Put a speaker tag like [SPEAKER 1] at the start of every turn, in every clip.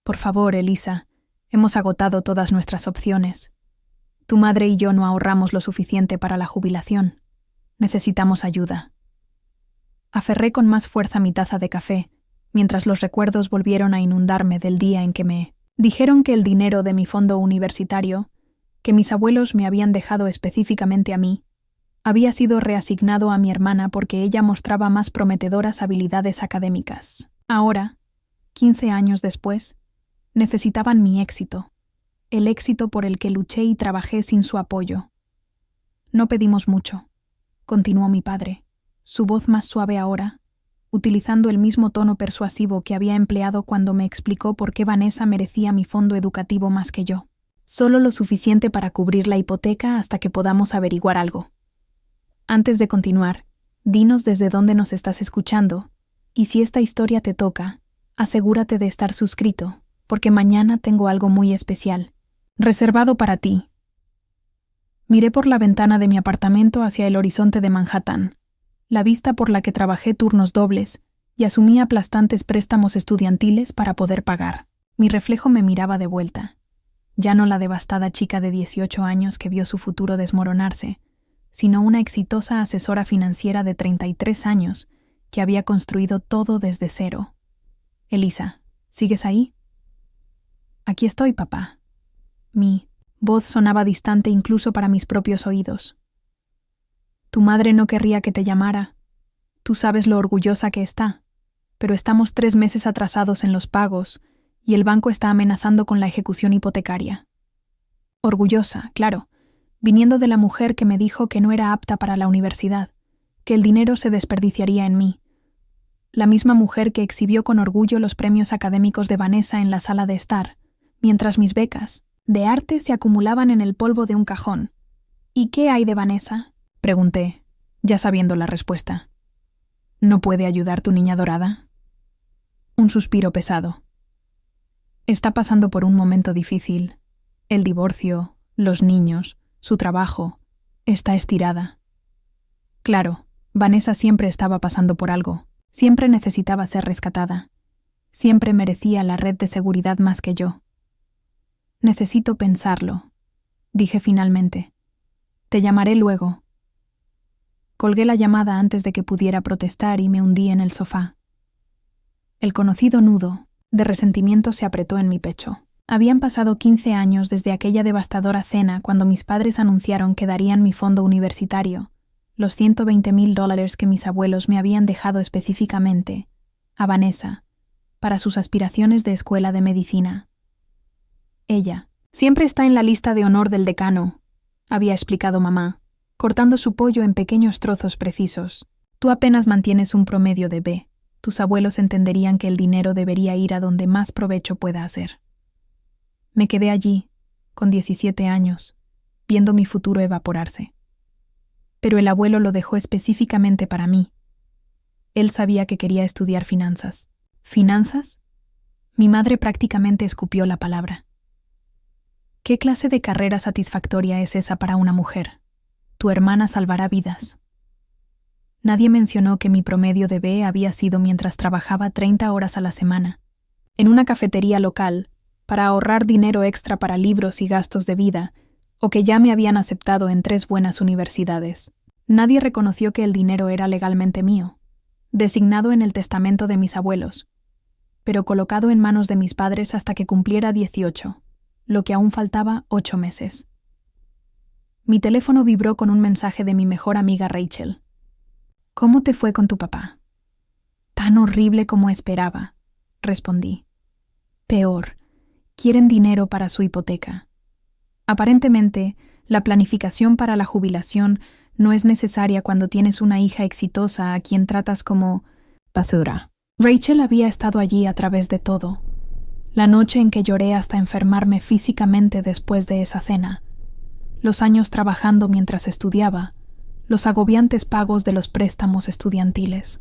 [SPEAKER 1] Por favor, Elisa, hemos agotado todas nuestras opciones. Tu madre y yo no ahorramos lo suficiente para la jubilación. Necesitamos ayuda. Aferré con más fuerza mi taza de café, mientras los recuerdos volvieron a inundarme del día en que me dijeron que el dinero de mi fondo universitario, que mis abuelos me habían dejado específicamente a mí, había sido reasignado a mi hermana porque ella mostraba más prometedoras habilidades académicas. Ahora, 15 años después, necesitaban mi éxito, el éxito por el que luché y trabajé sin su apoyo. No pedimos mucho, continuó mi padre, su voz más suave ahora, utilizando el mismo tono persuasivo que había empleado cuando me explicó por qué Vanessa merecía mi fondo educativo más que yo. Solo lo suficiente para cubrir la hipoteca hasta que podamos averiguar algo. Antes de continuar, dinos desde dónde nos estás escuchando, y si esta historia te toca, asegúrate de estar suscrito, porque mañana tengo algo muy especial, reservado para ti. Miré por la ventana de mi apartamento hacia el horizonte de Manhattan, la vista por la que trabajé turnos dobles y asumí aplastantes préstamos estudiantiles para poder pagar. Mi reflejo me miraba de vuelta, ya no la devastada chica de 18 años que vio su futuro desmoronarse, sino una exitosa asesora financiera de 33 años que había construido todo desde cero. Elisa, ¿sigues ahí? Aquí estoy, papá. Mi voz sonaba distante incluso para mis propios oídos. Tu madre no querría que te llamara. Tú sabes lo orgullosa que está, pero estamos 3 meses atrasados en los pagos y el banco está amenazando con la ejecución hipotecaria. Orgullosa, claro, viniendo de la mujer que me dijo que no era apta para la universidad, que el dinero se desperdiciaría en mí. La misma mujer que exhibió con orgullo los premios académicos de Vanessa en la sala de estar, mientras mis becas de arte se acumulaban en el polvo de un cajón. ¿Y qué hay de Vanessa?, pregunté, ya sabiendo la respuesta. ¿No puede ayudar tu niña dorada? Un suspiro pesado. Está pasando por un momento difícil. El divorcio, los niños, su trabajo. Está estirada. Claro, Vanessa siempre estaba pasando por algo. Siempre necesitaba ser rescatada. Siempre merecía la red de seguridad más que yo. Necesito pensarlo, dije finalmente. Te llamaré luego. Colgué la llamada antes de que pudiera protestar y me hundí en el sofá. El conocido nudo de resentimiento se apretó en mi pecho. Habían pasado 15 años desde aquella devastadora cena cuando mis padres anunciaron que darían mi fondo universitario, los $120,000 que mis abuelos me habían dejado específicamente, a Vanessa, para sus aspiraciones de escuela de medicina. Ella siempre está en la lista de honor del decano, había explicado mamá, cortando su pollo en pequeños trozos precisos. Tú apenas mantienes un promedio de B. Tus abuelos entenderían que el dinero debería ir a donde más provecho pueda hacer. Me quedé allí, con 17 años, viendo mi futuro evaporarse. Pero el abuelo lo dejó específicamente para mí. Él sabía que quería estudiar finanzas. ¿Finanzas? Mi madre prácticamente escupió la palabra. ¿Qué clase de carrera satisfactoria es esa para una mujer? Tu hermana salvará vidas. Nadie mencionó que mi promedio de B había sido mientras trabajaba 30 horas a la semana, en una cafetería local, para ahorrar dinero extra para libros y gastos de vida, o que ya me habían aceptado en 3 buenas universidades. Nadie reconoció que el dinero era legalmente mío, designado en el testamento de mis abuelos, pero colocado en manos de mis padres hasta que cumpliera 18, lo que aún faltaba 8 meses. Mi teléfono vibró con un mensaje de mi mejor amiga Rachel. ¿Cómo te fue con tu papá? Tan horrible como esperaba, respondí. Peor, quieren dinero para su hipoteca. Aparentemente, la planificación para la jubilación no es necesaria cuando tienes una hija exitosa a quien tratas como basura. Rachel había estado allí a través de todo. La noche en que lloré hasta enfermarme físicamente después de esa cena. Los años trabajando mientras estudiaba. Los agobiantes pagos de los préstamos estudiantiles.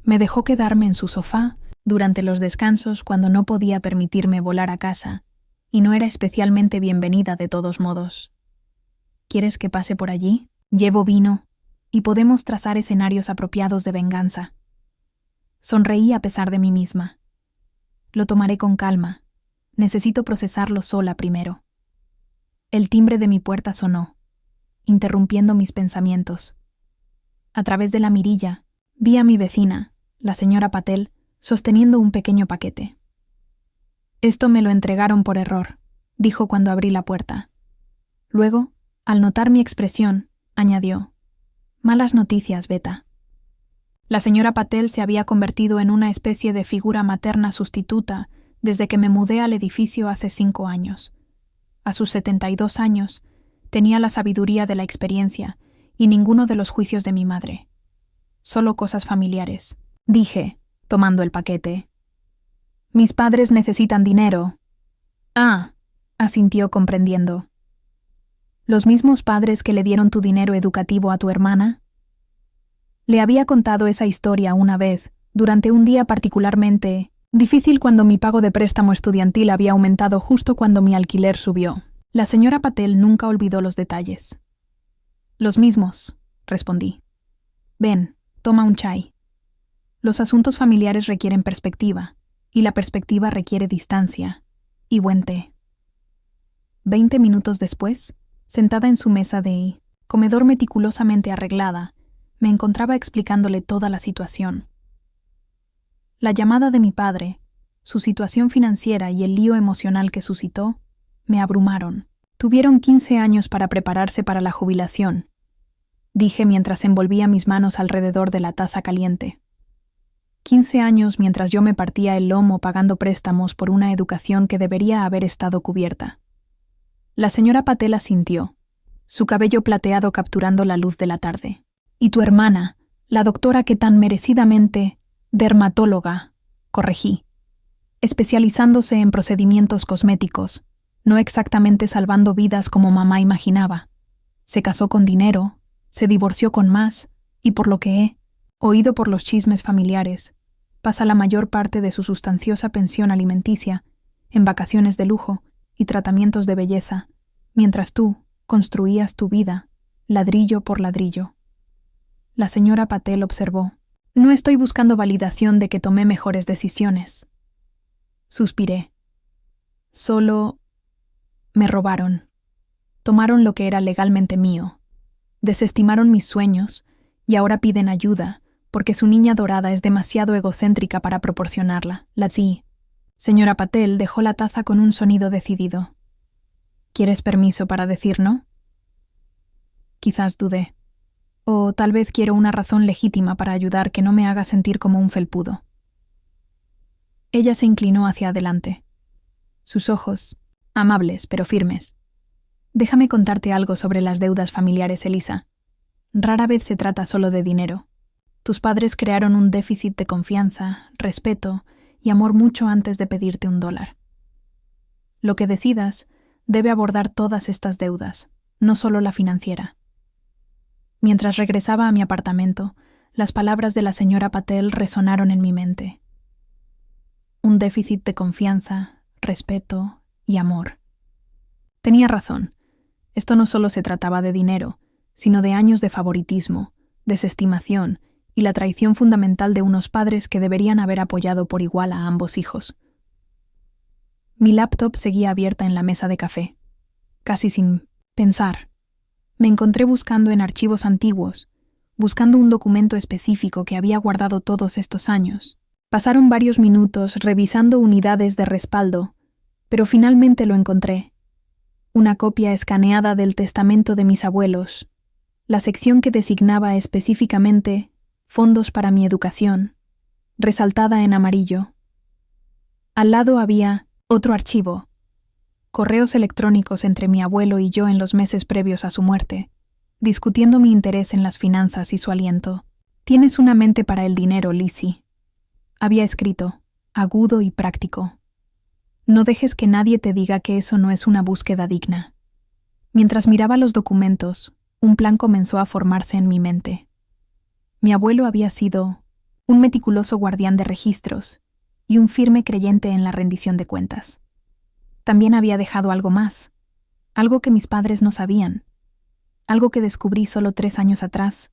[SPEAKER 1] Me dejó quedarme en su sofá durante los descansos cuando no podía permitirme volar a casa, y no era especialmente bienvenida de todos modos. ¿Quieres que pase por allí? Llevo vino, y podemos trazar escenarios apropiados de venganza. Sonreí a pesar de mí misma. Lo tomaré con calma. Necesito procesarlo sola primero. El timbre de mi puerta sonó, interrumpiendo mis pensamientos. A través de la mirilla, vi a mi vecina, la señora Patel, sosteniendo un pequeño paquete. «Esto me lo entregaron por error», dijo cuando abrí la puerta. Luego, al notar mi expresión, añadió: «Malas noticias, Beta». La señora Patel se había convertido en una especie de figura materna sustituta desde que me mudé al edificio hace 5 años. A sus 72 años, tenía la sabiduría de la experiencia y ninguno de los juicios de mi madre. Solo cosas familiares, dije, tomando el paquete. «Mis padres necesitan dinero». «Ah», asintió comprendiendo. «¿Los mismos padres que le dieron tu dinero educativo a tu hermana?» Le había contado esa historia una vez, durante un día particularmente difícil cuando mi pago de préstamo estudiantil había aumentado justo cuando mi alquiler subió. La señora Patel nunca olvidó los detalles. «Los mismos», respondí. «Ven, toma un chai. Los asuntos familiares requieren perspectiva, y la perspectiva requiere distancia, y buen té». 20 minutos después, sentada en su mesa de comedor meticulosamente arreglada, me encontraba explicándole toda la situación. La llamada de mi padre, su situación financiera y el lío emocional que suscitó, me abrumaron. «Tuvieron 15 años para prepararse para la jubilación», dije mientras envolvía mis manos alrededor de la taza caliente. 15 años mientras yo me partía el lomo pagando préstamos por una educación que debería haber estado cubierta. La señora Patel asintió, su cabello plateado capturando la luz de la tarde. «Y tu hermana, la doctora que tan merecidamente... dermatóloga», corregí, especializándose en procedimientos cosméticos, no exactamente salvando vidas como mamá imaginaba. Se casó con dinero, se divorció con más, y por lo que he oído por los chismes familiares, pasa la mayor parte de su sustanciosa pensión alimenticia en vacaciones de lujo y tratamientos de belleza, mientras tú construías tu vida, ladrillo por ladrillo. La señora Patel observó: «No estoy buscando validación de que tomé mejores decisiones». Suspiré. «Solo... me robaron. Tomaron lo que era legalmente mío. Desestimaron mis sueños y ahora piden ayuda porque su niña dorada es demasiado egocéntrica para proporcionarla». La señora Patel dejó la taza con un sonido decidido. «¿Quieres permiso para decir no?» Quizás dudé. O tal vez quiero una razón legítima para ayudar que no me haga sentir como un felpudo. Ella se inclinó hacia adelante. Sus ojos, amables pero firmes. «Déjame contarte algo sobre las deudas familiares, Elisa. Rara vez se trata solo de dinero. Tus padres crearon un déficit de confianza, respeto y amor mucho antes de pedirte $1. Lo que decidas debe abordar todas estas deudas, no solo la financiera». Mientras regresaba a mi apartamento, las palabras de la señora Patel resonaron en mi mente. Un déficit de confianza, respeto y amor. Tenía razón. Esto no solo se trataba de dinero, sino de años de favoritismo, desestimación y la traición fundamental de unos padres que deberían haber apoyado por igual a ambos hijos. Mi laptop seguía abierta en la mesa de café. Casi sin pensar, me encontré buscando en archivos antiguos, buscando un documento específico que había guardado todos estos años. Pasaron varios minutos revisando unidades de respaldo, pero finalmente lo encontré. Una copia escaneada del testamento de mis abuelos, la sección que designaba específicamente fondos para mi educación, resaltada en amarillo. Al lado había otro archivo, correos electrónicos entre mi abuelo y yo en los meses previos a su muerte, discutiendo mi interés en las finanzas y su aliento. «Tienes una mente para el dinero, Lizzie», había escrito, agudo y práctico. «No dejes que nadie te diga que eso no es una búsqueda digna». Mientras miraba los documentos, un plan comenzó a formarse en mi mente. Mi abuelo había sido un meticuloso guardián de registros y un firme creyente en la rendición de cuentas. También había dejado algo más, algo que mis padres no sabían, algo que descubrí solo 3 años atrás,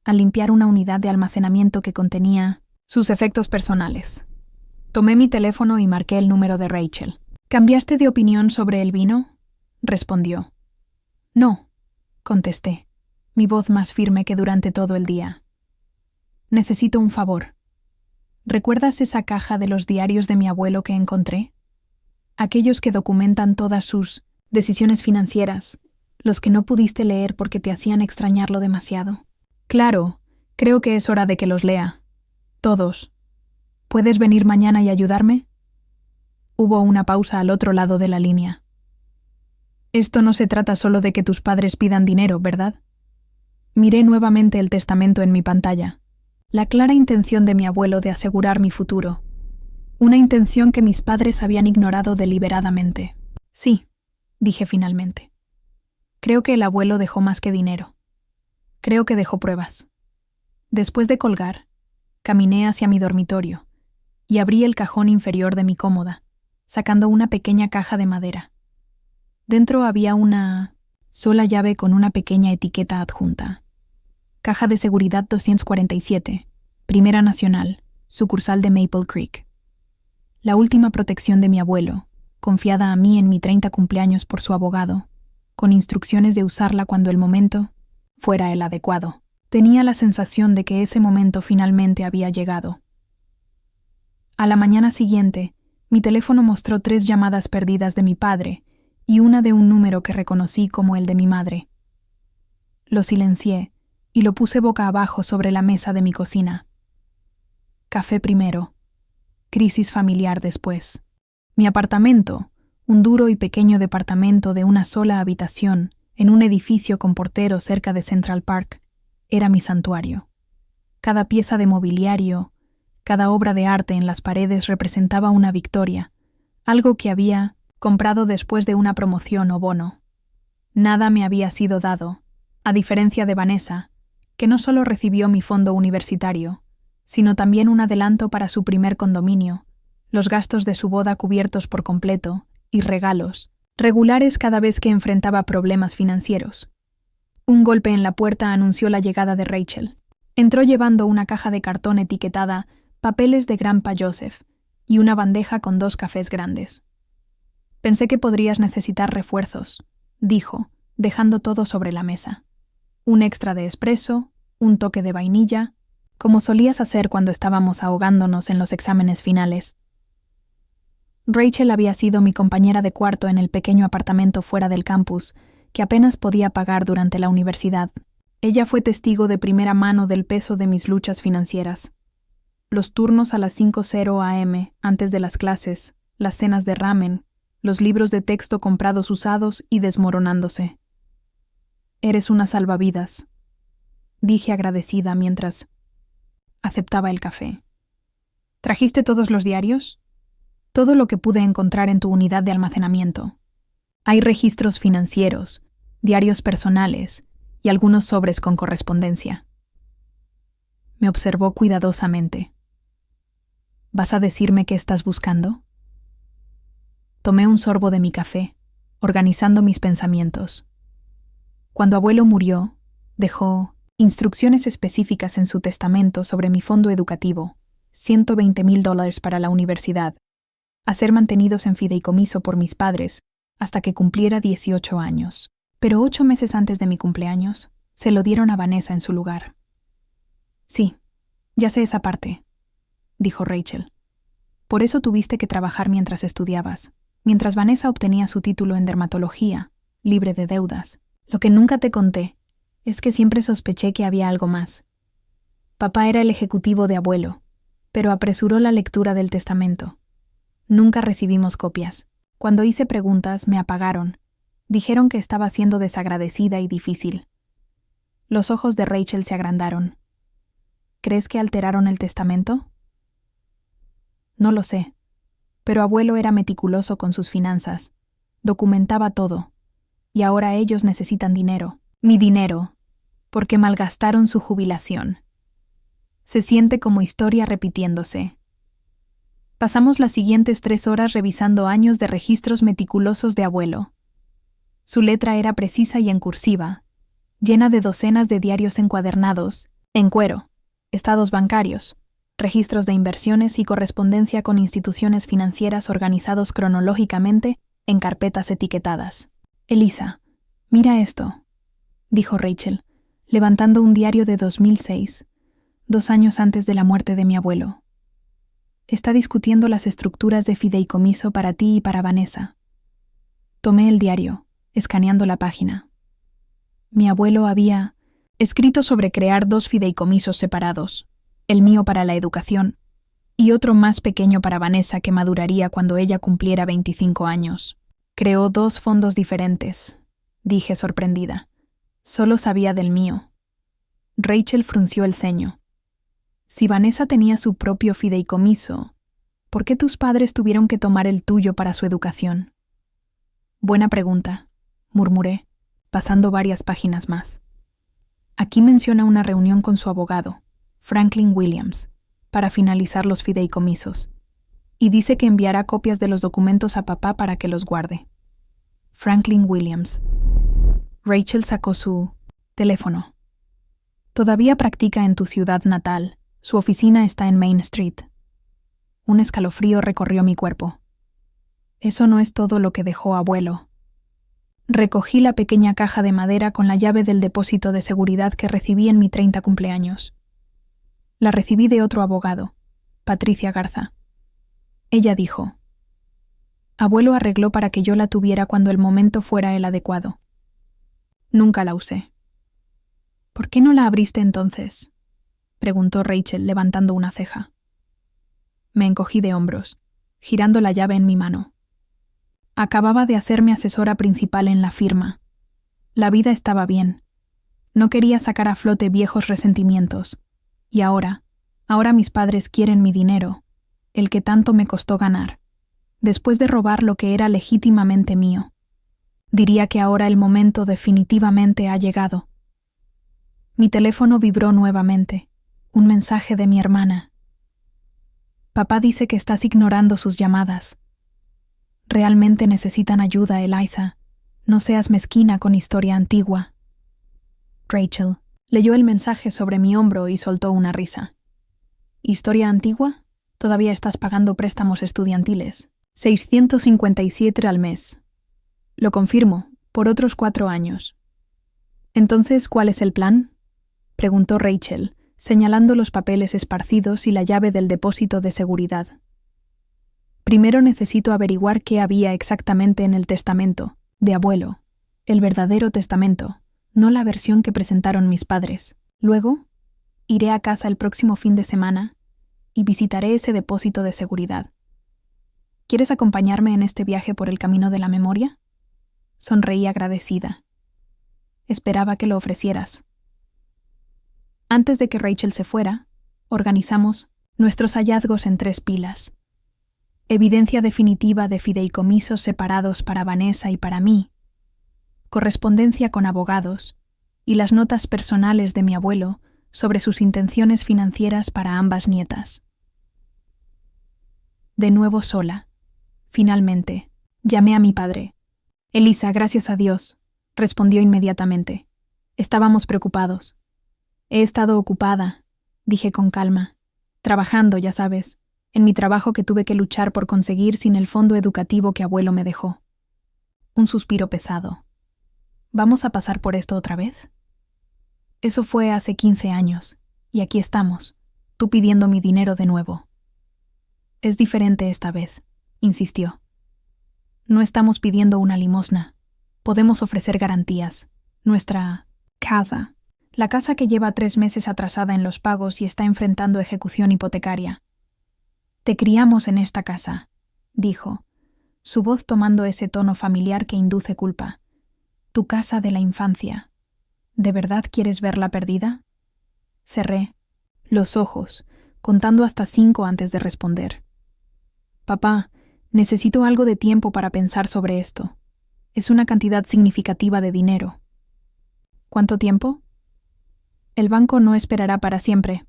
[SPEAKER 1] al limpiar una unidad de almacenamiento que contenía sus efectos personales. Tomé mi teléfono y marqué el número de Rachel. ¿Cambiaste de opinión sobre el vino? Respondió. No, contesté, mi voz más firme que durante todo el día. Necesito un favor. ¿Recuerdas esa caja de los diarios de mi abuelo que encontré? Aquellos que documentan todas sus decisiones financieras, los que no pudiste leer porque te hacían extrañarlo demasiado. Claro, creo que es hora de que los lea. Todos. ¿Puedes venir mañana y ayudarme? Hubo una pausa al otro lado de la línea. Esto no se trata solo de que tus padres pidan dinero, ¿verdad? Miré nuevamente el testamento en mi pantalla. La clara intención de mi abuelo de asegurar mi futuro. Una intención que mis padres habían ignorado deliberadamente. Sí, dije finalmente. Creo que el abuelo dejó más que dinero. Creo que dejó pruebas. Después de colgar, caminé hacia mi dormitorio y abrí el cajón inferior de mi cómoda, sacando una pequeña caja de madera. Dentro había una sola llave con una pequeña etiqueta adjunta. Caja de seguridad 247, Primera Nacional, sucursal de Maple Creek. La última protección de mi abuelo, confiada a mí en mi 30 cumpleaños por su abogado, con instrucciones de usarla cuando el momento fuera el adecuado. Tenía la sensación de que ese momento finalmente había llegado. A la mañana siguiente, mi teléfono mostró 3 llamadas perdidas de mi padre y una de un número que reconocí como el de mi madre. Lo silencié y lo puse boca abajo sobre la mesa de mi cocina. Café primero, crisis familiar después. Mi apartamento, un duro y pequeño departamento de una sola habitación en un edificio con portero cerca de Central Park, era mi santuario. Cada pieza de mobiliario, cada obra de arte en las paredes representaba una victoria, algo que había comprado después de una promoción o bono. Nada me había sido dado, a diferencia de Vanessa, que no solo recibió mi fondo universitario, sino también un adelanto para su primer condominio, los gastos de su boda cubiertos por completo y regalos, regulares cada vez que enfrentaba problemas financieros. Un golpe en la puerta anunció la llegada de Rachel. Entró llevando una caja de cartón etiquetada «Papeles de Grandpa Joseph» y una bandeja con 2 cafés grandes. «Pensé que podrías necesitar refuerzos», dijo, dejando todo sobre la mesa. Un extra de espresso, un toque de vainilla, como solías hacer cuando estábamos ahogándonos en los exámenes finales. Rachel había sido mi compañera de cuarto en el pequeño apartamento fuera del campus, que apenas podía pagar durante la universidad. Ella fue testigo de primera mano del peso de mis luchas financieras. Los turnos a las 5:00 a.m. antes de las clases, las cenas de ramen, los libros de texto comprados usados y desmoronándose. «Eres una salvavidas», dije agradecida mientras aceptaba el café. «¿Trajiste todos los diarios?» «Todo lo que pude encontrar en tu unidad de almacenamiento. Hay registros financieros, diarios personales y algunos sobres con correspondencia». Me observó cuidadosamente. «¿Vas a decirme qué estás buscando?» Tomé un sorbo de mi café, organizando mis pensamientos. Cuando abuelo murió, dejó instrucciones específicas en su testamento sobre mi fondo educativo, $120,000 para la universidad, a ser mantenidos en fideicomiso por mis padres hasta que cumpliera 18 años. Pero 8 meses antes de mi cumpleaños, se lo dieron a Vanessa en su lugar. «Sí, ya sé esa parte», dijo Rachel. «Por eso tuviste que trabajar mientras estudiabas, mientras Vanessa obtenía su título en dermatología, libre de deudas. Lo que nunca te conté es que siempre sospeché que había algo más. Papá era el ejecutivo de abuelo, pero apresuró la lectura del testamento. Nunca recibimos copias. Cuando hice preguntas, me apagaron. Dijeron que estaba siendo desagradecida y difícil». Los ojos de Rachel se agrandaron. «¿Crees que alteraron el testamento?» «No lo sé, pero abuelo era meticuloso con sus finanzas. Documentaba todo. Y ahora ellos necesitan dinero. Mi dinero, porque malgastaron su jubilación. Se siente como historia repitiéndose». Pasamos las siguientes 3 horas revisando años de registros meticulosos de abuelo. Su letra era precisa y en cursiva, llena de docenas de diarios encuadernados, en cuero, estados bancarios, registros de inversiones y correspondencia con instituciones financieras organizados cronológicamente en carpetas etiquetadas. Elisa, mira esto, dijo Rachel, levantando un diario de 2006, 2 años antes de la muerte de mi abuelo. Está discutiendo las estructuras de fideicomiso para ti y para Vanessa. Tomé el diario, escaneando la página. Mi abuelo había escrito sobre crear 2 fideicomisos separados, el mío para la educación y otro más pequeño para Vanessa que maduraría cuando ella cumpliera 25 años. Creó 2 fondos diferentes, dije sorprendida. Solo sabía del mío. Rachel frunció el ceño. Si Vanessa tenía su propio fideicomiso, ¿por qué tus padres tuvieron que tomar el tuyo para su educación? Buena pregunta, murmuré, pasando varias páginas más. Aquí menciona una reunión con su abogado, Franklin Williams, para finalizar los fideicomisos, y dice que enviará copias de los documentos a papá para que los guarde. Franklin Williams. Rachel sacó su teléfono. Todavía practica en tu ciudad natal. Su oficina está en Main Street. Un escalofrío recorrió mi cuerpo. Eso no es todo lo que dejó abuelo. Recogí la pequeña caja de madera con la llave del depósito de seguridad que recibí en mi 30 cumpleaños. La recibí de otro abogado, Patricia Garza. Ella dijo: abuelo arregló para que yo la tuviera cuando el momento fuera el adecuado. Nunca la usé. ¿Por qué no la abriste entonces?, preguntó Rachel levantando una ceja. Me encogí de hombros, girando la llave en mi mano. Acababa de hacerme asesora principal en la firma. La vida estaba bien. No quería sacar a flote viejos resentimientos. Y ahora mis padres quieren mi dinero, el que tanto me costó ganar, después de robar lo que era legítimamente mío. Diría que ahora el momento definitivamente ha llegado. Mi teléfono vibró nuevamente. Un mensaje de mi hermana. Papá dice que estás ignorando sus llamadas. Realmente necesitan ayuda, Eliza. No seas mezquina con historia antigua. Rachel leyó el mensaje sobre mi hombro y soltó una risa. ¿Historia antigua? Todavía estás pagando préstamos estudiantiles. 657 al mes. Lo confirmo, por otros 4 años. Entonces, ¿cuál es el plan?, preguntó Rachel, señalando los papeles esparcidos y la llave del depósito de seguridad. Primero necesito averiguar qué había exactamente en el testamento, de abuelo, el verdadero testamento, no la versión que presentaron mis padres. Luego, iré a casa el próximo fin de semana y visitaré ese depósito de seguridad. ¿Quieres acompañarme en este viaje por el camino de la memoria? Sonreí agradecida. Esperaba que lo ofrecieras. Antes de que Rachel se fuera, organizamos nuestros hallazgos en 3 pilas. Evidencia definitiva de fideicomisos separados para Vanessa y para mí, correspondencia con abogados y las notas personales de mi abuelo sobre sus intenciones financieras para ambas nietas. De nuevo sola. Finalmente, llamé a mi padre. Elisa, gracias a Dios, respondió inmediatamente. Estábamos preocupados. He estado ocupada, dije con calma, trabajando, ya sabes, en mi trabajo que tuve que luchar por conseguir sin el fondo educativo que abuelo me dejó. Un suspiro pesado. ¿Vamos a pasar por esto otra vez? Eso fue hace 15 años, y aquí estamos, tú pidiendo mi dinero de nuevo. Es diferente esta vez, insistió. No estamos pidiendo una limosna. Podemos ofrecer garantías. Nuestra casa. La casa que lleva 3 meses atrasada en los pagos y está enfrentando ejecución hipotecaria. Te criamos en esta casa, dijo, su voz tomando ese tono familiar que induce culpa. Tu casa de la infancia. ¿De verdad quieres verla perdida? Cerré los ojos, contando hasta 5 antes de responder. Papá, necesito algo de tiempo para pensar sobre esto. Es una cantidad significativa de dinero. ¿Cuánto tiempo? El banco no esperará para siempre.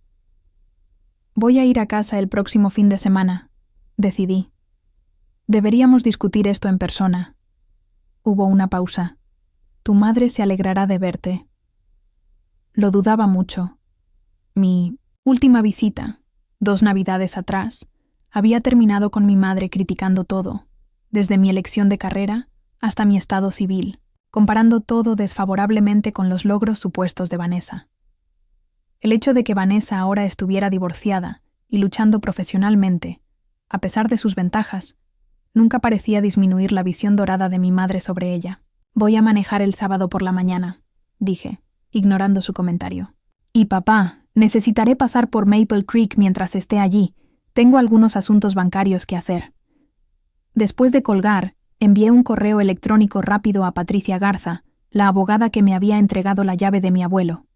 [SPEAKER 1] Voy a ir a casa el próximo fin de semana, decidí. Deberíamos discutir esto en persona. Hubo una pausa. Tu madre se alegrará de verte. Lo dudaba mucho. Mi última visita, 2 navidades atrás, había terminado con mi madre criticando todo, desde mi elección de carrera hasta mi estado civil, comparando todo desfavorablemente con los logros supuestos de Vanessa. El hecho de que Vanessa ahora estuviera divorciada y luchando profesionalmente, a pesar de sus ventajas, nunca parecía disminuir la visión dorada de mi madre sobre ella. «Voy a manejar el sábado por la mañana», dije, ignorando su comentario. «Y papá, necesitaré pasar por Maple Creek mientras esté allí. Tengo algunos asuntos bancarios que hacer». Después de colgar, envié un correo electrónico rápido a Patricia Garza, la abogada que me había entregado la llave de mi abuelo.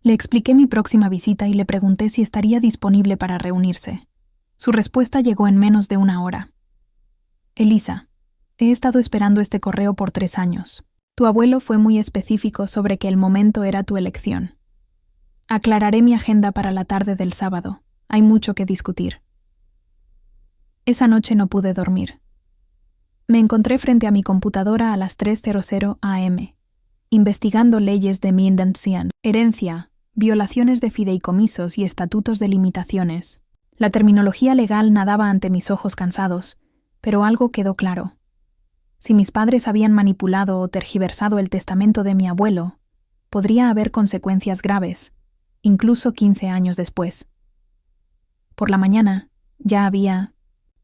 [SPEAKER 1] Le expliqué mi próxima visita y le pregunté si estaría disponible para reunirse. Su respuesta llegó en menos de 1 hora. «Elisa, he estado esperando este correo por 3 años. Tu abuelo fue muy específico sobre que el momento era tu elección. Aclararé mi agenda para la tarde del sábado. Hay mucho que discutir». Esa noche no pude dormir. Me encontré frente a mi computadora a las 3:00 am, investigando leyes de Mindancian, herencia, violaciones de fideicomisos y estatutos de limitaciones. La terminología legal nadaba ante mis ojos cansados, pero algo quedó claro. Si mis padres habían manipulado o tergiversado el testamento de mi abuelo, podría haber consecuencias graves, incluso 15 años después. Por la mañana, ya había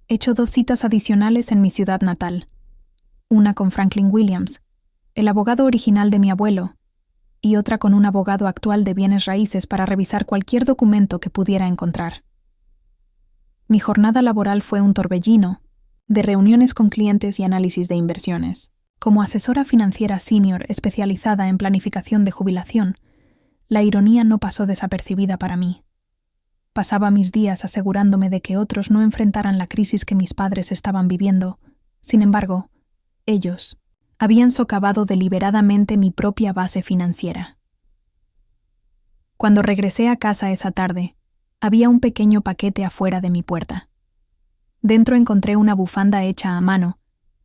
[SPEAKER 1] hecho 2 citas adicionales en mi ciudad natal, una con Franklin Williams, el abogado original de mi abuelo, y otra con un abogado actual de bienes raíces para revisar cualquier documento que pudiera encontrar. Mi jornada laboral fue un torbellino de reuniones con clientes y análisis de inversiones. Como asesora financiera senior especializada en planificación de jubilación, la ironía no pasó desapercibida para mí. Pasaba mis días asegurándome de que otros no enfrentaran la crisis que mis padres estaban viviendo. Sin embargo, ellos habían socavado deliberadamente mi propia base financiera. Cuando regresé a casa esa tarde, había un pequeño paquete afuera de mi puerta. Dentro encontré una bufanda hecha a mano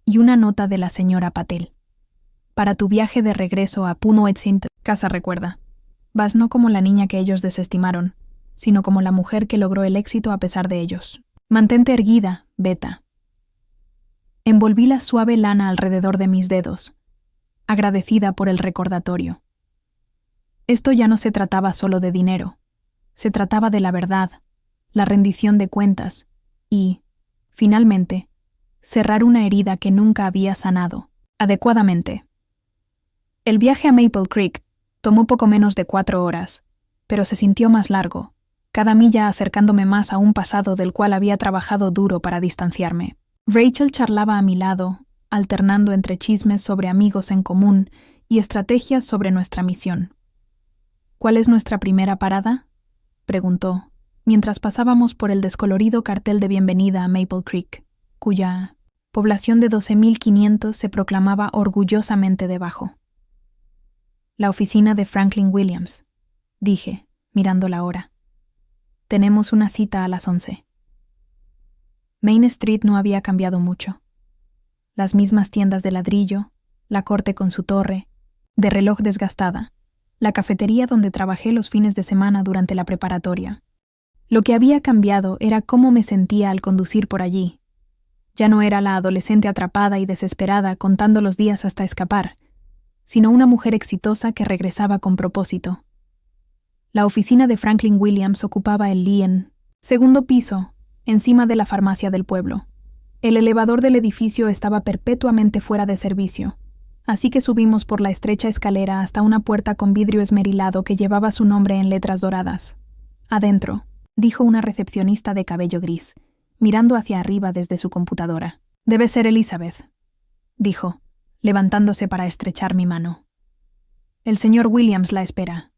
[SPEAKER 1] y una nota de la señora Patel. «Para tu viaje de regreso a Puno-Etsint, casa recuerda. Vas no como la niña que ellos desestimaron, sino como la mujer que logró el éxito a pesar de ellos. Mantente erguida, Beta». Envolví la suave lana alrededor de mis dedos, agradecida por el recordatorio. Esto ya no se trataba solo de dinero. Se trataba de la verdad, la rendición de cuentas y, finalmente, cerrar una herida que nunca había sanado adecuadamente. El viaje a Maple Creek tomó poco menos de 4 horas, pero se sintió más largo, cada milla acercándome más a un pasado del cual había trabajado duro para distanciarme. Rachel charlaba a mi lado, alternando entre chismes sobre amigos en común y estrategias sobre nuestra misión. «¿Cuál es nuestra primera parada?», preguntó, mientras pasábamos por el descolorido cartel de bienvenida a Maple Creek, cuya población de 12.500 se proclamaba orgullosamente debajo. «La oficina de Franklin Williams», dije, mirando la hora. «Tenemos una cita a las 11». Main Street no había cambiado mucho. Las mismas tiendas de ladrillo, la corte con su torre, de reloj desgastada, la cafetería donde trabajé los fines de semana durante la preparatoria. Lo que había cambiado era cómo me sentía al conducir por allí. Ya no era la adolescente atrapada y desesperada contando los días hasta escapar, sino una mujer exitosa que regresaba con propósito. La oficina de Franklin Williams ocupaba el Lien, segundo piso, encima de la farmacia del pueblo. El elevador del edificio estaba perpetuamente fuera de servicio, así que subimos por la estrecha escalera hasta una puerta con vidrio esmerilado que llevaba su nombre en letras doradas. «Adentro», dijo una recepcionista de cabello gris, mirando hacia arriba desde su computadora. «Debe ser Elizabeth», dijo, levantándose para estrechar mi mano. «El señor Williams la espera».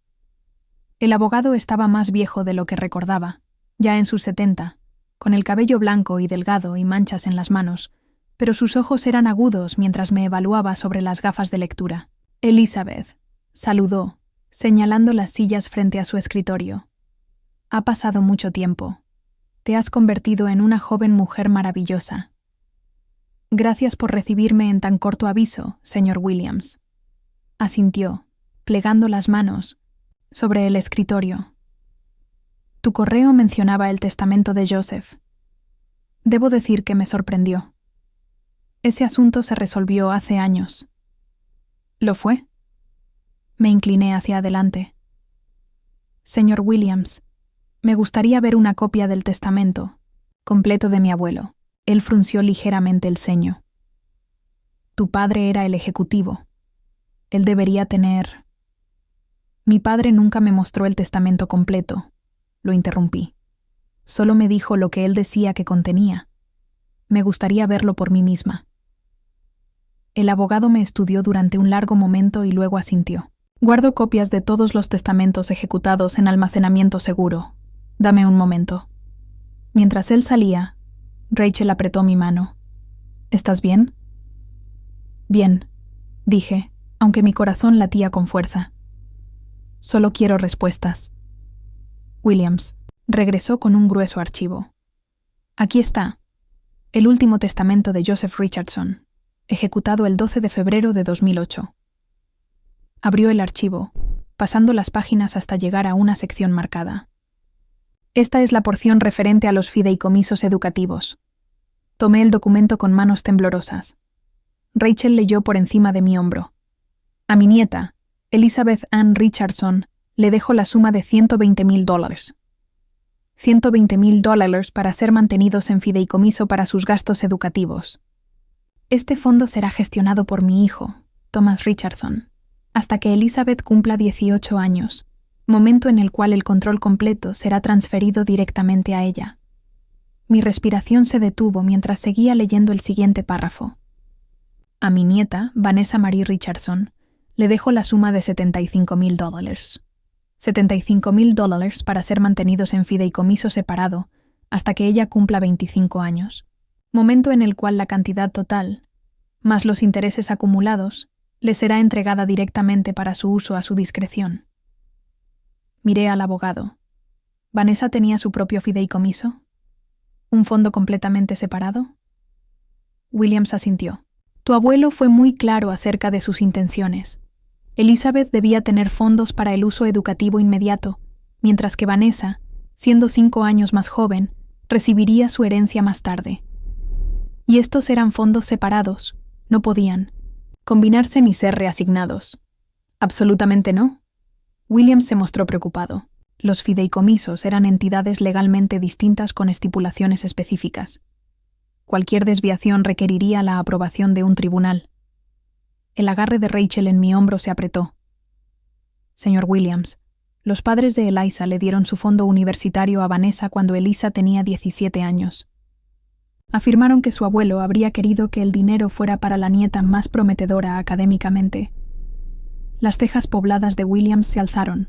[SPEAKER 1] El abogado estaba más viejo de lo que recordaba, ya en sus 70, con el cabello blanco y delgado y manchas en las manos, pero sus ojos eran agudos mientras me evaluaba sobre las gafas de lectura. «Elizabeth», saludó, señalando las sillas frente a su escritorio. «Ha pasado mucho tiempo. Te has convertido en una joven mujer maravillosa. Gracias por recibirme en tan corto aviso, señor Williams». Asintió, plegando las manos sobre el escritorio. Tu correo mencionaba el testamento de Joseph. Debo decir que me sorprendió. Ese asunto se resolvió hace años. ¿Lo fue? Me incliné hacia adelante. Señor Williams, me gustaría ver una copia del testamento, completo de mi abuelo. Él frunció ligeramente el ceño. Tu padre era el ejecutivo. Él debería tener... Mi padre nunca me mostró el testamento completo. Lo interrumpí. Solo me dijo lo que él decía que contenía. Me gustaría verlo por mí misma. El abogado me estudió durante un largo momento y luego asintió. Guardo copias de todos los testamentos ejecutados en almacenamiento seguro. Dame un momento. Mientras él salía, Rachel apretó mi mano. ¿Estás bien? Bien, dije, aunque mi corazón latía con fuerza. Solo quiero respuestas. Williams regresó con un grueso archivo. Aquí está, el último testamento de Joseph Richardson, ejecutado el 12 de febrero de 2008. Abrió el archivo, pasando las páginas hasta llegar a una sección marcada. Esta es la porción referente a los fideicomisos educativos. Tomé el documento con manos temblorosas. Rachel leyó por encima de mi hombro. A mi nieta, Elizabeth Ann Richardson, le dejo la suma de $120,000. $120,000 para ser mantenidos en fideicomiso para sus gastos educativos. Este fondo será gestionado por mi hijo, Thomas Richardson, hasta que Elizabeth cumpla 18 años, momento en el cual el control completo será transferido directamente a ella. Mi respiración se detuvo mientras seguía leyendo el siguiente párrafo. A mi nieta, Vanessa Marie Richardson, le dejo la suma de $75,000. $75,000 para ser mantenidos en fideicomiso separado hasta que ella cumpla 25 años, momento en el cual la cantidad total, más los intereses acumulados, le será entregada directamente para su uso a su discreción. Miré al abogado. ¿Vanessa tenía su propio fideicomiso? ¿Un fondo completamente separado? Williams asintió. Tu abuelo fue muy claro acerca de sus intenciones. Elizabeth debía tener fondos para el uso educativo inmediato, mientras que Vanessa, siendo 5 años más joven, recibiría su herencia más tarde. Y estos eran fondos separados, no podían combinarse ni ser reasignados. Absolutamente no. Williams se mostró preocupado. Los fideicomisos eran entidades legalmente distintas con estipulaciones específicas. Cualquier desviación requeriría la aprobación de un tribunal. El agarre de Rachel en mi hombro se apretó. Señor Williams, los padres de Eliza le dieron su fondo universitario a Vanessa cuando Eliza tenía 17 años. Afirmaron que su abuelo habría querido que el dinero fuera para la nieta más prometedora académicamente. Las cejas pobladas de Williams se alzaron.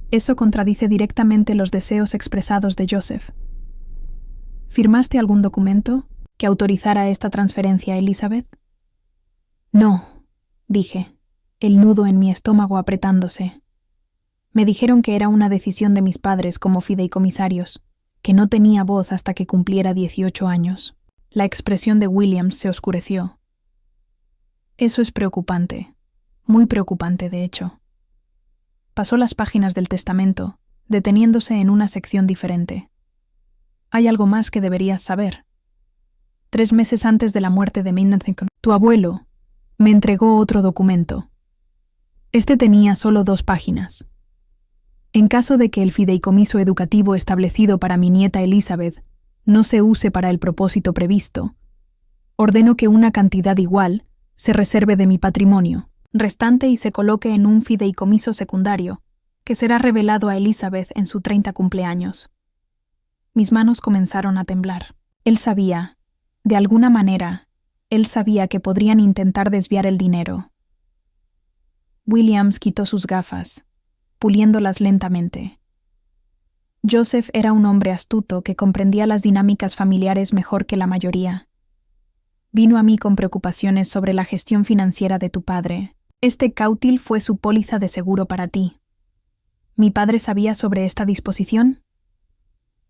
[SPEAKER 1] Eso contradice directamente los deseos expresados de Joseph. ¿Firmaste algún documento que autorizara esta transferencia a Elizabeth? No, dije, el nudo en mi estómago apretándose. Me dijeron que era una decisión de mis padres como fideicomisarios, que no tenía voz hasta que cumpliera 18 años. La expresión de Williams se oscureció. Eso es preocupante, muy preocupante de hecho. Pasó las páginas del testamento, deteniéndose en una sección diferente. Hay algo más que deberías saber. 3 meses antes de la muerte de Maintenance, tu abuelo me entregó otro documento. Este tenía solo 2 páginas. En caso de que el fideicomiso educativo establecido para mi nieta Elizabeth no se use para el propósito previsto, ordeno que una cantidad igual se reserve de mi patrimonio restante y se coloque en un fideicomiso secundario que será revelado a Elizabeth en su 30 cumpleaños. Mis manos comenzaron a temblar. Él sabía, de alguna manera, él sabía que podrían intentar desviar el dinero. Williams quitó sus gafas, puliéndolas lentamente. Joseph era un hombre astuto que comprendía las dinámicas familiares mejor que la mayoría. Vino a mí con preocupaciones sobre la gestión financiera de tu padre. Este cautil fue su póliza de seguro para ti. ¿Mi padre sabía sobre esta disposición?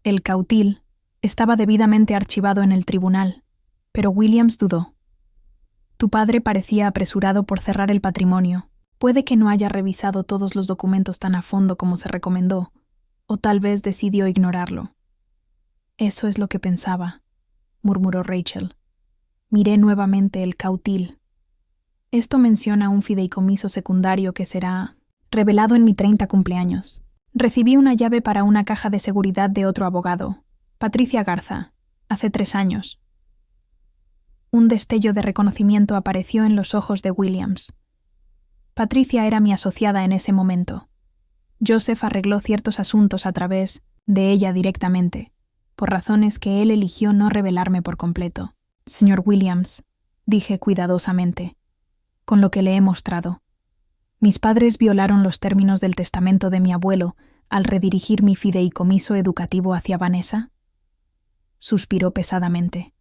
[SPEAKER 1] El cautil estaba debidamente archivado en el tribunal, pero Williams dudó. Tu padre parecía apresurado por cerrar el patrimonio. Puede que no haya revisado todos los documentos tan a fondo como se recomendó, o tal vez decidió ignorarlo. Eso es lo que pensaba, murmuró Rachel. Miré nuevamente el cautil. Esto menciona un fideicomiso secundario que será revelado en mi 30 cumpleaños. Recibí una llave para una caja de seguridad de otro abogado, Patricia Garza, hace 3 años. Un destello de reconocimiento apareció en los ojos de Williams. Patricia era mi asociada en ese momento. Joseph arregló ciertos asuntos a través de ella directamente, por razones que él eligió no revelarme por completo. Señor Williams, dije cuidadosamente, con lo que le he mostrado. Mis padres violaron los términos del testamento de mi abuelo al redirigir mi fideicomiso educativo hacia Vanessa. Suspiró pesadamente.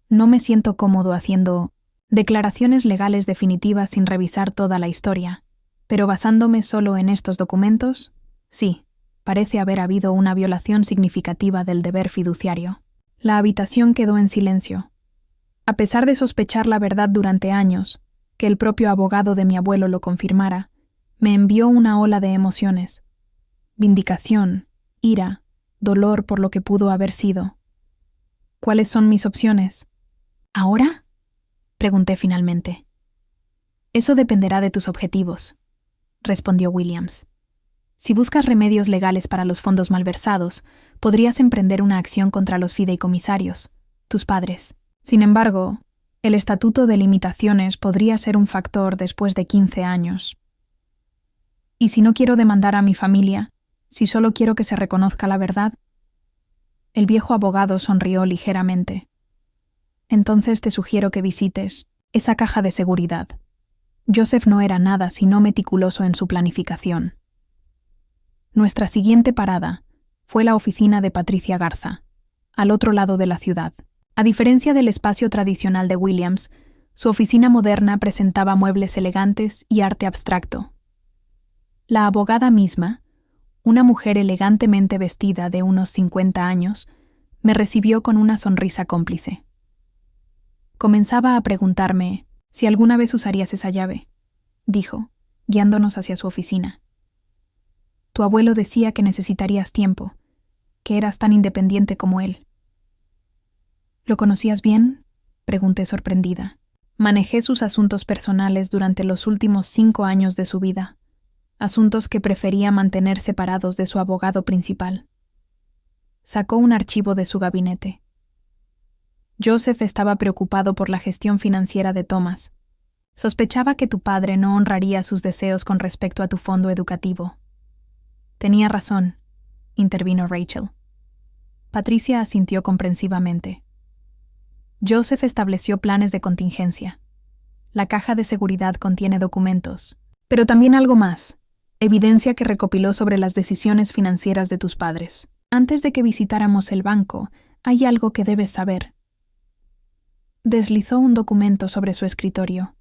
[SPEAKER 1] No me siento cómodo haciendo declaraciones legales definitivas sin revisar toda la historia, pero basándome solo en estos documentos, sí, parece haber habido una violación significativa del deber fiduciario. La habitación quedó en silencio. A pesar de sospechar la verdad durante años, que el propio abogado de mi abuelo lo confirmara, me envió una ola de emociones. Vindicación, ira, dolor por lo que pudo haber sido. ¿Cuáles son mis opciones? ¿Ahora? Pregunté finalmente. Eso dependerá de tus objetivos, respondió Williams. Si buscas remedios legales para los fondos malversados, podrías emprender una acción contra los fideicomisarios, tus padres. Sin embargo, el estatuto de limitaciones podría ser un factor después de 15 años. ¿Y si no quiero demandar a mi familia, si solo quiero que se reconozca la verdad? El viejo abogado sonrió ligeramente. Entonces te sugiero que visites esa caja de seguridad. Joseph no era nada sino meticuloso en su planificación. Nuestra siguiente parada fue la oficina de Patricia Garza, al otro lado de la ciudad. A diferencia del espacio tradicional de Williams, su oficina moderna presentaba muebles elegantes y arte abstracto. La abogada misma, una mujer elegantemente vestida de unos 50 años, me recibió con una sonrisa cómplice. Comenzaba a preguntarme si alguna vez usarías esa llave, dijo, guiándonos hacia su oficina. Tu abuelo decía que necesitarías tiempo, que eras tan independiente como él. ¿Lo conocías bien? Pregunté sorprendida. Manejé sus asuntos personales durante los últimos 5 años de su vida, asuntos que prefería mantener separados de su abogado principal. Sacó un archivo de su gabinete. Joseph estaba preocupado por la gestión financiera de Thomas. Sospechaba que tu padre no honraría sus deseos con respecto a tu fondo educativo. Tenía razón, intervino Rachel. Patricia asintió comprensivamente. Joseph estableció planes de contingencia. La caja de seguridad contiene documentos, pero también algo más, evidencia que recopiló sobre las decisiones financieras de tus padres. Antes de que visitáramos el banco, hay algo que debes saber. Deslizó un documento sobre su escritorio.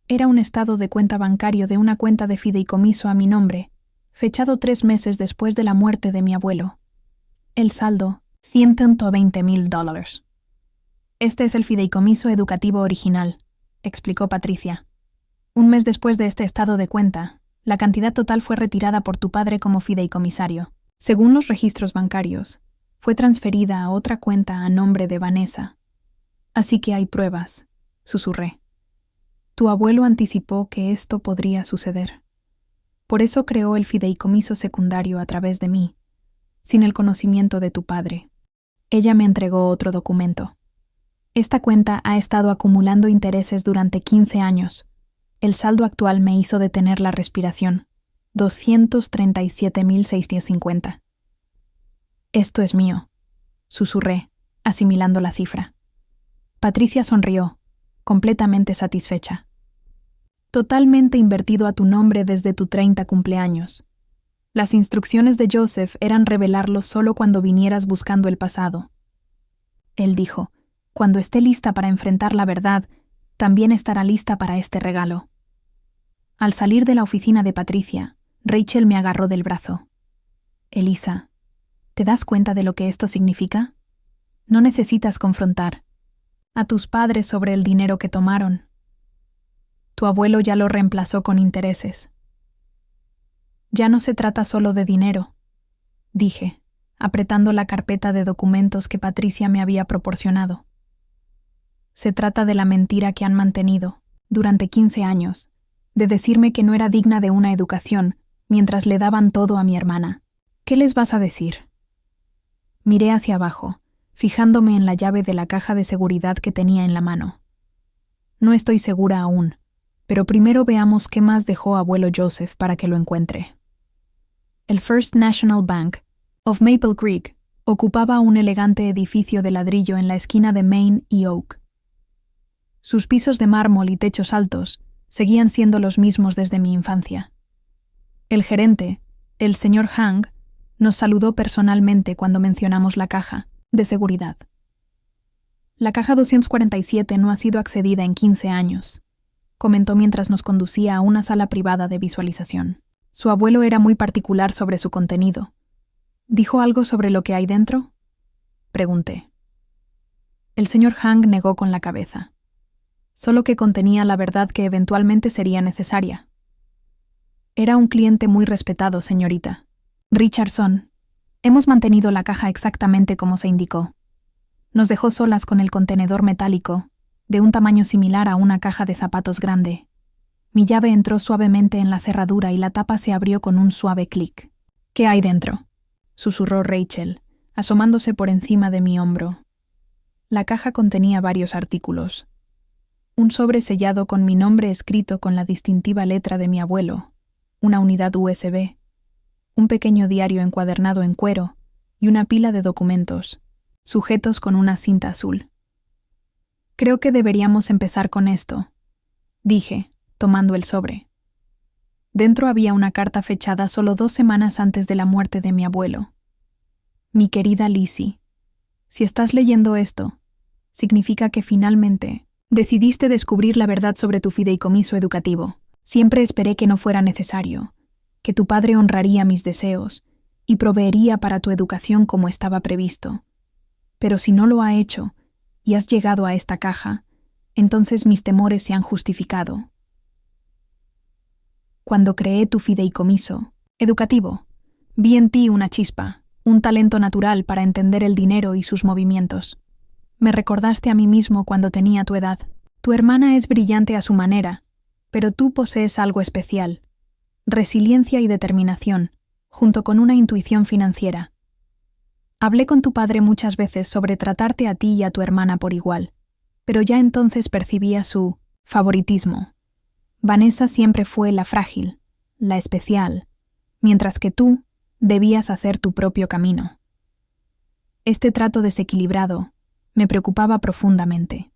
[SPEAKER 1] Era un estado de cuenta bancario de una cuenta de fideicomiso a mi nombre, fechado 3 meses después de la muerte de mi abuelo. El saldo, $120,000. Este es el fideicomiso educativo original, explicó Patricia. 1 mes después de este estado de cuenta, la cantidad total fue retirada por tu padre como fideicomisario. Según los registros bancarios, fue transferida a otra cuenta a nombre de Vanessa. Así que hay pruebas, susurré. Tu abuelo anticipó que esto podría suceder. Por eso creó el fideicomiso secundario a través de mí, sin el conocimiento de tu padre. Ella me entregó otro documento. Esta cuenta ha estado acumulando intereses durante 15 años. El saldo actual me hizo detener la respiración. 237,650. Esto es mío, susurré, asimilando la cifra. Patricia sonrió, completamente satisfecha. Totalmente invertido a tu nombre desde tu 30 cumpleaños. Las instrucciones de Joseph eran revelarlo solo cuando vinieras buscando el pasado. Él dijo, cuando esté lista para enfrentar la verdad, también estará lista para este regalo. Al salir de la oficina de Patricia, Rachel me agarró del brazo. Elisa, ¿te das cuenta de lo que esto significa? No necesitas confrontar a tus padres sobre el dinero que tomaron. Tu abuelo ya lo reemplazó con intereses. Ya no se trata solo de dinero, dije, apretando la carpeta de documentos que Patricia me había proporcionado. Se trata de la mentira que han mantenido, durante 15 años, de decirme que no era digna de una educación, mientras le daban todo a mi hermana. ¿Qué les vas a decir? Miré hacia abajo, fijándome en la llave de la caja de seguridad que tenía en la mano. No estoy segura aún, pero primero veamos qué más dejó abuelo Joseph para que lo encuentre. El First National Bank of Maple Creek ocupaba un elegante edificio de ladrillo en la esquina de Main y Oak. Sus pisos de mármol y techos altos seguían siendo los mismos desde mi infancia. El gerente, el señor Hang, nos saludó personalmente cuando mencionamos la caja de seguridad. La caja 247 no ha sido accedida en 15 años, comentó mientras nos conducía a una sala privada de visualización. Su abuelo era muy particular sobre su contenido. ¿Dijo algo sobre lo que hay dentro? Pregunté. El señor Hang negó con la cabeza. Solo que contenía la verdad que eventualmente sería necesaria. Era un cliente muy respetado, señorita. Richardson, hemos mantenido la caja exactamente como se indicó. Nos dejó solas con el contenedor metálico, de un tamaño similar a una caja de zapatos grande. Mi llave entró suavemente en la cerradura y la tapa se abrió con un suave clic. ¿Qué hay dentro?, susurró Rachel, asomándose por encima de mi hombro. La caja contenía varios artículos. Un sobre sellado con mi nombre escrito con la distintiva letra de mi abuelo, una unidad USB, un pequeño diario encuadernado en cuero y una pila de documentos, sujetos con una cinta azul. Creo que deberíamos empezar con esto, dije, tomando el sobre. Dentro había una carta fechada solo 2 semanas antes de la muerte de mi abuelo. Mi querida Lizzie, si estás leyendo esto, significa que finalmente decidiste descubrir la verdad sobre tu fideicomiso educativo. Siempre esperé que no fuera necesario, que tu padre honraría mis deseos y proveería para tu educación como estaba previsto. Pero si no lo ha hecho y has llegado a esta caja, entonces mis temores se han justificado. Cuando creé tu fideicomiso educativo, vi en ti una chispa, un talento natural para entender el dinero y sus movimientos. Me recordaste a mí mismo cuando tenía tu edad. Tu hermana es brillante a su manera, pero tú posees algo especial: resiliencia y determinación, junto con una intuición financiera. Hablé con tu padre muchas veces sobre tratarte a ti y a tu hermana por igual, pero ya entonces percibía su favoritismo. Vanessa siempre fue la frágil, la especial, mientras que tú debías hacer tu propio camino. Este trato desequilibrado me preocupaba profundamente.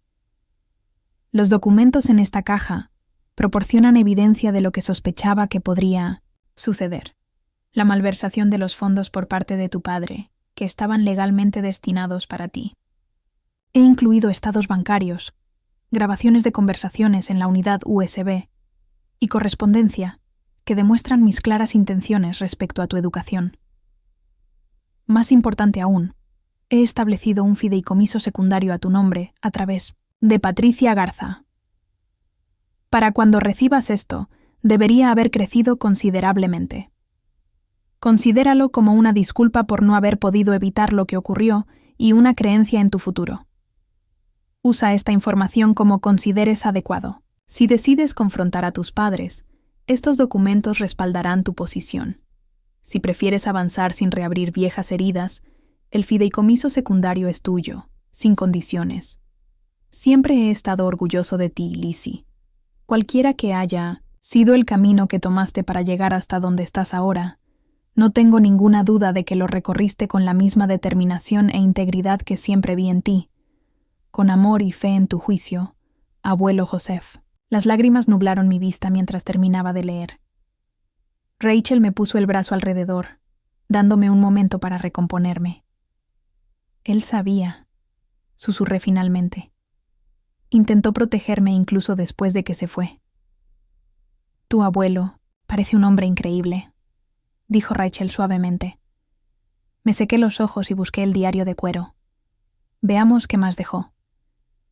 [SPEAKER 1] Los documentos en esta caja proporcionan evidencia de lo que sospechaba que podría suceder: la malversación de los fondos por parte de tu padre, que estaban legalmente destinados para ti. He incluido estados bancarios, grabaciones de conversaciones en la unidad USB y correspondencia que demuestran mis claras intenciones respecto a tu educación. Más importante aún, he establecido un fideicomiso secundario a tu nombre a través de Patricia Garza. Para cuando recibas esto, debería haber crecido considerablemente. Considéralo como una disculpa por no haber podido evitar lo que ocurrió y una creencia en tu futuro. Usa esta información como consideres adecuado. Si decides confrontar a tus padres, estos documentos respaldarán tu posición. Si prefieres avanzar sin reabrir viejas heridas, el fideicomiso secundario es tuyo, sin condiciones. Siempre he estado orgulloso de ti, Lizzie. Cualquiera que haya sido el camino que tomaste para llegar hasta donde estás ahora, no tengo ninguna duda de que lo recorriste con la misma determinación e integridad que siempre vi en ti. Con amor y fe en tu juicio, abuelo Joseph. Las lágrimas nublaron mi vista mientras terminaba de leer. Rachel me puso el brazo alrededor, dándome un momento para recomponerme. Él sabía, susurré finalmente. Intentó protegerme incluso después de que se fue. Tu abuelo parece un hombre increíble, dijo Rachel suavemente. Me sequé los ojos y busqué el diario de cuero. Veamos qué más dejó.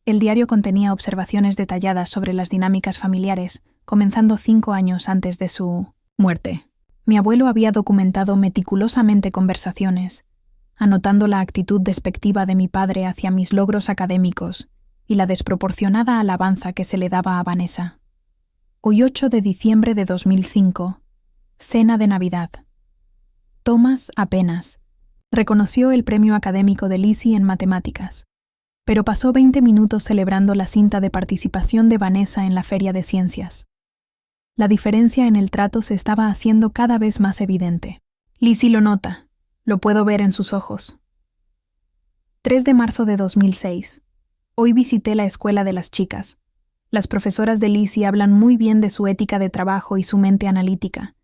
[SPEAKER 1] El diario contenía observaciones detalladas sobre las dinámicas familiares, comenzando 5 años antes de su muerte. Mi abuelo había documentado meticulosamente conversaciones, anotando la actitud despectiva de mi padre hacia mis logros académicos y la desproporcionada alabanza que se le daba a Vanessa. Hoy 8 de diciembre de 2005, cena de Navidad. Thomas apenas reconoció el premio académico de Lizzie en matemáticas, pero pasó 20 minutos celebrando la cinta de participación de Vanessa en la Feria de Ciencias. La diferencia en el trato se estaba haciendo cada vez más evidente. Lizzie lo nota, lo puedo ver en sus ojos. 3 de marzo de 2006. Hoy visité la escuela de las chicas. Las profesoras de Lizzie hablan muy bien de su ética de trabajo y su mente analítica.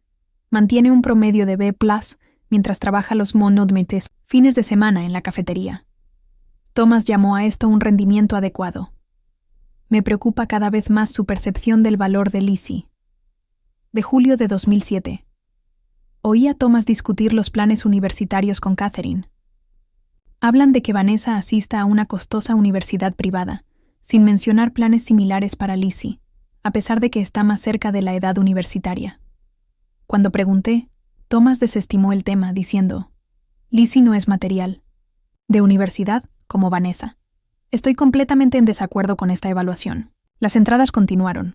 [SPEAKER 1] Mantiene un promedio de B+, mientras trabaja los monodmetes fines de semana en la cafetería. Thomas llamó a esto un rendimiento adecuado. Me preocupa cada vez más su percepción del valor de Lizzie. De julio de 2007. Oí a Thomas discutir los planes universitarios con Catherine. Hablan de que Vanessa asista a una costosa universidad privada, sin mencionar planes similares para Lizzie, a pesar de que está más cerca de la edad universitaria. Cuando pregunté, Thomas desestimó el tema, diciendo: Lizzie no es material. De universidad, como Vanessa. Estoy completamente en desacuerdo con esta evaluación. Las entradas continuaron,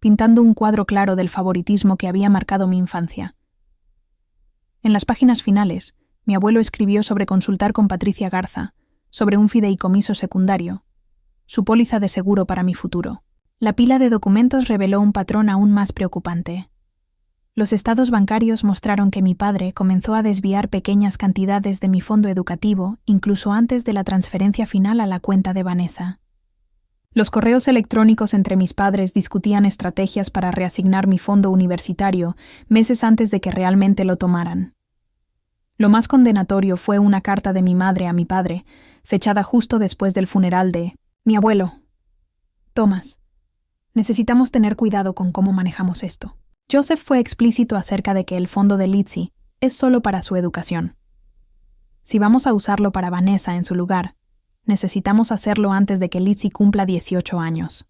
[SPEAKER 1] pintando un cuadro claro del favoritismo que había marcado mi infancia. En las páginas finales, mi abuelo escribió sobre consultar con Patricia Garza, sobre un fideicomiso secundario, su póliza de seguro para mi futuro. La pila de documentos reveló un patrón aún más preocupante. Los estados bancarios mostraron que mi padre comenzó a desviar pequeñas cantidades de mi fondo educativo incluso antes de la transferencia final a la cuenta de Vanessa. Los correos electrónicos entre mis padres discutían estrategias para reasignar mi fondo universitario meses antes de que realmente lo tomaran. Lo más condenatorio fue una carta de mi madre a mi padre, fechada justo después del funeral de mi abuelo. Thomas, necesitamos tener cuidado con cómo manejamos esto. Joseph fue explícito acerca de que el fondo de Lizzie es solo para su educación. Si vamos a usarlo para Vanessa en su lugar, necesitamos hacerlo antes de que Lizzie cumpla 18 años.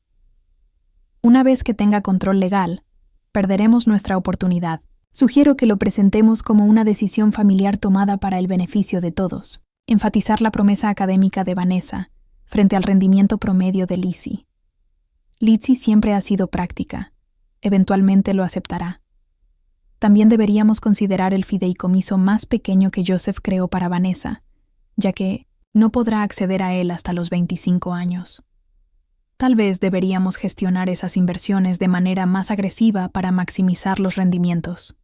[SPEAKER 1] Una vez que tenga control legal, perderemos nuestra oportunidad. Sugiero que lo presentemos como una decisión familiar tomada para el beneficio de todos. Enfatizar la promesa académica de Vanessa frente al rendimiento promedio de Lizzie. Lizzie siempre ha sido práctica. Eventualmente lo aceptará. También deberíamos considerar el fideicomiso más pequeño que Joseph creó para Vanessa, ya que no podrá acceder a él hasta los 25 años. Tal vez deberíamos gestionar esas inversiones de manera más agresiva para maximizar los rendimientos.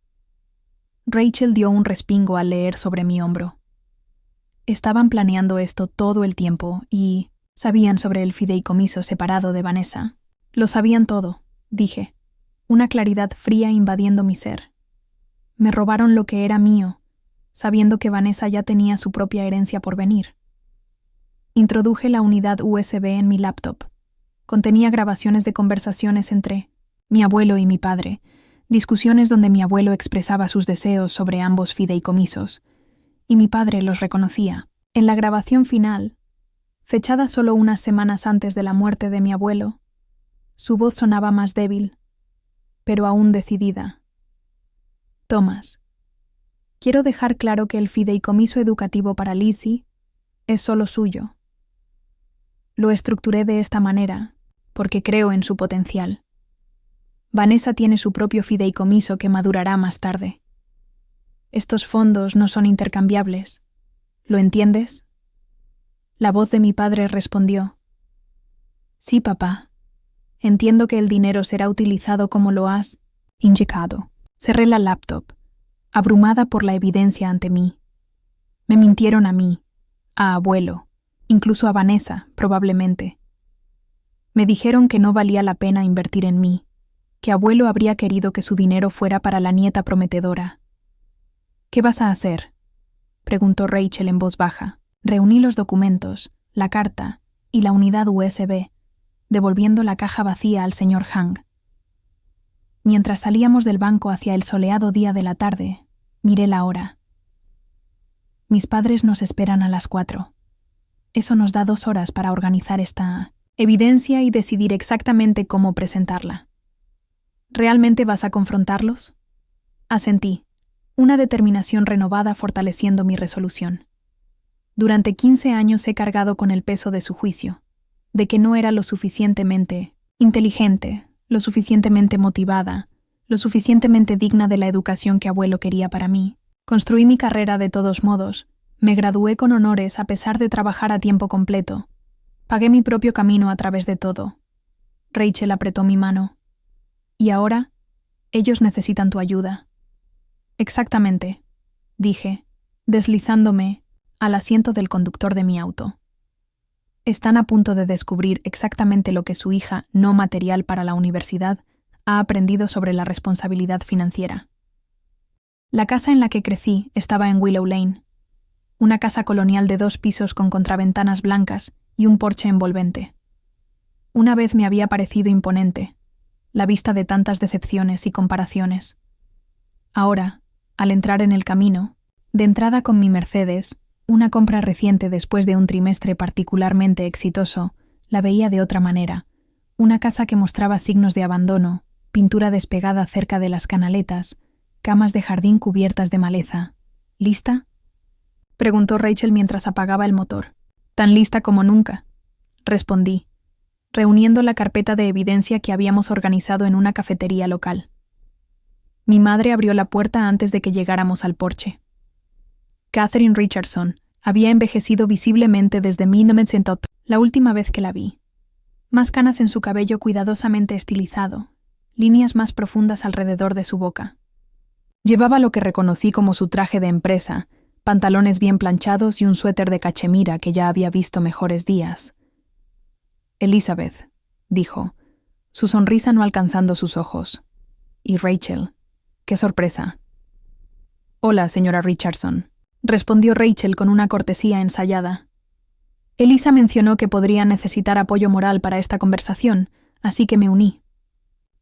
[SPEAKER 1] Rachel dio un respingo al leer sobre mi hombro. Estaban planeando esto todo el tiempo y sabían sobre el fideicomiso separado de Vanessa. Lo sabían todo, dije, una claridad fría invadiendo mi ser. Me robaron lo que era mío, sabiendo que Vanessa ya tenía su propia herencia por venir. Introduje la unidad USB en mi laptop. Contenía grabaciones de conversaciones entre mi abuelo y mi padre, discusiones donde mi abuelo expresaba sus deseos sobre ambos fideicomisos, y mi padre los reconocía. En la grabación final, fechada solo unas semanas antes de la muerte de mi abuelo, su voz sonaba más débil, pero aún decidida. Thomas, quiero dejar claro que el fideicomiso educativo para Lizzie es solo suyo. Lo estructuré de esta manera porque creo en su potencial. Vanessa tiene su propio fideicomiso que madurará más tarde. Estos fondos no son intercambiables. ¿Lo entiendes? La voz de mi padre respondió: Sí, papá. Entiendo que el dinero será utilizado como lo has indicado. Cerré la laptop, abrumada por la evidencia ante mí. Me mintieron a mí, a abuelo, incluso a Vanessa, probablemente. Me dijeron que no valía la pena invertir en mí, que abuelo habría querido que su dinero fuera para la nieta prometedora. ¿Qué vas a hacer?, preguntó Rachel en voz baja. Reuní los documentos, la carta y la unidad USB, devolviendo la caja vacía al señor Hang. Mientras salíamos del banco hacia el soleado día de la tarde, miré la hora. Mis padres nos esperan a las 4. Eso nos da 2 horas para organizar esta evidencia y decidir exactamente cómo presentarla. ¿Realmente vas a confrontarlos? Asentí, una determinación renovada fortaleciendo mi resolución. Durante 15 años he cargado con el peso de su juicio, de que no era lo suficientemente inteligente, lo suficientemente motivada, lo suficientemente digna de la educación que abuelo quería para mí. Construí mi carrera de todos modos, me gradué con honores a pesar de trabajar a tiempo completo. Pagué mi propio camino a través de todo. Rachel apretó mi mano. Y ahora, ellos necesitan tu ayuda. Exactamente, dije, deslizándome al asiento del conductor de mi auto. Están a punto de descubrir exactamente lo que su hija, no material para la universidad, ha aprendido sobre la responsabilidad financiera. La casa en la que crecí estaba en Willow Lane, una casa colonial de 2 pisos con contraventanas blancas y un porche envolvente. Una vez me había parecido imponente, la vista de tantas decepciones y comparaciones. Ahora, al entrar en el camino, de entrada con mi Mercedes, una compra reciente después de un trimestre particularmente exitoso, la veía de otra manera, una casa que mostraba signos de abandono, pintura despegada cerca de las canaletas, camas de jardín cubiertas de maleza. ¿Lista?, preguntó Rachel mientras apagaba el motor. Tan lista como nunca, respondí, reuniendo la carpeta de evidencia que habíamos organizado en una cafetería local. Mi madre abrió la puerta antes de que llegáramos al porche. Catherine Richardson había envejecido visiblemente desde 1900, la última vez que la vi. Más canas en su cabello cuidadosamente estilizado, líneas más profundas alrededor de su boca. Llevaba lo que reconocí como su traje de empresa, pantalones bien planchados y un suéter de cachemira que ya había visto mejores días. Elizabeth, dijo, su sonrisa no alcanzando sus ojos. Y Rachel, qué sorpresa. Hola, señora Richardson, respondió Rachel con una cortesía ensayada. Elisa mencionó que podría necesitar apoyo moral para esta conversación, así que me uní.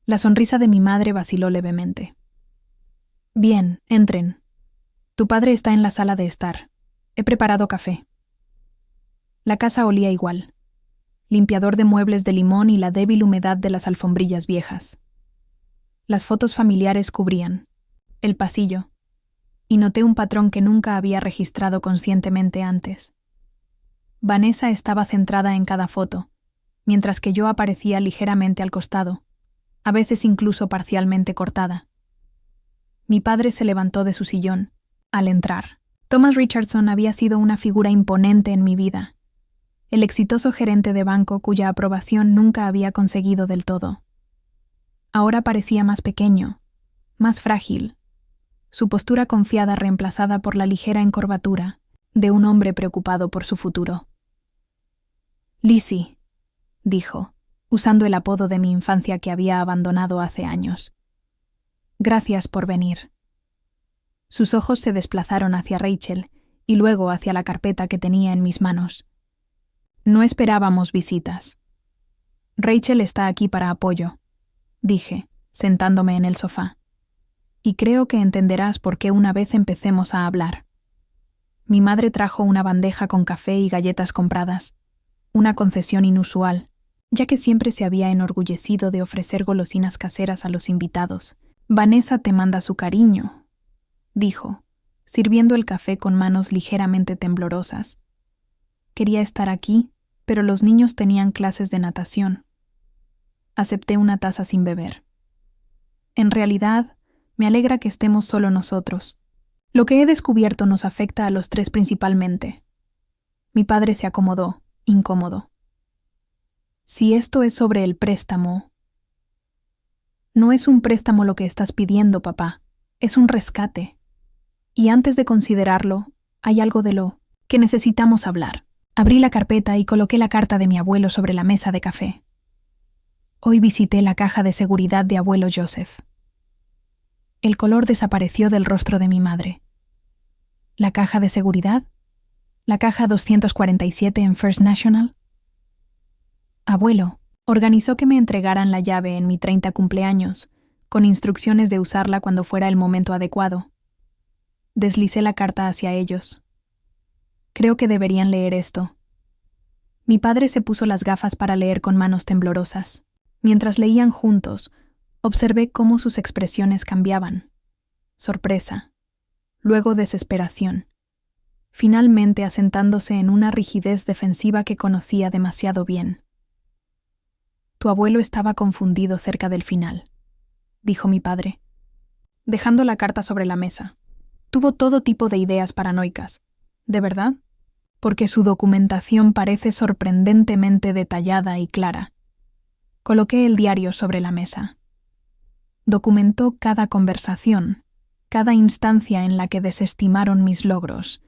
[SPEAKER 1] La sonrisa de mi madre vaciló levemente. Bien, entren. Tu padre está en la sala de estar. He preparado café. La casa olía igual. Limpiador de muebles de limón y la débil humedad de las alfombrillas viejas. Las fotos familiares cubrían el pasillo, y noté un patrón que nunca había registrado conscientemente antes. Vanessa estaba centrada en cada foto, mientras que yo aparecía ligeramente al costado, a veces incluso parcialmente cortada. Mi padre se levantó de su sillón al entrar. Thomas Richardson había sido una figura imponente en mi vida, el exitoso gerente de banco cuya aprobación nunca había conseguido del todo. Ahora parecía más pequeño, más frágil, su postura confiada reemplazada por la ligera encorvatura de un hombre preocupado por su futuro. Lizzie, dijo, usando el apodo de mi infancia que había abandonado hace años. Gracias por venir. Sus ojos se desplazaron hacia Rachel y luego hacia la carpeta que tenía en mis manos. No esperábamos visitas. Rachel está aquí para apoyo, dije, sentándome en el sofá. Y creo que entenderás por qué una vez empecemos a hablar. Mi madre trajo una bandeja con café y galletas compradas, una concesión inusual, ya que siempre se había enorgullecido de ofrecer golosinas caseras a los invitados. Vanessa te manda su cariño, dijo, sirviendo el café con manos ligeramente temblorosas. Quería estar aquí, pero los niños tenían clases de natación. Acepté una taza sin beber. En realidad, me alegra que estemos solo nosotros. Lo que he descubierto nos afecta a los 3 principalmente. Mi padre se acomodó, incómodo. Si esto es sobre el préstamo... No es un préstamo lo que estás pidiendo, papá. Es un rescate. Y antes de considerarlo, hay algo de lo que necesitamos hablar. Abrí la carpeta y coloqué la carta de mi abuelo sobre la mesa de café. Hoy visité la caja de seguridad de abuelo Joseph. El color desapareció del rostro de mi madre. ¿La caja de seguridad? ¿La caja 247 en First National? Abuelo organizó que me entregaran la llave en mi 30 cumpleaños, con instrucciones de usarla cuando fuera el momento adecuado. Deslicé la carta hacia ellos. Creo que deberían leer esto. Mi padre se puso las gafas para leer con manos temblorosas. Mientras leían juntos, observé cómo sus expresiones cambiaban. Sorpresa, luego desesperación, finalmente asentándose en una rigidez defensiva que conocía demasiado bien. Tu abuelo estaba confundido cerca del final, dijo mi padre, dejando la carta sobre la mesa. Tuvo todo tipo de ideas paranoicas. ¿De verdad? Porque su documentación parece sorprendentemente detallada y clara. Coloqué el diario sobre la mesa. Documentó cada conversación, cada instancia en la que desestimaron mis logros,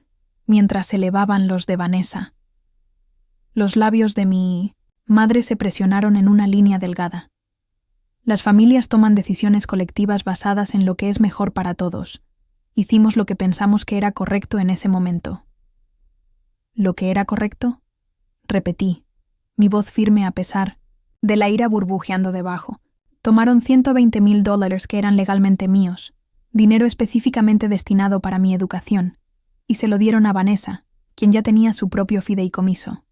[SPEAKER 1] mientras elevaban los de Vanessa. Los labios de mi madre se presionaron en una línea delgada. Las familias toman decisiones colectivas basadas en lo que es mejor para todos. Hicimos lo que pensamos que era correcto en ese momento. ¿Lo que era correcto? Repetí, mi voz firme a pesar de la ira burbujeando debajo. Tomaron $120,000 que eran legalmente míos, dinero específicamente destinado para mi educación, y se lo dieron a Vanessa, quien ya tenía su propio fideicomiso.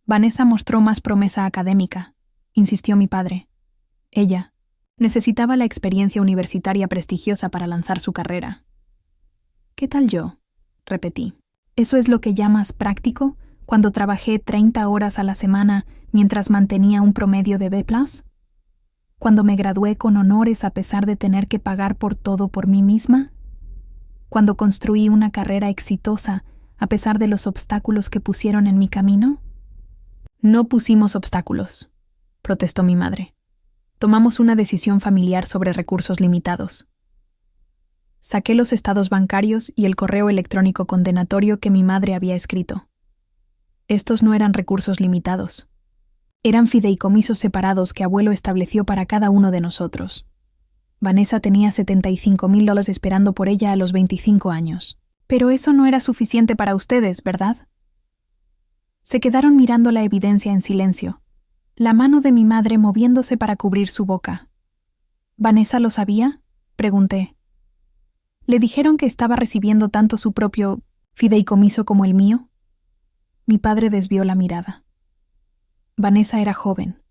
[SPEAKER 1] Vanessa mostró más promesa académica, insistió mi padre. Ella necesitaba la experiencia universitaria prestigiosa para lanzar su carrera. ¿Qué tal yo? Repetí. ¿Eso es lo que llamas práctico cuando trabajé 30 horas a la semana mientras mantenía un promedio de B+? ¿Cuando me gradué con honores a pesar de tener que pagar por todo por mí misma? ¿Cuando construí una carrera exitosa a pesar de los obstáculos que pusieron en mi camino? No pusimos obstáculos, protestó mi madre. Tomamos una decisión familiar sobre recursos limitados. Saqué los estados bancarios y el correo electrónico condenatorio que mi madre había escrito. Estos no eran recursos limitados. Eran fideicomisos separados que abuelo estableció para cada uno de nosotros. Vanessa tenía $75,000 esperando por ella a los 25 años. Pero eso no era suficiente para ustedes, ¿verdad? Se quedaron mirando la evidencia en silencio, la mano de mi madre moviéndose para cubrir su boca. ¿Vanessa lo sabía?, pregunté. ¿Le dijeron que estaba recibiendo tanto su propio fideicomiso como el mío? Mi padre desvió la mirada. Vanessa era joven.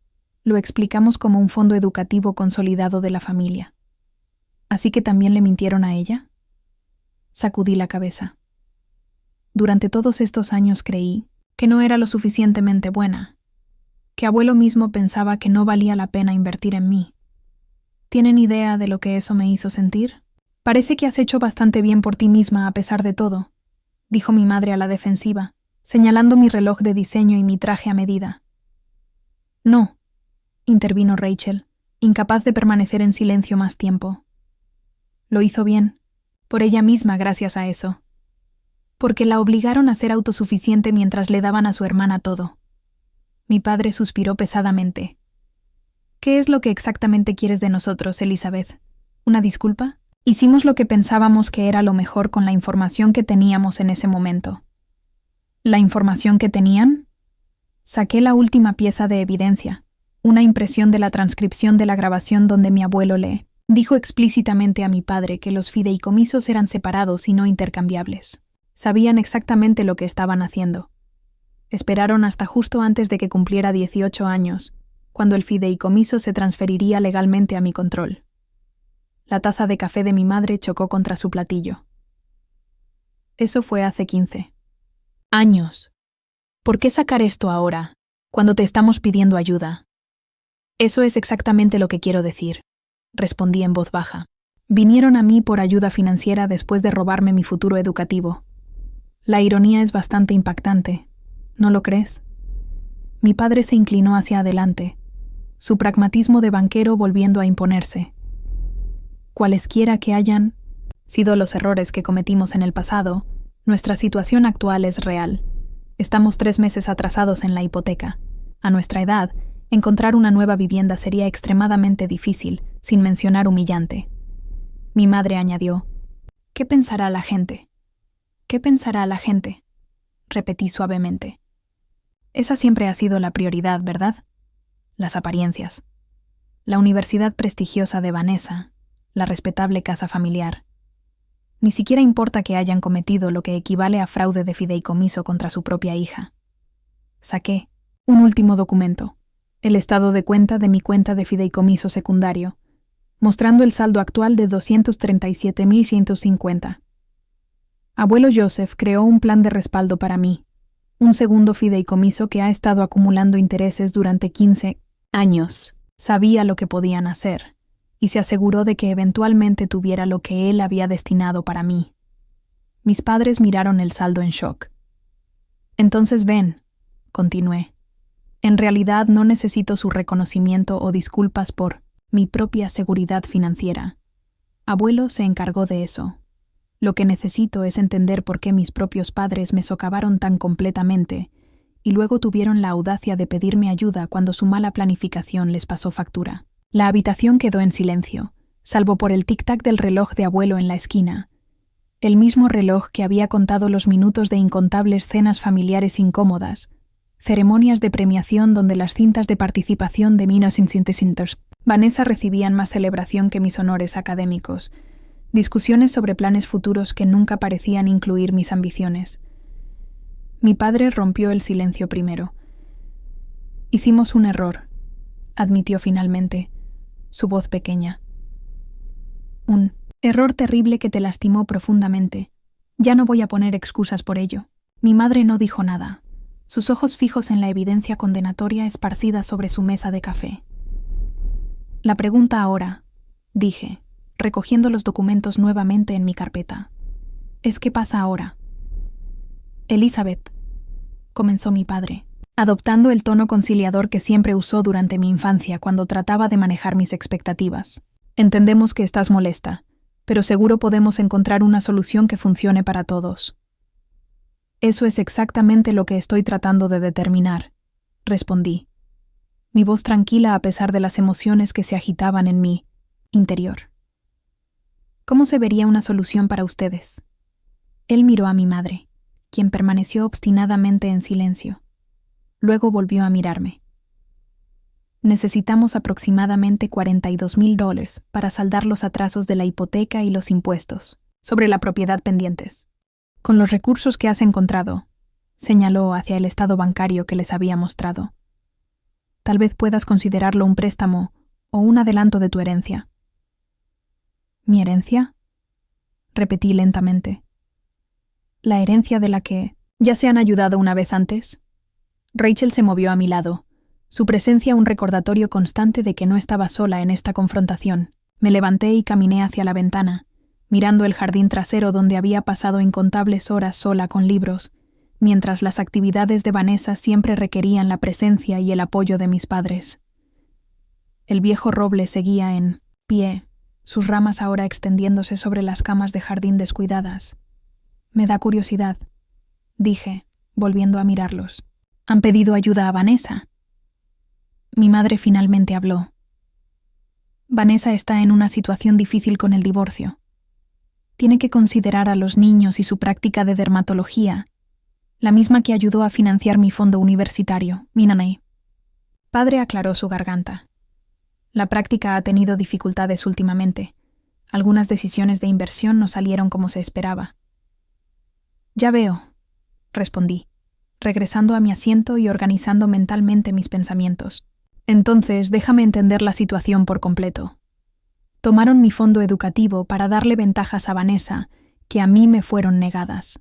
[SPEAKER 1] Lo explicamos como un fondo educativo consolidado de la familia. ¿Así que también le mintieron a ella? Sacudí la cabeza. Durante todos estos años creí que no era lo suficientemente buena, que abuelo mismo pensaba que no valía la pena invertir en mí. ¿Tienen idea de lo que eso me hizo sentir? Parece que has hecho bastante bien por ti misma a pesar de todo, dijo mi madre a la defensiva, señalando mi reloj de diseño y mi traje a medida. No, intervino Rachel, incapaz de permanecer en silencio más tiempo. Lo hizo bien, por ella misma gracias a eso. Porque la obligaron a ser autosuficiente mientras le daban a su hermana todo. Mi padre suspiró pesadamente. ¿Qué es lo que exactamente quieres de nosotros, Elizabeth? ¿Una disculpa? Hicimos lo que pensábamos que era lo mejor con la información que teníamos en ese momento. ¿La información que tenían? Saqué la última pieza de evidencia, una impresión de la transcripción de la grabación donde mi abuelo le dijo explícitamente a mi padre que los fideicomisos eran separados y no intercambiables. Sabían exactamente lo que estaban haciendo. Esperaron hasta justo antes de que cumpliera 18 años, cuando el fideicomiso se transferiría legalmente a mi control. La taza de café de mi madre chocó contra su platillo. Eso fue hace 15 años. ¿Por qué sacar esto ahora, cuando te estamos pidiendo ayuda? Eso es exactamente lo que quiero decir, respondí en voz baja. Vinieron a mí por ayuda financiera después de robarme mi futuro educativo. La ironía es bastante impactante, ¿no lo crees? Mi padre se inclinó hacia adelante, su pragmatismo de banquero volviendo a imponerse. Cualesquiera que hayan sido los errores que cometimos en el pasado, nuestra situación actual es real. Estamos 3 meses atrasados en la hipoteca. A nuestra edad, encontrar una nueva vivienda sería extremadamente difícil, sin mencionar humillante. Mi madre añadió, ¿qué pensará la gente? ¿Qué pensará la gente? Repetí suavemente. Esa siempre ha sido la prioridad, ¿verdad? Las apariencias. La universidad prestigiosa de Vanessa, la respetable casa familiar. Ni siquiera importa que hayan cometido lo que equivale a fraude de fideicomiso contra su propia hija. Saqué un último documento, el estado de cuenta de mi cuenta de fideicomiso secundario, mostrando el saldo actual de $237,150. Abuelo Joseph creó un plan de respaldo para mí, un segundo fideicomiso que ha estado acumulando intereses durante 15 años. Sabía lo que podían hacer, y se aseguró de que eventualmente tuviera lo que él había destinado para mí. Mis padres miraron el saldo en shock. Entonces ven, continué. En realidad no necesito su reconocimiento o disculpas por mi propia seguridad financiera. Abuelo se encargó de eso. Lo que necesito es entender por qué mis propios padres me socavaron tan completamente y luego tuvieron la audacia de pedirme ayuda cuando su mala planificación les pasó factura. La habitación quedó en silencio, salvo por el tic-tac del reloj de abuelo en la esquina. El mismo reloj que había contado los minutos de incontables cenas familiares incómodas, ceremonias de premiación donde las cintas de participación de Minos Incintesinters Vanessa recibían más celebración que mis honores académicos, discusiones sobre planes futuros que nunca parecían incluir mis ambiciones. Mi padre rompió el silencio primero. Hicimos un error, admitió finalmente, su voz pequeña. Un error terrible que te lastimó profundamente. Ya no voy a poner excusas por ello. Mi madre no dijo nada, sus ojos fijos en la evidencia condenatoria esparcida sobre su mesa de café. La pregunta ahora, dije, recogiendo los documentos nuevamente en mi carpeta, es ¿qué pasa ahora? Elizabeth, comenzó mi padre, adoptando el tono conciliador que siempre usó durante mi infancia cuando trataba de manejar mis expectativas. Entendemos que estás molesta, pero seguro podemos encontrar una solución que funcione para todos. Eso es exactamente lo que estoy tratando de determinar, respondí, mi voz tranquila a pesar de las emociones que se agitaban en mi interior. ¿Cómo se vería una solución para ustedes? Él miró a mi madre, quien permaneció obstinadamente en silencio. Luego volvió a mirarme. Necesitamos aproximadamente $42,000 para saldar los atrasos de la hipoteca y los impuestos sobre la propiedad pendientes. Con los recursos que has encontrado, señaló hacia el estado bancario que les había mostrado. Tal vez puedas considerarlo un préstamo o un adelanto de tu herencia. ¿Mi herencia? Repetí lentamente. ¿La herencia de la que ya se han ayudado una vez antes? Rachel se movió a mi lado, su presencia un recordatorio constante de que no estaba sola en esta confrontación. Me levanté y caminé hacia la ventana, mirando el jardín trasero donde había pasado incontables horas sola con libros, mientras las actividades de Vanessa siempre requerían la presencia y el apoyo de mis padres. El viejo roble seguía en pie, sus ramas ahora extendiéndose sobre las camas de jardín descuidadas. Me da curiosidad, dije, volviendo a mirarlos. ¿Han pedido ayuda a Vanessa? Mi madre finalmente habló. Vanessa está en una situación difícil con el divorcio. Tiene que considerar a los niños y su práctica de dermatología, la misma que ayudó a financiar mi fondo universitario, Minanay. Padre aclaró su garganta. La práctica ha tenido dificultades últimamente. Algunas decisiones de inversión no salieron como se esperaba. Ya veo, respondí, regresando a mi asiento y organizando mentalmente mis pensamientos. Entonces, déjame entender la situación por completo. Tomaron mi fondo educativo para darle ventajas a Vanessa, que a mí me fueron negadas.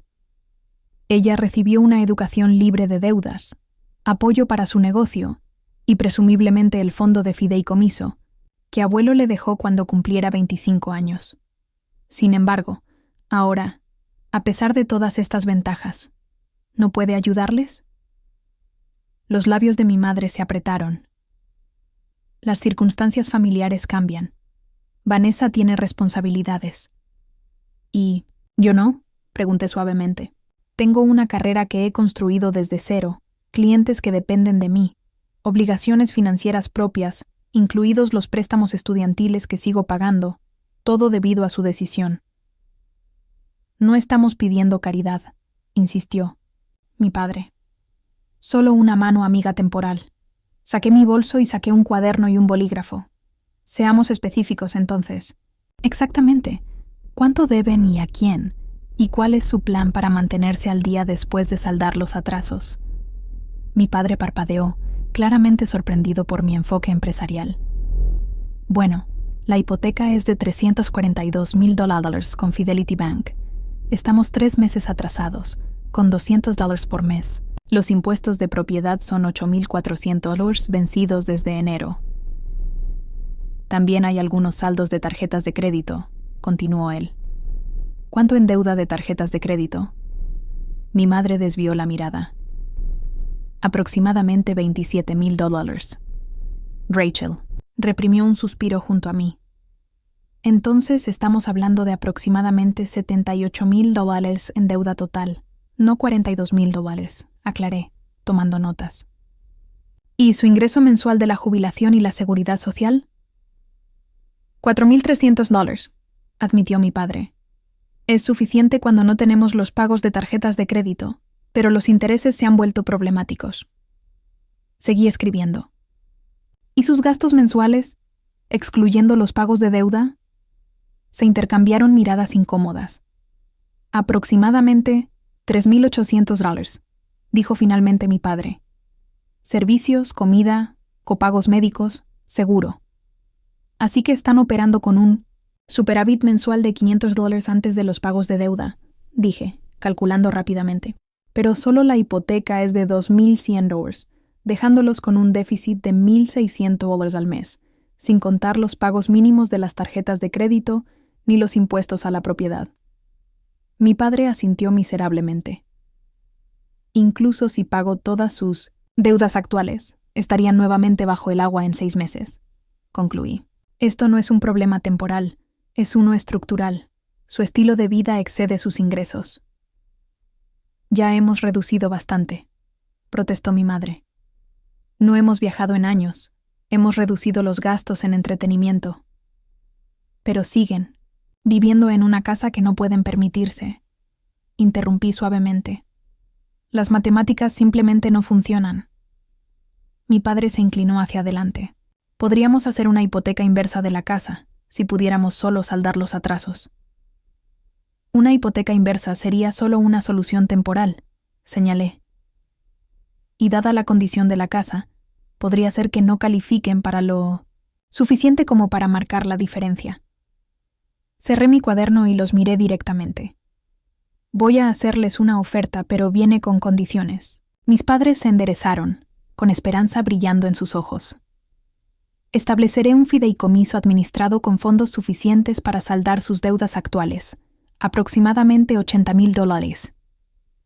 [SPEAKER 1] Ella recibió una educación libre de deudas, apoyo para su negocio y presumiblemente el fondo de fideicomiso, que abuelo le dejó cuando cumpliera 25 años. Sin embargo, ahora, a pesar de todas estas ventajas, ¿no puede ayudarles? Los labios de mi madre se apretaron. Las circunstancias familiares cambian. Vanessa tiene responsabilidades. ¿Y yo no? Pregunté suavemente. Tengo una carrera que he construido desde cero, clientes que dependen de mí, obligaciones financieras propias, incluidos los préstamos estudiantiles que sigo pagando, todo debido a su decisión. No estamos pidiendo caridad, insistió mi padre. Solo una mano amiga temporal. Saqué mi bolso y saqué un cuaderno y un bolígrafo. Seamos específicos entonces. Exactamente, ¿cuánto deben y a quién? ¿Y cuál es su plan para mantenerse al día después de saldar los atrasos? Mi padre parpadeó, claramente sorprendido por mi enfoque empresarial. Bueno, la hipoteca es de $342,000 con Fidelity Bank. Estamos 3 meses atrasados, con $200 por mes. Los impuestos de propiedad son $8,400 vencidos desde enero. También hay algunos saldos de tarjetas de crédito, continuó él. ¿Cuánto endeuda de tarjetas de crédito? Mi madre desvió la mirada. Aproximadamente $27,000. Rachel reprimió un suspiro junto a mí. Entonces estamos hablando de aproximadamente $78,000 en deuda total, no $42,000, aclaré, tomando notas. ¿Y su ingreso mensual de la jubilación y la seguridad social? $4,300, admitió mi padre. Es suficiente cuando no tenemos los pagos de tarjetas de crédito, pero los intereses se han vuelto problemáticos. Seguí escribiendo. ¿Y sus gastos mensuales, excluyendo los pagos de deuda? Se intercambiaron miradas incómodas. Aproximadamente $3,800, dijo finalmente mi padre. Servicios, comida, copagos médicos, seguro. Así que están operando con un superávit mensual de $500 antes de los pagos de deuda, dije, calculando rápidamente. Pero solo la hipoteca es de $2,100, dejándolos con un déficit de $1,600 al mes, sin contar los pagos mínimos de las tarjetas de crédito ni los impuestos a la propiedad. Mi padre asintió miserablemente. Incluso si pago todas sus deudas actuales, estarían nuevamente bajo el agua en 6 meses, concluí. Esto no es un problema temporal, es uno estructural. Su estilo de vida excede sus ingresos. Ya hemos reducido bastante, protestó mi madre. No hemos viajado en años, hemos reducido los gastos en entretenimiento. Pero siguen, viviendo en una casa que no pueden permitirse. Interrumpí suavemente. Las matemáticas simplemente no funcionan. Mi padre se inclinó hacia adelante. Podríamos hacer una hipoteca inversa de la casa, si pudiéramos solo saldar los atrasos. Una hipoteca inversa sería solo una solución temporal, señalé. Y dada la condición de la casa, podría ser que no califiquen para lo suficiente como para marcar la diferencia. Cerré mi cuaderno y los miré directamente. Voy a hacerles una oferta, pero viene con condiciones. Mis padres se enderezaron, con esperanza brillando en sus ojos. Estableceré un fideicomiso administrado con fondos suficientes para saldar sus deudas actuales, aproximadamente $80,000.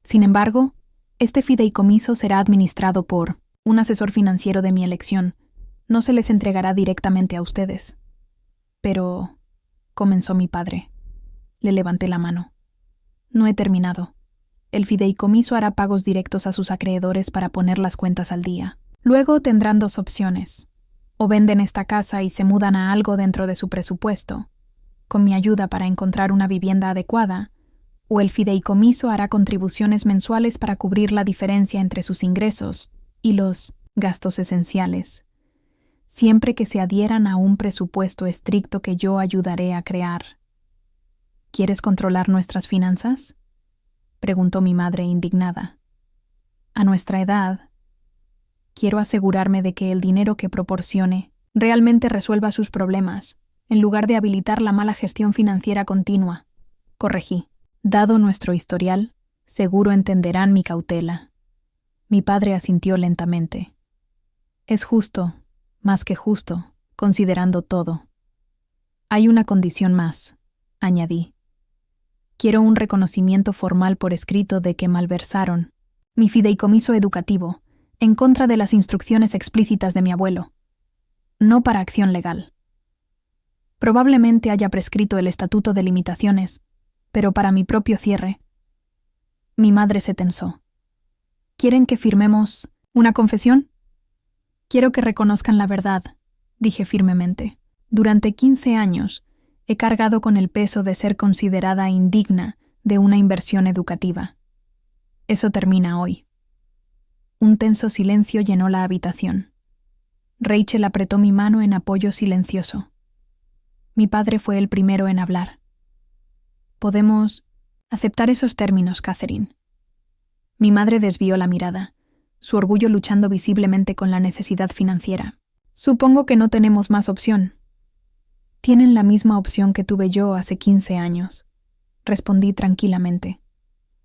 [SPEAKER 1] Sin embargo, este fideicomiso será administrado por un asesor financiero de mi elección. No se les entregará directamente a ustedes. Pero, comenzó mi padre. Le levanté la mano. No he terminado. El fideicomiso hará pagos directos a sus acreedores para poner las cuentas al día. Luego tendrán 2 opciones. O venden esta casa y se mudan a algo dentro de su presupuesto, con mi ayuda para encontrar una vivienda adecuada, o el fideicomiso hará contribuciones mensuales para cubrir la diferencia entre sus ingresos y los gastos esenciales, siempre que se adhieran a un presupuesto estricto que yo ayudaré a crear. ¿Quieres controlar nuestras finanzas?, preguntó mi madre indignada. A nuestra edad, quiero asegurarme de que el dinero que proporcione realmente resuelva sus problemas, en lugar de habilitar la mala gestión financiera continua. Corregí. Dado nuestro historial, seguro entenderán mi cautela. Mi padre asintió lentamente. Es justo, más que justo, considerando todo. Hay una condición más, añadí. Quiero un reconocimiento formal por escrito de que malversaron mi fideicomiso educativo en contra de las instrucciones explícitas de mi abuelo, no para acción legal. Probablemente haya prescrito el Estatuto de Limitaciones, pero para mi propio cierre. Mi madre se tensó. ¿Quieren que firmemos una confesión? Quiero que reconozcan la verdad, dije firmemente. Durante 15 años he cargado con el peso de ser considerada indigna de una inversión educativa. Eso termina hoy. Un tenso silencio llenó la habitación. Rachel apretó mi mano en apoyo silencioso. Mi padre fue el primero en hablar. Podemos aceptar esos términos, Catherine. Mi madre desvió la mirada, su orgullo luchando visiblemente con la necesidad financiera. Supongo que no tenemos más opción. Tienen la misma opción que tuve yo hace 15 años, respondí tranquilamente.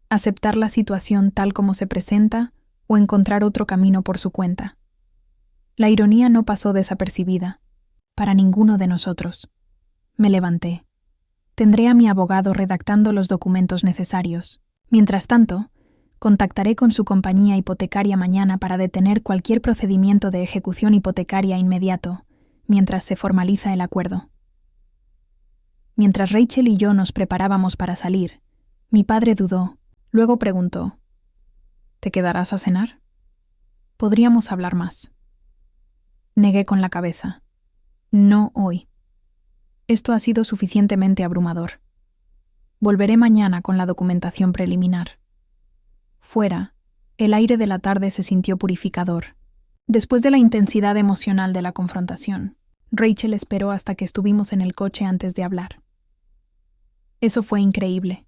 [SPEAKER 1] Aceptar la situación tal como se presenta o encontrar otro camino por su cuenta. La ironía no pasó desapercibida, para ninguno de nosotros. Me levanté. Tendré a mi abogado redactando los documentos necesarios. Mientras tanto, contactaré con su compañía hipotecaria mañana para detener cualquier procedimiento de ejecución hipotecaria inmediato, mientras se formaliza el acuerdo. Mientras Rachel y yo nos preparábamos para salir, mi padre dudó, luego preguntó: ¿Te quedarás a cenar? Podríamos hablar más. Negué con la cabeza. No hoy. Esto ha sido suficientemente abrumador. Volveré mañana con la documentación preliminar. Fuera, el aire de la tarde se sintió purificador. Después de la intensidad emocional de la confrontación, Rachel esperó hasta que estuvimos en el coche antes de hablar. Eso fue increíble.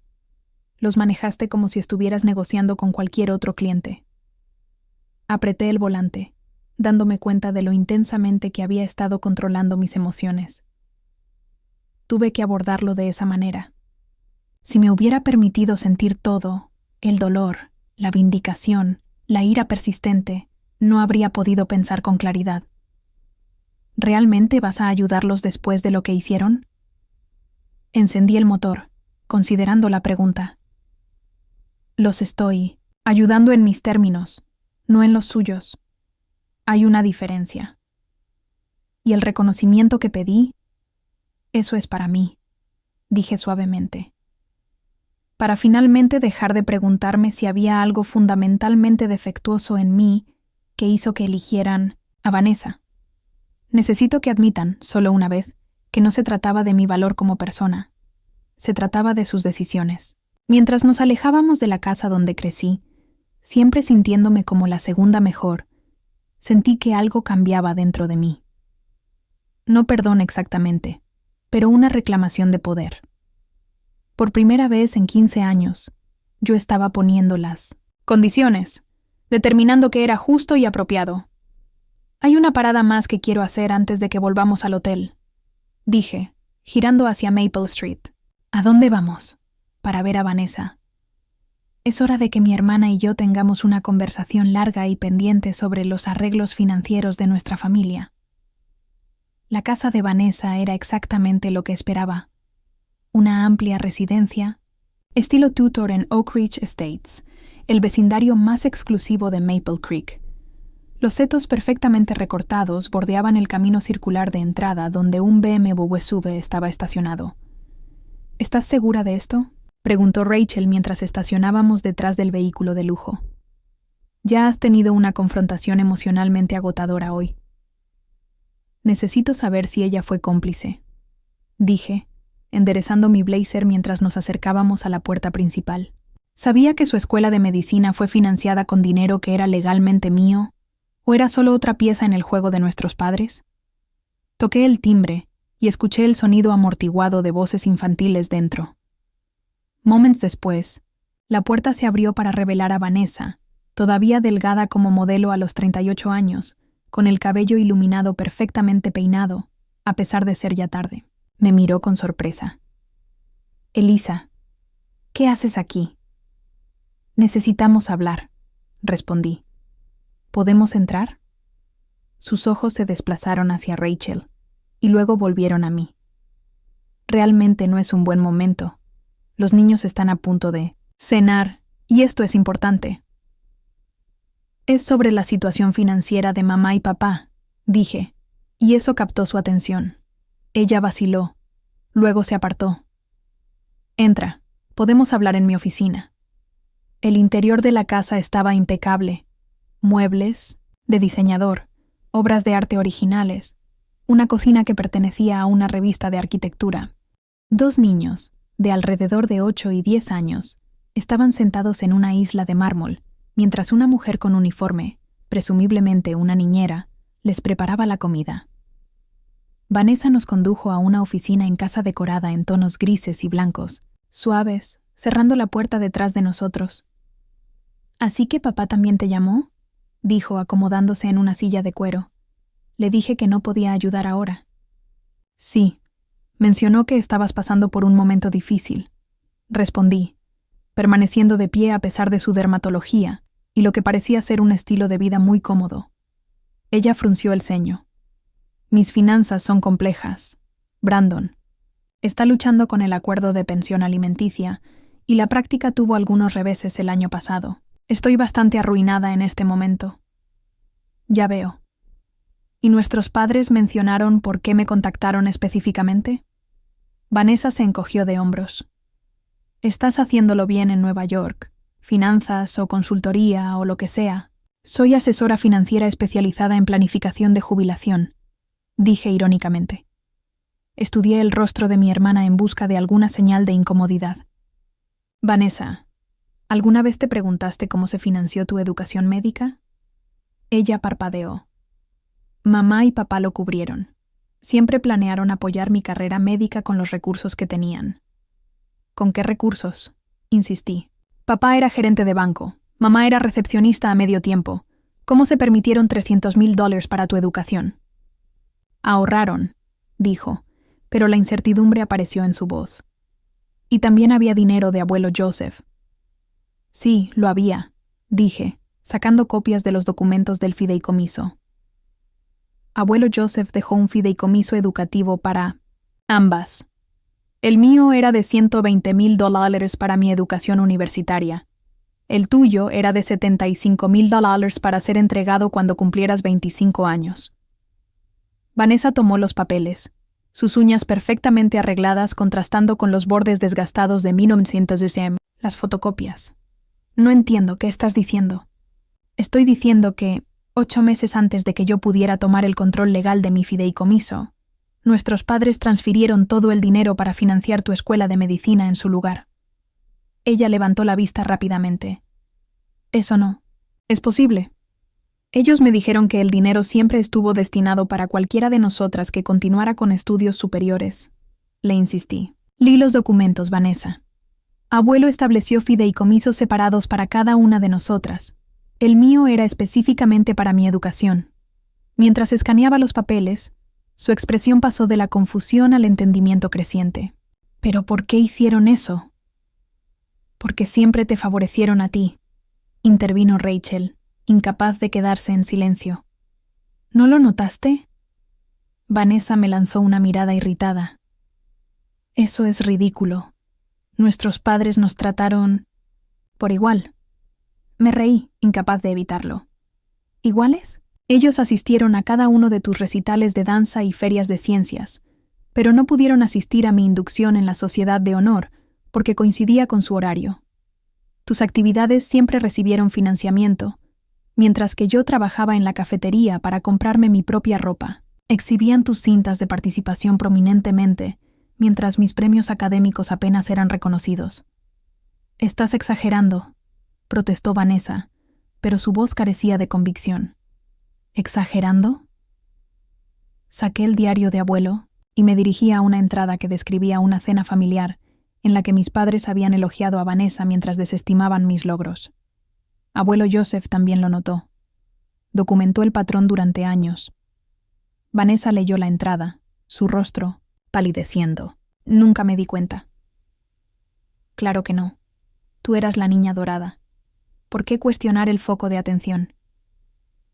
[SPEAKER 1] Los manejaste como si estuvieras negociando con cualquier otro cliente. Apreté el volante, dándome cuenta de lo intensamente que había estado controlando mis emociones. Tuve que abordarlo de esa manera. Si me hubiera permitido sentir todo, el dolor, la vindicación, la ira persistente, no habría podido pensar con claridad. ¿Realmente vas a ayudarlos después de lo que hicieron? Encendí el motor, considerando la pregunta. Los estoy ayudando en mis términos, no en los suyos. Hay una diferencia. ¿Y el reconocimiento que pedí? Eso es para mí, dije suavemente. Para finalmente dejar de preguntarme si había algo fundamentalmente defectuoso en mí que hizo que eligieran a Vanessa. Necesito que admitan, solo una vez, que no se trataba de mi valor como persona. Se trataba de sus decisiones. Mientras nos alejábamos de la casa donde crecí, siempre sintiéndome como la segunda mejor, sentí que algo cambiaba dentro de mí. No perdón exactamente, pero una reclamación de poder. Por primera vez en 15 años, yo estaba poniendo las condiciones, determinando que era justo y apropiado. Hay una parada más que quiero hacer antes de que volvamos al hotel, dije, girando hacia Maple Street. ¿A dónde vamos? Para ver a Vanessa. Es hora de que mi hermana y yo tengamos una conversación larga y pendiente sobre los arreglos financieros de nuestra familia. La casa de Vanessa era exactamente lo que esperaba. Una amplia residencia, estilo Tudor en Oak Ridge Estates, el vecindario más exclusivo de Maple Creek. Los setos perfectamente recortados bordeaban el camino circular de entrada donde un BMW SUV estaba estacionado. ¿Estás segura de esto?, preguntó Rachel mientras estacionábamos detrás del vehículo de lujo. Ya has tenido una confrontación emocionalmente agotadora hoy. Necesito saber si ella fue cómplice, dije, enderezando mi blazer mientras nos acercábamos a la puerta principal. ¿Sabía que su escuela de medicina fue financiada con dinero que era legalmente mío, o era solo otra pieza en el juego de nuestros padres? Toqué el timbre y escuché el sonido amortiguado de voces infantiles dentro. Momentos después, la puerta se abrió para revelar a Vanessa, todavía delgada como modelo a los 38 años, con el cabello iluminado perfectamente peinado, a pesar de ser ya tarde. Me miró con sorpresa. «Elisa, ¿qué haces aquí?» «Necesitamos hablar», respondí. «¿Podemos entrar?» Sus ojos se desplazaron hacia Rachel, y luego volvieron a mí. «Realmente no es un buen momento. Los niños están a punto de cenar, y esto es importante». «Es sobre la situación financiera de mamá y papá», dije, y eso captó su atención. Ella vaciló, luego se apartó. «Entra, podemos hablar en mi oficina». El interior de la casa estaba impecable. Muebles, de diseñador, obras de arte originales, una cocina que pertenecía a una revista de arquitectura. 2 niños, de alrededor de 8 y 10 años, estaban sentados en una isla de mármol, mientras una mujer con uniforme, presumiblemente una niñera, les preparaba la comida. Vanessa nos condujo a una oficina en casa decorada en tonos grises y blancos, suaves, cerrando la puerta detrás de nosotros. «¿Así que papá también te llamó?», dijo acomodándose en una silla de cuero. Le dije que no podía ayudar ahora. «Sí, mencionó que estabas pasando por un momento difícil. respondí, permaneciendo de pie a pesar de su dermatología y lo que parecía ser un estilo de vida muy cómodo. Ella frunció el ceño. Mis finanzas son complejas. Brandon está luchando con el acuerdo de pensión alimenticia y la práctica tuvo algunos reveses el año pasado. Estoy bastante arruinada en este momento. Ya veo. ¿Y nuestros padres mencionaron por qué me contactaron específicamente? Vanessa se encogió de hombros. Estás haciéndolo bien en Nueva York, finanzas o consultoría o lo que sea. Soy asesora financiera especializada en planificación de jubilación, dije irónicamente. Estudié el rostro de mi hermana en busca de alguna señal de incomodidad. Vanessa, ¿alguna vez te preguntaste cómo se financió tu educación médica? Ella parpadeó. Mamá y papá lo cubrieron. Siempre planearon apoyar mi carrera médica con los recursos que tenían. ¿Con qué recursos?, insistí. Papá era gerente de banco. Mamá era recepcionista a medio tiempo. ¿Cómo se permitieron $300,000 para tu educación? Ahorraron, dijo, pero la incertidumbre apareció en su voz. Y también había dinero de abuelo Joseph. Sí, lo había, dije, sacando copias de los documentos del fideicomiso. Abuelo Joseph dejó un fideicomiso educativo para ambas. El mío era de $120,000 para mi educación universitaria. El tuyo era de $75,000 para ser entregado cuando cumplieras 25 años. Vanessa tomó los papeles, sus uñas perfectamente arregladas contrastando con los bordes desgastados de 1910, las fotocopias. No entiendo qué estás diciendo. Estoy diciendo que, 8 meses antes de que yo pudiera tomar el control legal de mi fideicomiso, nuestros padres transfirieron todo el dinero para financiar tu escuela de medicina en su lugar. Ella levantó la vista rápidamente. Eso no. Es posible. Ellos me dijeron que el dinero siempre estuvo destinado para cualquiera de nosotras que continuara con estudios superiores. Le insistí. Leí los documentos, Vanessa. Abuelo estableció fideicomisos separados para cada una de nosotras. El mío era específicamente para mi educación. Mientras escaneaba los papeles, su expresión pasó de la confusión al entendimiento creciente. ¿Pero por qué hicieron eso? Porque siempre te favorecieron a ti, intervino Rachel, incapaz de quedarse en silencio. ¿No lo notaste? Vanessa me lanzó una mirada irritada. Eso es ridículo. Nuestros padres nos trataron por igual. Me reí, incapaz de evitarlo. ¿Iguales? Ellos asistieron a cada uno de tus recitales de danza y ferias de ciencias, pero no pudieron asistir a mi inducción en la Sociedad de Honor porque coincidía con su horario. Tus actividades siempre recibieron financiamiento, mientras que yo trabajaba en la cafetería para comprarme mi propia ropa. Exhibían tus cintas de participación prominentemente, mientras mis premios académicos apenas eran reconocidos. Estás exagerando, protestó Vanessa, pero su voz carecía de convicción. ¿Exagerando? Saqué el diario de abuelo y me dirigí a una entrada que describía una cena familiar en la que mis padres habían elogiado a Vanessa mientras desestimaban mis logros. Abuelo Joseph también lo notó. Documentó el patrón durante años. Vanessa leyó la entrada, su rostro palideciendo. Nunca me di cuenta. Claro que no. Tú eras la niña dorada. ¿Por qué cuestionar el foco de atención?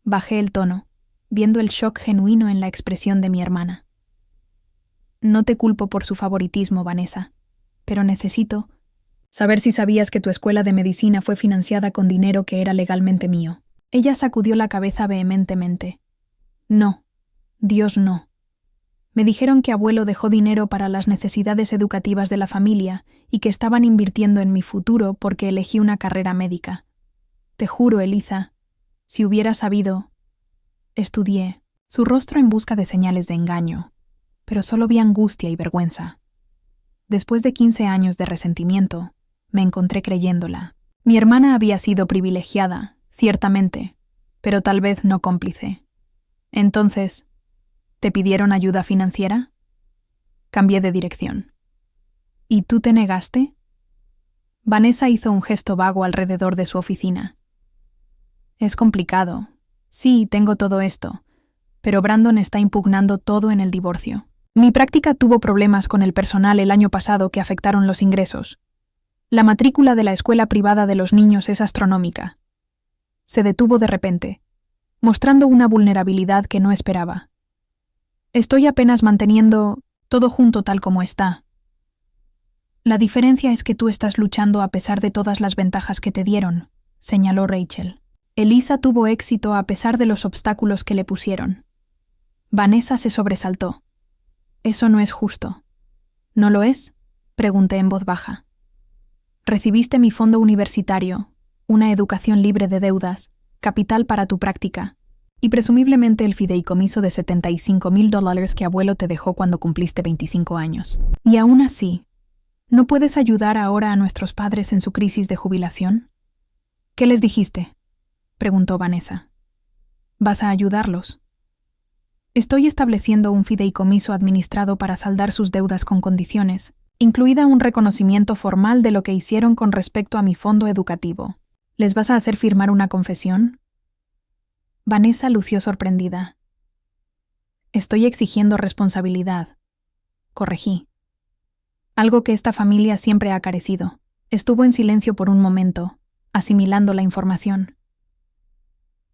[SPEAKER 1] Bajé el tono, viendo el shock genuino en la expresión de mi hermana. No te culpo por su favoritismo, Vanessa, pero necesito saber si sabías que tu escuela de medicina fue financiada con dinero que era legalmente mío. Ella sacudió la cabeza vehementemente. No, Dios no. Me dijeron que abuelo dejó dinero para las necesidades educativas de la familia y que estaban invirtiendo en mi futuro porque elegí una carrera médica. Te juro, Eliza, si hubiera sabido... Estudié, su rostro en busca de señales de engaño, pero solo vi angustia y vergüenza. Después de 15 años de resentimiento, me encontré creyéndola. Mi hermana había sido privilegiada, ciertamente, pero tal vez no cómplice. Entonces, ¿te pidieron ayuda financiera? Cambié de dirección. ¿Y tú te negaste? Vanessa hizo un gesto vago alrededor de su oficina. Es complicado. Sí, tengo todo esto, pero Brandon está impugnando todo en el divorcio. Mi práctica tuvo problemas con el personal el año pasado que afectaron los ingresos. La matrícula de la escuela privada de los niños es astronómica. Se detuvo de repente, mostrando una vulnerabilidad que no esperaba. Estoy apenas manteniendo todo junto tal como está. La diferencia es que tú estás luchando a pesar de todas las ventajas que te dieron, señaló Rachel. Elisa tuvo éxito a pesar de los obstáculos que le pusieron. Vanessa se sobresaltó. Eso no es justo. ¿No lo es? Pregunté en voz baja. Recibiste mi fondo universitario, una educación libre de deudas, capital para tu práctica, y presumiblemente el fideicomiso de $75,000 que abuelo te dejó cuando cumpliste 25 años. Y aún así, ¿no puedes ayudar ahora a nuestros padres en su crisis de jubilación? ¿Qué les dijiste?, preguntó Vanessa. ¿Vas a ayudarlos? Estoy estableciendo un fideicomiso administrado para saldar sus deudas con condiciones, incluida un reconocimiento formal de lo que hicieron con respecto a mi fondo educativo. ¿Les vas a hacer firmar una confesión? Vanessa lució sorprendida. Estoy exigiendo responsabilidad, corregí. Algo que esta familia siempre ha carecido. Estuvo en silencio por un momento, asimilando la información.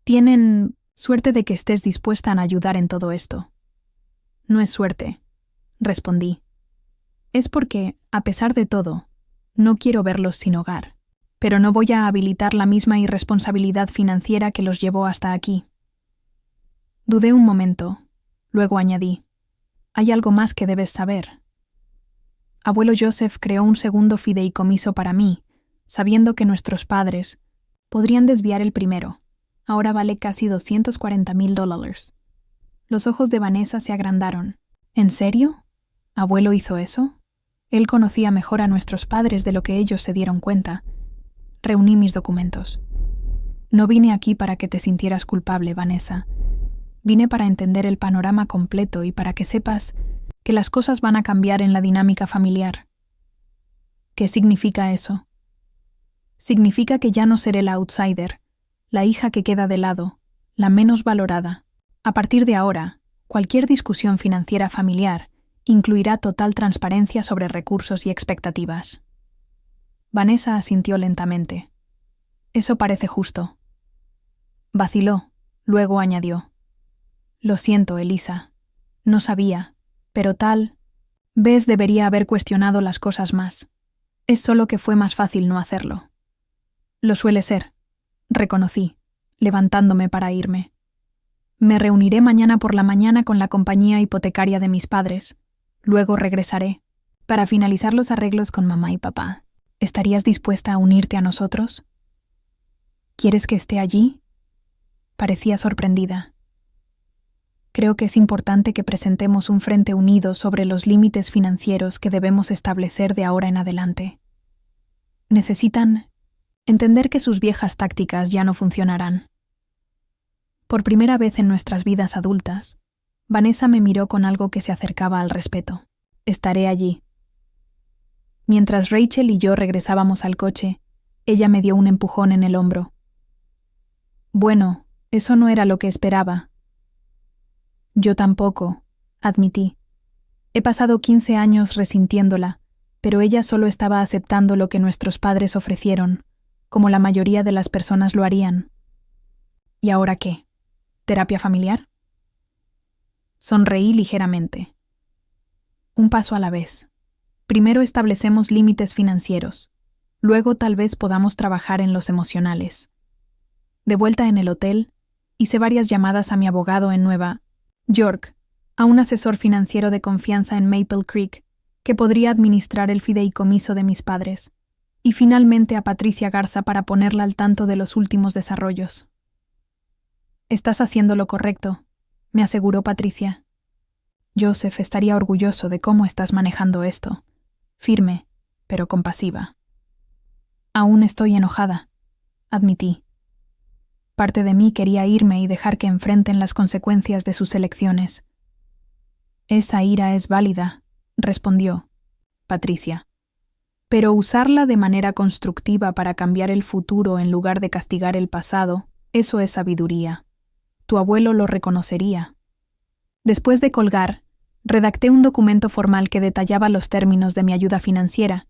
[SPEAKER 1] Tienen suerte de que estés dispuesta a ayudar en todo esto. No es suerte, respondí. Es porque, a pesar de todo, no quiero verlos sin hogar. Pero no voy a habilitar la misma irresponsabilidad financiera que los llevó hasta aquí. Dudé un momento, luego añadí, hay algo más que debes saber. Abuelo Joseph creó un segundo fideicomiso para mí, sabiendo que nuestros padres podrían desviar el primero. Ahora vale casi $240,000. Los ojos de Vanessa se agrandaron. ¿En serio? ¿Abuelo hizo eso? Él conocía mejor a nuestros padres de lo que ellos se dieron cuenta. Reuní mis documentos. No vine aquí para que te sintieras culpable, Vanessa. Vine para entender el panorama completo y para que sepas que las cosas van a cambiar en la dinámica familiar. ¿Qué significa eso? Significa que ya no seré la outsider, la hija que queda de lado, la menos valorada. A partir de ahora, cualquier discusión financiera familiar incluirá total transparencia sobre recursos y expectativas. Vanessa asintió lentamente. Eso parece justo. Vaciló, luego añadió. Lo siento, Elisa. No sabía, pero tal vez debería haber cuestionado las cosas más. Es solo que fue más fácil no hacerlo. Lo suele ser, reconocí, levantándome para irme. Me reuniré mañana por la mañana con la compañía hipotecaria de mis padres. Luego regresaré, para finalizar los arreglos con mamá y papá. ¿Estarías dispuesta a unirte a nosotros? ¿Quieres que esté allí? Parecía sorprendida. Creo que es importante que presentemos un frente unido sobre los límites financieros que debemos establecer de ahora en adelante. Necesitan entender que sus viejas tácticas ya no funcionarán. Por primera vez en nuestras vidas adultas, Vanessa me miró con algo que se acercaba al respeto. Estaré allí. Mientras Rachel y yo regresábamos al coche, ella me dio un empujón en el hombro. Bueno, eso no era lo que esperaba. Yo tampoco, admití. He pasado 15 años resintiéndola, pero ella solo estaba aceptando lo que nuestros padres ofrecieron, como la mayoría de las personas lo harían. ¿Y ahora qué? ¿Terapia familiar? Sonreí ligeramente. Un paso a la vez. Primero establecemos límites financieros. Luego tal vez podamos trabajar en los emocionales. De vuelta en el hotel, hice varias llamadas a mi abogado en Nueva York, a un asesor financiero de confianza en Maple Creek, que podría administrar el fideicomiso de mis padres, y finalmente a Patricia Garza para ponerla al tanto de los últimos desarrollos. Estás haciendo lo correcto, me aseguró Patricia. Joseph estaría orgulloso de cómo estás manejando esto. Firme, pero compasiva. Aún estoy enojada, admití. Parte de mí quería irme y dejar que enfrenten las consecuencias de sus elecciones. Esa ira es válida, respondió Patricia. Pero usarla de manera constructiva para cambiar el futuro en lugar de castigar el pasado, eso es sabiduría. Tu abuelo lo reconocería. Después de colgar, redacté un documento formal que detallaba los términos de mi ayuda financiera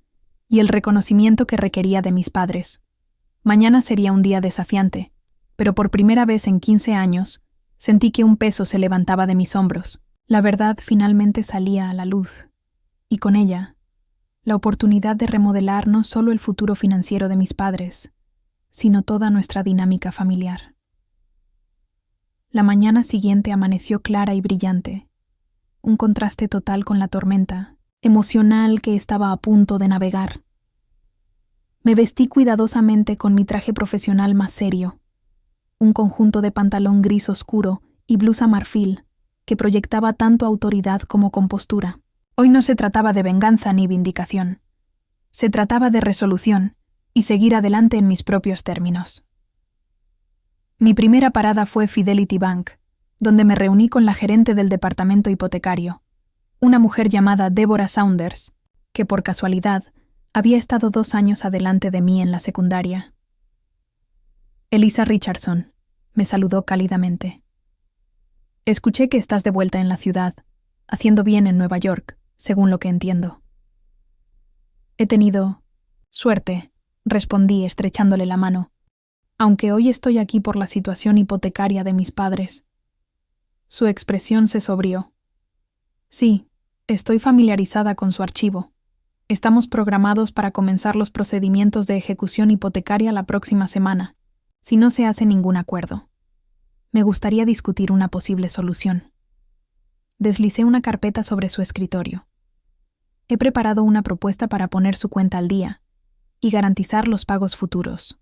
[SPEAKER 1] y el reconocimiento que requería de mis padres. Mañana sería un día desafiante, pero por primera vez en 15 años, sentí que un peso se levantaba de mis hombros. La verdad finalmente salía a la luz, y con ella, la oportunidad de remodelar no solo el futuro financiero de mis padres, sino toda nuestra dinámica familiar. La mañana siguiente amaneció clara y brillante, un contraste total con la tormenta emocional que estaba a punto de navegar. Me vestí cuidadosamente con mi traje profesional más serio, un conjunto de pantalón gris oscuro y blusa marfil que proyectaba tanto autoridad como compostura. Hoy no se trataba de venganza ni vindicación. Se trataba de resolución y seguir adelante en mis propios términos. Mi primera parada fue Fidelity Bank, donde me reuní con la gerente del departamento hipotecario, una mujer llamada Deborah Saunders, que por casualidad había estado 2 años adelante de mí en la secundaria. Elisa Richardson, me saludó cálidamente. Escuché que estás de vuelta en la ciudad, haciendo bien en Nueva York, según lo que entiendo. He tenido suerte, respondí estrechándole la mano, aunque hoy estoy aquí por la situación hipotecaria de mis padres. Su expresión se sobrió. Sí, estoy familiarizada con su archivo. Estamos programados para comenzar los procedimientos de ejecución hipotecaria la próxima semana, si no se hace ningún acuerdo. Me gustaría discutir una posible solución. Deslicé una carpeta sobre su escritorio. He preparado una propuesta para poner su cuenta al día y garantizar los pagos futuros.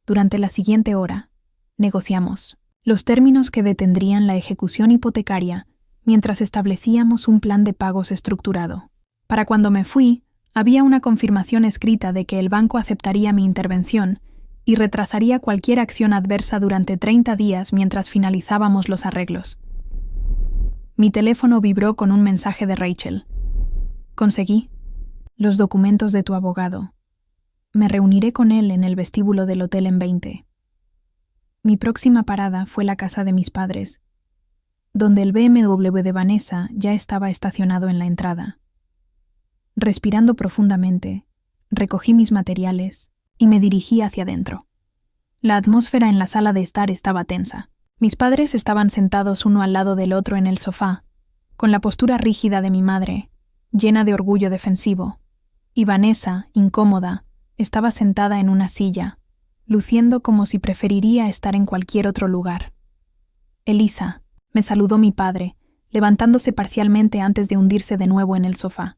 [SPEAKER 1] Durante la siguiente hora, negociamos los términos que detendrían la ejecución hipotecaria mientras establecíamos un plan de pagos estructurado. Para cuando me fui, había una confirmación escrita de que el banco aceptaría mi intervención y retrasaría cualquier acción adversa durante 30 días mientras finalizábamos los arreglos. Mi teléfono vibró con un mensaje de Rachel. Conseguí los documentos de tu abogado. Me reuniré con él en el vestíbulo del hotel en 20. Mi próxima parada fue la casa de mis padres, donde el BMW de Vanessa ya estaba estacionado en la entrada. Respirando profundamente, recogí mis materiales y me dirigí hacia adentro. La atmósfera en la sala de estar estaba tensa. Mis padres estaban sentados uno al lado del otro en el sofá, con la postura rígida de mi madre, llena de orgullo defensivo, y Vanessa, incómoda, estaba sentada en una silla, luciendo como si preferiría estar en cualquier otro lugar. Elisa, me saludó mi padre, levantándose parcialmente antes de hundirse de nuevo en el sofá.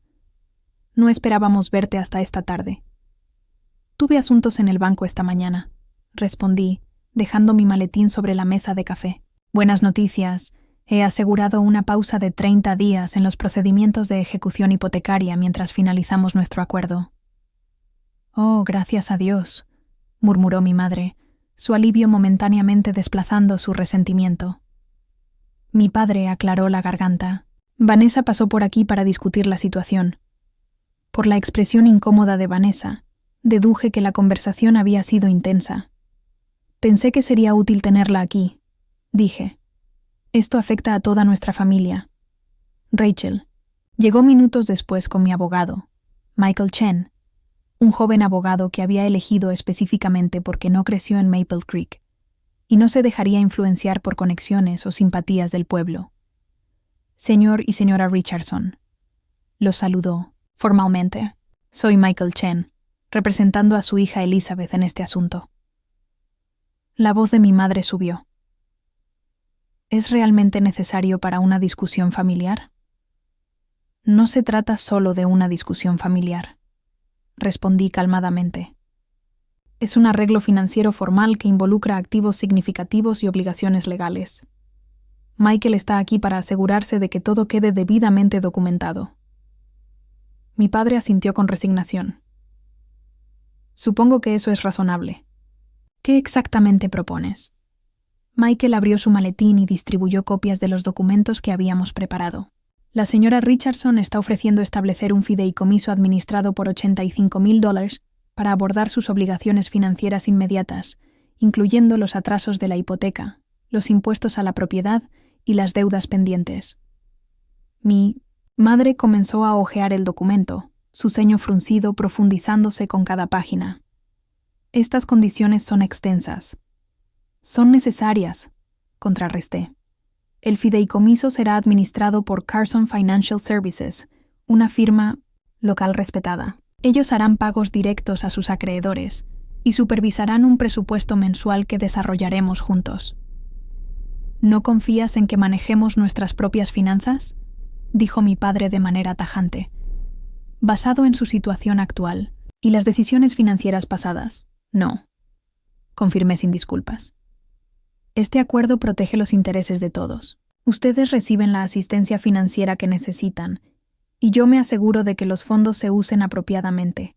[SPEAKER 1] No esperábamos verte hasta esta tarde. Tuve asuntos en el banco esta mañana, respondí, dejando mi maletín sobre la mesa de café. Buenas noticias. He asegurado una pausa de 30 días en los procedimientos de ejecución hipotecaria mientras finalizamos nuestro acuerdo. Oh, gracias a Dios, murmuró mi madre, su alivio momentáneamente desplazando su resentimiento. Mi padre aclaró la garganta. Vanessa pasó por aquí para discutir la situación. Por la expresión incómoda de Vanessa, deduje que la conversación había sido intensa. Pensé que sería útil tenerla aquí, dije. Esto afecta a toda nuestra familia. Rachel llegó minutos después con mi abogado, Michael Chen, un joven abogado que había elegido específicamente porque no creció en Maple Creek y no se dejaría influenciar por conexiones o simpatías del pueblo. Señor y señora Richardson, los saludó formalmente. Soy Michael Chen, representando a su hija Elizabeth en este asunto. La voz de mi madre subió. ¿Es realmente necesario para una discusión familiar? No se trata solo de una discusión familiar, respondí calmadamente. Es un arreglo financiero formal que involucra activos significativos y obligaciones legales. Michael está aquí para asegurarse de que todo quede debidamente documentado. Mi padre asintió con resignación. Supongo que eso es razonable. ¿Qué exactamente propones? Michael abrió su maletín y distribuyó copias de los documentos que habíamos preparado. La señora Richardson está ofreciendo establecer un fideicomiso administrado por $85,000 para abordar sus obligaciones financieras inmediatas, incluyendo los atrasos de la hipoteca, los impuestos a la propiedad y las deudas pendientes. Mi madre comenzó a hojear el documento, su ceño fruncido profundizándose con cada página. Estas condiciones son extensas. Son necesarias, contrarresté. El fideicomiso será administrado por Carson Financial Services, una firma local respetada. Ellos harán pagos directos a sus acreedores y supervisarán un presupuesto mensual que desarrollaremos juntos. ¿No confías en que manejemos nuestras propias finanzas?, dijo mi padre de manera tajante. Basado en su situación actual y las decisiones financieras pasadas, no, confirmé sin disculpas. Este acuerdo protege los intereses de todos. Ustedes reciben la asistencia financiera que necesitan y yo me aseguro de que los fondos se usen apropiadamente.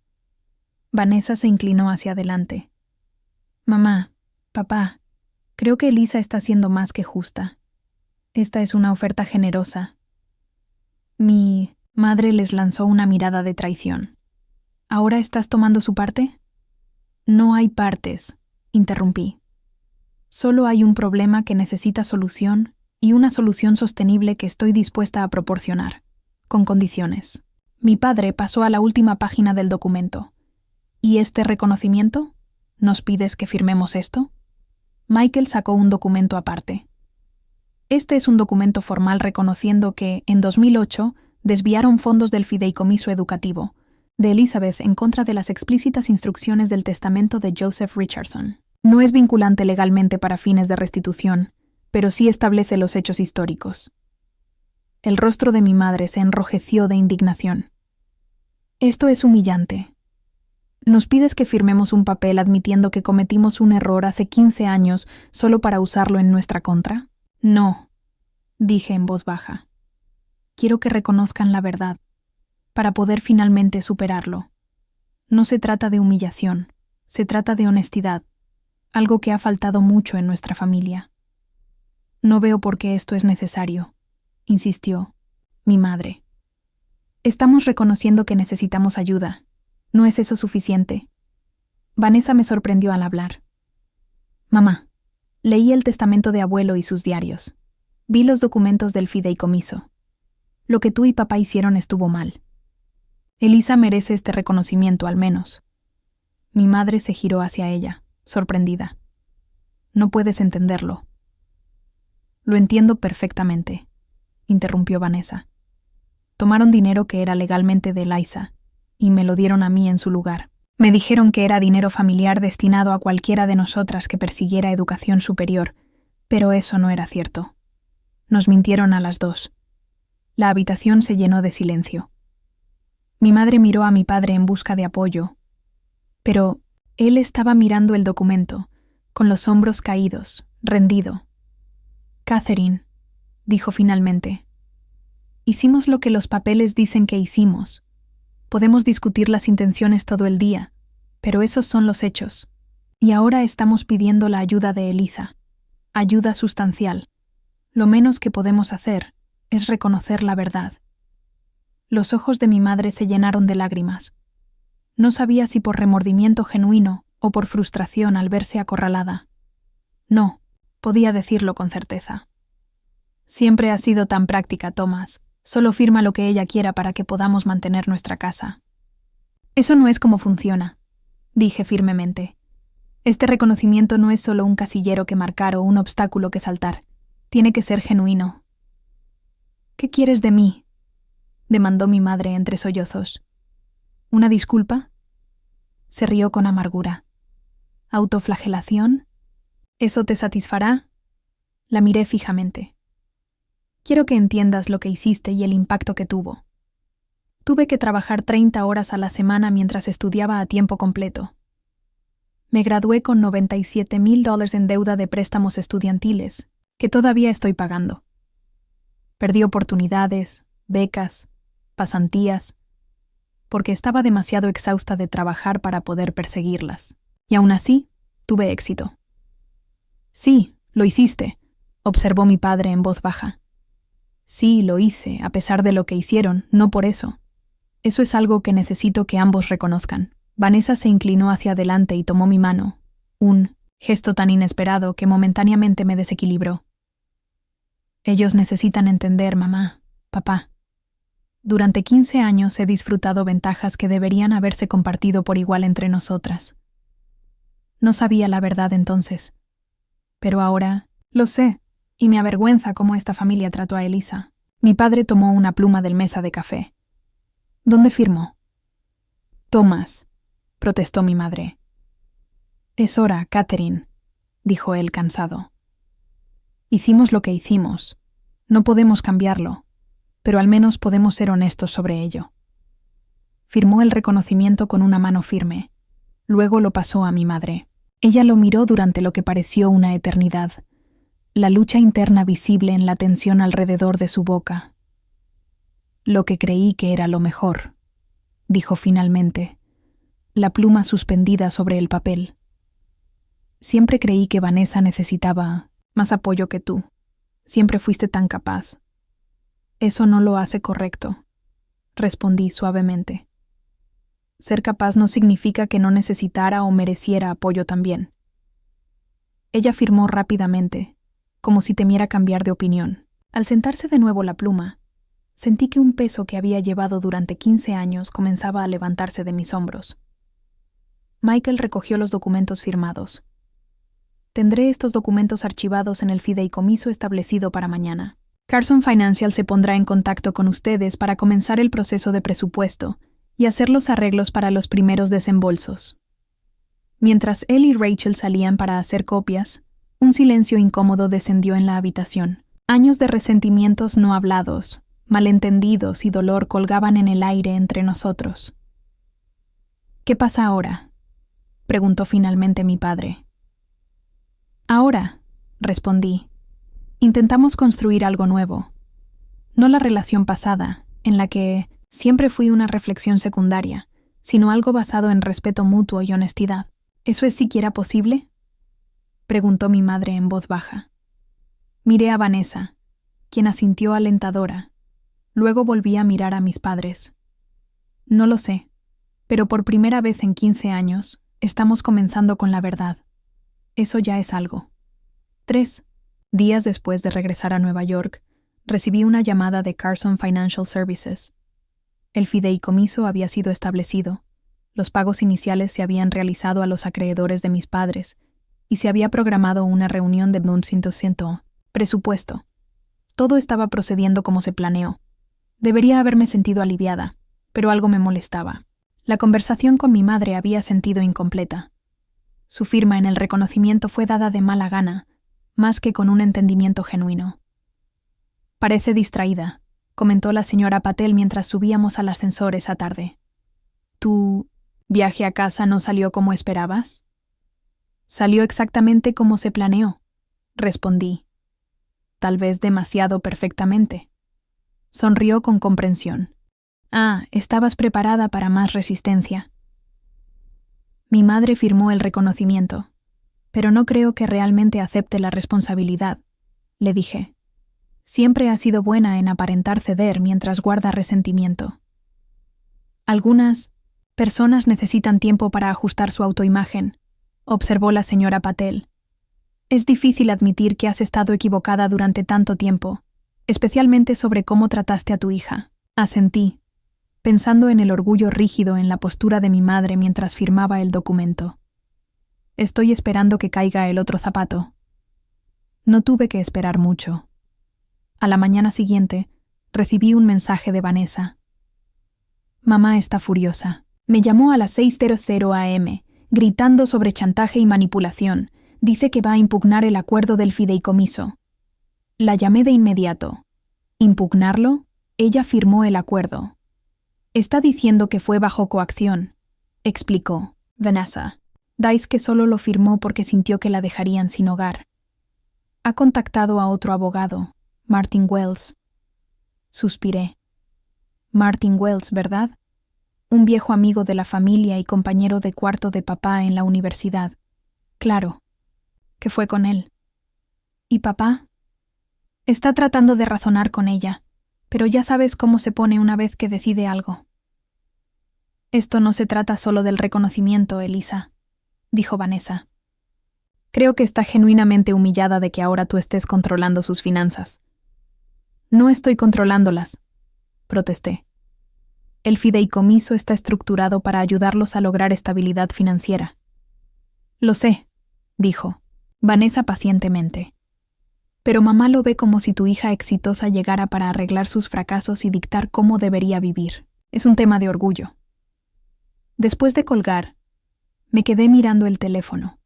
[SPEAKER 1] Vanessa se inclinó hacia adelante. Mamá, papá, creo que Elisa está siendo más que justa. Esta es una oferta generosa. Mi madre les lanzó una mirada de traición. ¿Ahora estás tomando su parte? No hay partes, interrumpí. Solo hay un problema que necesita solución y una solución sostenible que estoy dispuesta a proporcionar, con condiciones. Mi padre pasó a la última página del documento. ¿Y este reconocimiento? ¿Nos pides que firmemos esto? Michael sacó un documento aparte. Este es un documento formal reconociendo que, en 2008, desviaron fondos del fideicomiso educativo de Elizabeth en contra de las explícitas instrucciones del testamento de Joseph Richardson. No es vinculante legalmente para fines de restitución, pero sí establece los hechos históricos. El rostro de mi madre se enrojeció de indignación. Esto es humillante. ¿Nos pides que firmemos un papel admitiendo que cometimos un error hace 15 años solo para usarlo en nuestra contra? No, dije en voz baja. Quiero que reconozcan la verdad, para poder finalmente superarlo. No se trata de humillación, se trata de honestidad, algo que ha faltado mucho en nuestra familia. No veo por qué esto es necesario, insistió mi madre. Estamos reconociendo que necesitamos ayuda. ¿No es eso suficiente? Vanessa me sorprendió al hablar. Mamá, leí el testamento de abuelo y sus diarios. Vi los documentos del fideicomiso. Lo que tú y papá hicieron estuvo mal. Elisa merece este reconocimiento al menos. Mi madre se giró hacia ella, sorprendida. No puedes entenderlo. Lo entiendo perfectamente, interrumpió Vanessa. Tomaron dinero que era legalmente de Eliza y me lo dieron a mí en su lugar. Me dijeron que era dinero familiar destinado a cualquiera de nosotras que persiguiera educación superior, pero eso no era cierto. Nos mintieron a las dos. La habitación se llenó de silencio. Mi madre miró a mi padre en busca de apoyo, pero él estaba mirando el documento, con los hombros caídos, rendido. Catherine, dijo finalmente, hicimos lo que los papeles dicen que hicimos. Podemos discutir las intenciones todo el día, pero esos son los hechos. Y ahora estamos pidiendo la ayuda de Eliza. Ayuda sustancial. Lo menos que podemos hacer es reconocer la verdad. Los ojos de mi madre se llenaron de lágrimas. No sabía si por remordimiento genuino o por frustración al verse acorralada. No, podía decirlo con certeza. Siempre has sido tan práctica, Thomas. Solo firma lo que ella quiera para que podamos mantener nuestra casa. Eso no es como funciona, dije firmemente. Este reconocimiento no es solo un casillero que marcar o un obstáculo que saltar. Tiene que ser genuino. ¿Qué quieres de mí?, demandó mi madre entre sollozos. ¿Una disculpa? Se rió con amargura. ¿Autoflagelación? ¿Eso te satisfará? La miré fijamente. Quiero que entiendas lo que hiciste y el impacto que tuvo. Tuve que trabajar 30 horas a la semana mientras estudiaba a tiempo completo. Me gradué con $97,000 en deuda de préstamos estudiantiles, que todavía estoy pagando. Perdí oportunidades, becas, pasantías, porque estaba demasiado exhausta de trabajar para poder perseguirlas. Y aún así, tuve éxito. Sí, lo hiciste, observó mi padre en voz baja. Sí, lo hice, a pesar de lo que hicieron, no por eso. Eso es algo que necesito que ambos reconozcan. Vanessa se inclinó hacia adelante y tomó mi mano, un gesto tan inesperado que momentáneamente me desequilibró. Ellos necesitan entender, mamá, papá. Durante 15 años he disfrutado ventajas que deberían haberse compartido por igual entre nosotras. No sabía la verdad entonces, pero ahora lo sé, y me avergüenza cómo esta familia trató a Elisa. Mi padre tomó una pluma del mesa de café. ¿Dónde firmó? Thomas, protestó mi madre. Es hora, Catherine, dijo él cansado. Hicimos lo que hicimos. No podemos cambiarlo, pero al menos podemos ser honestos sobre ello. Firmó el reconocimiento con una mano firme. Luego lo pasó a mi madre. Ella lo miró durante lo que pareció una eternidad, la lucha interna visible en la tensión alrededor de su boca. Lo que creí que era lo mejor, dijo finalmente, la pluma suspendida sobre el papel. Siempre creí que Vanessa necesitaba más apoyo que tú. Siempre fuiste tan capaz. Eso no lo hace correcto, respondí suavemente. Ser capaz no significa que no necesitara o mereciera apoyo también. Ella firmó rápidamente, como si temiera cambiar de opinión. Al sentarse de nuevo la pluma, sentí que un peso que había llevado durante 15 años comenzaba a levantarse de mis hombros. Michael recogió los documentos firmados. Tendré estos documentos archivados en el fideicomiso establecido para mañana. Carson Financial se pondrá en contacto con ustedes para comenzar el proceso de presupuesto y hacer los arreglos para los primeros desembolsos. Mientras él y Rachel salían para hacer copias, un silencio incómodo descendió en la habitación. Años de resentimientos no hablados, malentendidos y dolor colgaban en el aire entre nosotros. ¿Qué pasa ahora?, preguntó finalmente mi padre. Ahora, respondí, intentamos construir algo nuevo. No la relación pasada, en la que siempre fui una reflexión secundaria, sino algo basado en respeto mutuo y honestidad. ¿Eso es siquiera posible?, preguntó mi madre en voz baja. Miré a Vanessa, quien asintió alentadora. Luego volví a mirar a mis padres. No lo sé, pero por primera vez en 15 años, estamos comenzando con la verdad. Eso ya es algo. 3 días después de regresar a Nueva York, recibí una llamada de Carson Financial Services. El fideicomiso había sido establecido, los pagos iniciales se habían realizado a los acreedores de mis padres y se había programado una reunión de presupuesto. Todo estaba procediendo como se planeó. Debería haberme sentido aliviada, pero algo me molestaba. La conversación con mi madre había sentido incompleta. Su firma en el reconocimiento fue dada de mala gana, más que con un entendimiento genuino. Parece distraída, comentó la señora Patel mientras subíamos al ascensor esa tarde. ¿Tu viaje a casa no salió como esperabas? Salió exactamente como se planeó, respondí. Tal vez demasiado perfectamente. Sonrió con comprensión. Ah, estabas preparada para más resistencia. Mi madre firmó el reconocimiento, pero no creo que realmente acepte la responsabilidad, le dije. Siempre ha sido buena en aparentar ceder mientras guarda resentimiento. Algunas personas necesitan tiempo para ajustar su autoimagen, observó la señora Patel. Es difícil admitir que has estado equivocada durante tanto tiempo, especialmente sobre cómo trataste a tu hija. Asentí, pensando en el orgullo rígido en la postura de mi madre mientras firmaba el documento. Estoy esperando que caiga el otro zapato. No tuve que esperar mucho. A la mañana siguiente, recibí un mensaje de Vanessa. Mamá está furiosa. Me llamó a las 6:00 a.m., gritando sobre chantaje y manipulación. Dice que va a impugnar el acuerdo del fideicomiso. La llamé de inmediato. ¿Impugnarlo? Ella firmó el acuerdo. Está diciendo que fue bajo coacción, explicó Vanessa. Dice que solo lo firmó porque sintió que la dejarían sin hogar. Ha contactado a otro abogado, Martin Wells. Suspiré. Martin Wells, ¿verdad? Un viejo amigo de la familia y compañero de cuarto de papá en la universidad. Claro. ¿Qué fue con él? ¿Y papá? Está tratando de razonar con ella, pero ya sabes cómo se pone una vez que decide algo. Esto no se trata solo del reconocimiento, Elisa, dijo Vanessa. Creo que está genuinamente humillada de que ahora tú estés controlando sus finanzas. No estoy controlándolas, protesté. El fideicomiso está estructurado para ayudarlos a lograr estabilidad financiera. Lo sé, dijo Vanessa pacientemente. Pero mamá lo ve como si tu hija exitosa llegara para arreglar sus fracasos y dictar cómo debería vivir. Es un tema de orgullo. Después de colgar, me quedé mirando el teléfono,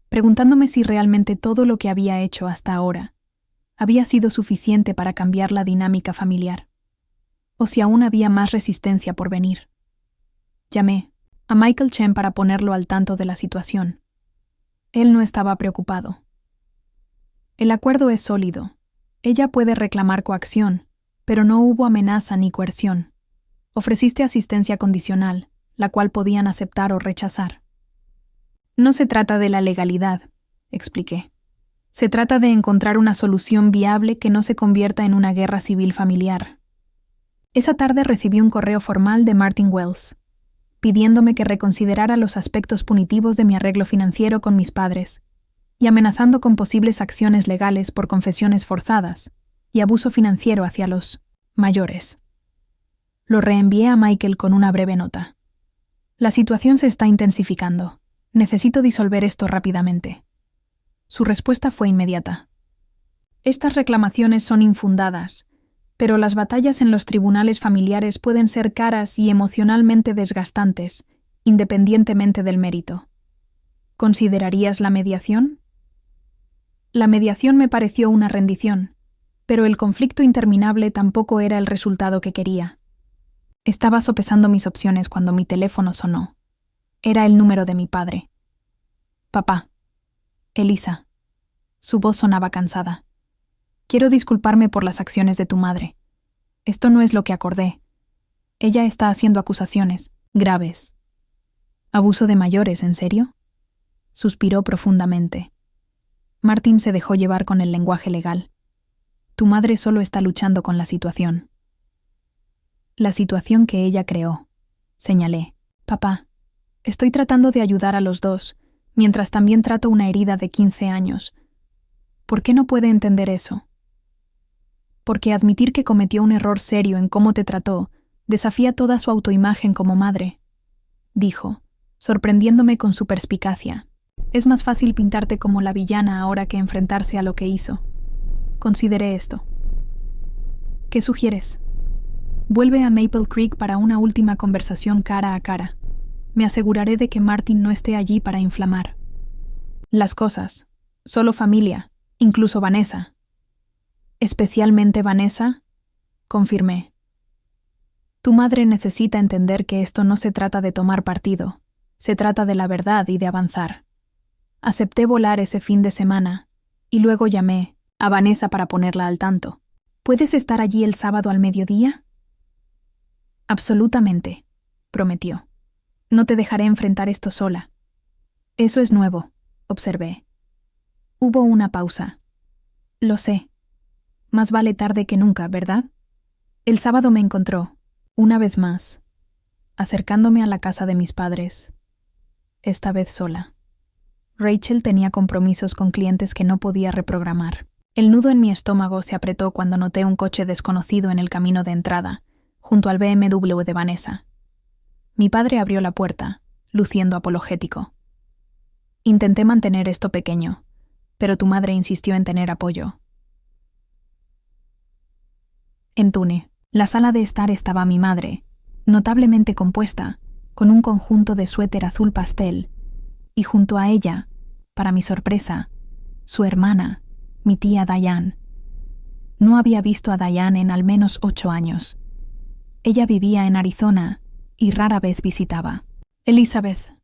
[SPEAKER 1] preguntándome si realmente todo lo que había hecho hasta ahora había sido suficiente para cambiar la dinámica familiar, o si aún había más resistencia por venir. Llamé a Michael Chen para ponerlo al tanto de la situación. Él no estaba preocupado. El acuerdo es sólido. Ella puede reclamar coacción, pero no hubo amenaza ni coerción. Ofreciste asistencia condicional, la cual podían aceptar o rechazar. No se trata de la legalidad, expliqué. Se trata de encontrar una solución viable que no se convierta en una guerra civil familiar. Esa tarde recibí un correo formal de Martin Wells, pidiéndome que reconsiderara los aspectos punitivos de mi arreglo financiero con mis padres, y amenazando con posibles acciones legales por confesiones forzadas y abuso financiero hacia los mayores. Lo reenvié a Michael con una breve nota. La situación se está intensificando. Necesito disolver esto rápidamente. Su respuesta fue inmediata. Estas reclamaciones son infundadas, pero las batallas en los tribunales familiares pueden ser caras y emocionalmente desgastantes, independientemente del mérito. ¿Considerarías la mediación? La mediación me pareció una rendición, pero el conflicto interminable tampoco era el resultado que quería. Estaba sopesando mis opciones cuando mi teléfono sonó. Era el número de mi padre. Papá. Elisa. Su voz sonaba cansada. Quiero disculparme por las acciones de tu madre. Esto no es lo que acordé. Ella está haciendo acusaciones graves. ¿Abuso de mayores, en serio? Suspiró profundamente. Martin se dejó llevar con el lenguaje legal. Tu madre solo está luchando con la situación. La situación que ella creó, señalé. Papá, estoy tratando de ayudar a los dos, mientras también trato una herida de 15 años. ¿Por qué no puede entender eso? Porque admitir que cometió un error serio en cómo te trató desafía toda su autoimagen como madre, dijo, sorprendiéndome con su perspicacia. Es más fácil pintarte como la villana ahora que enfrentarse a lo que hizo. Consideré esto. ¿Qué sugieres? Vuelve a Maple Creek para una última conversación cara a cara. Me aseguraré de que Martin no esté allí para inflamar las cosas. Solo familia, incluso Vanessa. ¿Especialmente Vanessa? Confirmé. Tu madre necesita entender que esto no se trata de tomar partido. Se trata de la verdad y de avanzar. Acepté volar ese fin de semana y luego llamé a Vanessa para ponerla al tanto. ¿Puedes estar allí el sábado al mediodía? Absolutamente, prometió. No te dejaré enfrentar esto sola. Eso es nuevo, observé. Hubo una pausa. Lo sé. Más vale tarde que nunca, ¿verdad? El sábado me encontró, una vez más, acercándome a la casa de mis padres, esta vez sola. Rachel tenía compromisos con clientes que no podía reprogramar. El nudo en mi estómago se apretó cuando noté un coche desconocido en el camino de entrada, junto al BMW de Vanessa. Mi padre abrió la puerta, luciendo apologético. Intenté mantener esto pequeño, pero tu madre insistió en tener apoyo. En Tune, la sala de estar estaba mi madre, notablemente compuesta, con un conjunto de suéter azul pastel, y junto a ella, para mi sorpresa, su hermana, mi tía Diane. No había visto a Diane en al menos 8 años. Ella vivía en Arizona y rara vez visitaba. Elizabeth,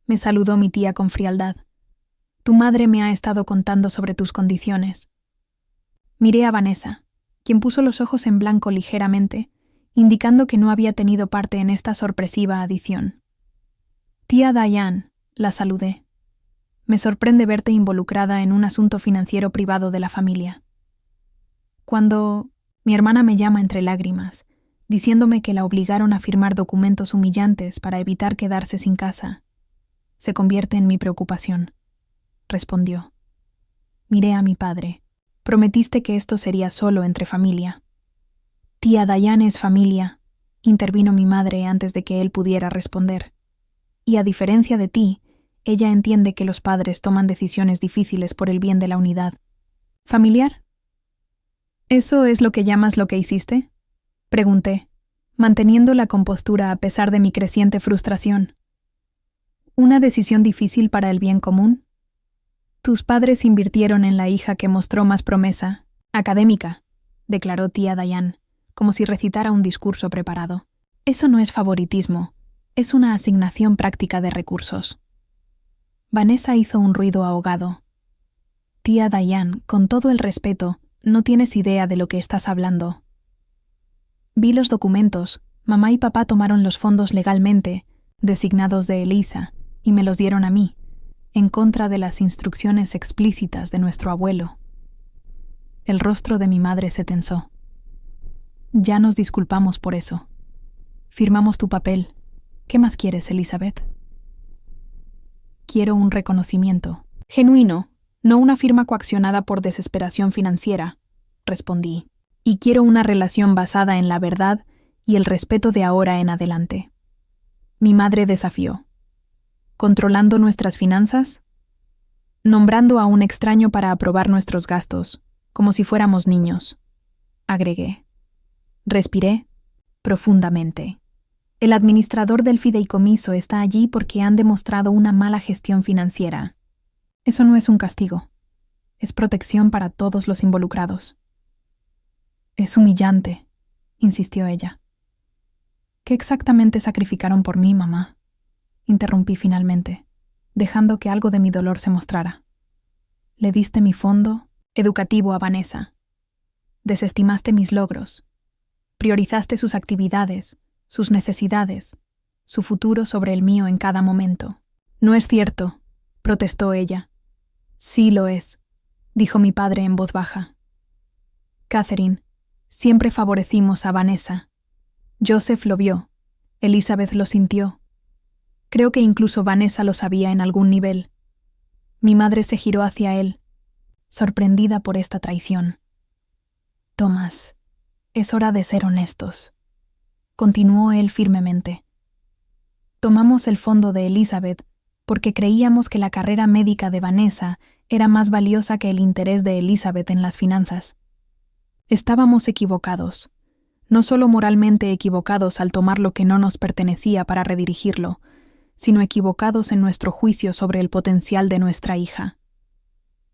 [SPEAKER 1] me saludó mi tía con frialdad. Tu madre me ha estado contando sobre tus condiciones. Miré a Vanessa, quien puso los ojos en blanco ligeramente, indicando que no había tenido parte en esta sorpresiva adición. Tía Diane, la saludé. Me sorprende verte involucrada en un asunto financiero privado de la familia. Cuando mi hermana me llama entre lágrimas, diciéndome que la obligaron a firmar documentos humillantes para evitar quedarse sin casa, se convierte en mi preocupación, respondió. Miré a mi padre. Prometiste que esto sería solo entre familia. Tía Diane es familia, intervino mi madre antes de que él pudiera responder. Y a diferencia de ti, ella entiende que los padres toman decisiones difíciles por el bien de la unidad. ¿Familiar? ¿Eso es lo que llamas lo que hiciste? Pregunté, manteniendo la compostura a pesar de mi creciente frustración. ¿Una decisión difícil para el bien común? Tus padres invirtieron en la hija que mostró más promesa. Académica, declaró tía Diane, como si recitara un discurso preparado. Eso no es favoritismo, es una asignación práctica de recursos. Vanessa hizo un ruido ahogado. Tía Diane, con todo el respeto, no tienes idea de lo que estás hablando. Vi los documentos. Mamá y papá tomaron los fondos legalmente, designados de Elisa, y me los dieron a mí, en contra de las instrucciones explícitas de nuestro abuelo. El rostro de mi madre se tensó. Ya nos disculpamos por eso. Firmamos tu papel. ¿Qué más quieres, Elizabeth? Quiero un reconocimiento. Genuino, no una firma coaccionada por desesperación financiera, respondí. Y quiero una relación basada en la verdad y el respeto de ahora en adelante. Mi madre desafió. ¿Controlando nuestras finanzas? Nombrando a un extraño para aprobar nuestros gastos, como si fuéramos niños, agregué. Respiré profundamente. El administrador del fideicomiso está allí porque han demostrado una mala gestión financiera. Eso no es un castigo. Es protección para todos los involucrados. Es humillante, insistió ella. ¿Qué exactamente sacrificaron por mí, mamá? Interrumpí finalmente, dejando que algo de mi dolor se mostrara. Le diste mi fondo educativo a Vanessa. Desestimaste mis logros. Priorizaste sus actividades, sus necesidades, su futuro sobre el mío en cada momento. No es cierto, protestó ella. Sí lo es, dijo mi padre en voz baja. Catherine, siempre favorecimos a Vanessa. Joseph lo vio, Elizabeth lo sintió. Creo que incluso Vanessa lo sabía en algún nivel. Mi madre se giró hacia él, sorprendida por esta traición. Thomas, es hora de ser honestos, continuó él firmemente. Tomamos el fondo de Elizabeth porque creíamos que la carrera médica de Vanessa era más valiosa que el interés de Elizabeth en las finanzas. Estábamos equivocados, no solo moralmente equivocados al tomar lo que no nos pertenecía para redirigirlo, sino equivocados en nuestro juicio sobre el potencial de nuestra hija.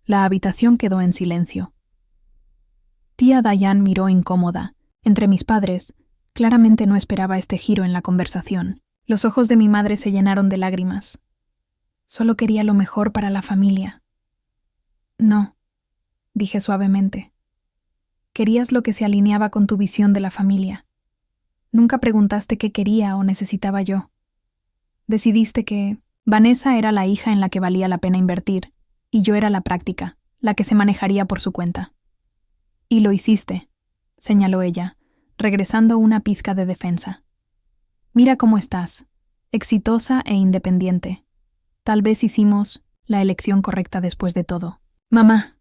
[SPEAKER 1] La habitación quedó en silencio. Tía Diane miró incómoda. Entre mis padres, claramente no esperaba este giro en la conversación. Los ojos de mi madre se llenaron de lágrimas. Solo quería lo mejor para la familia. No, dije suavemente. Querías lo que se alineaba con tu visión de la familia. Nunca preguntaste qué quería o necesitaba yo. Decidiste que Vanessa era la hija en la que valía la pena invertir, y yo era la práctica, la que se manejaría por su cuenta. Y lo hiciste, señaló ella, regresando una pizca de defensa. Mira cómo estás, exitosa e independiente. Tal vez hicimos la elección correcta después de todo. Mamá,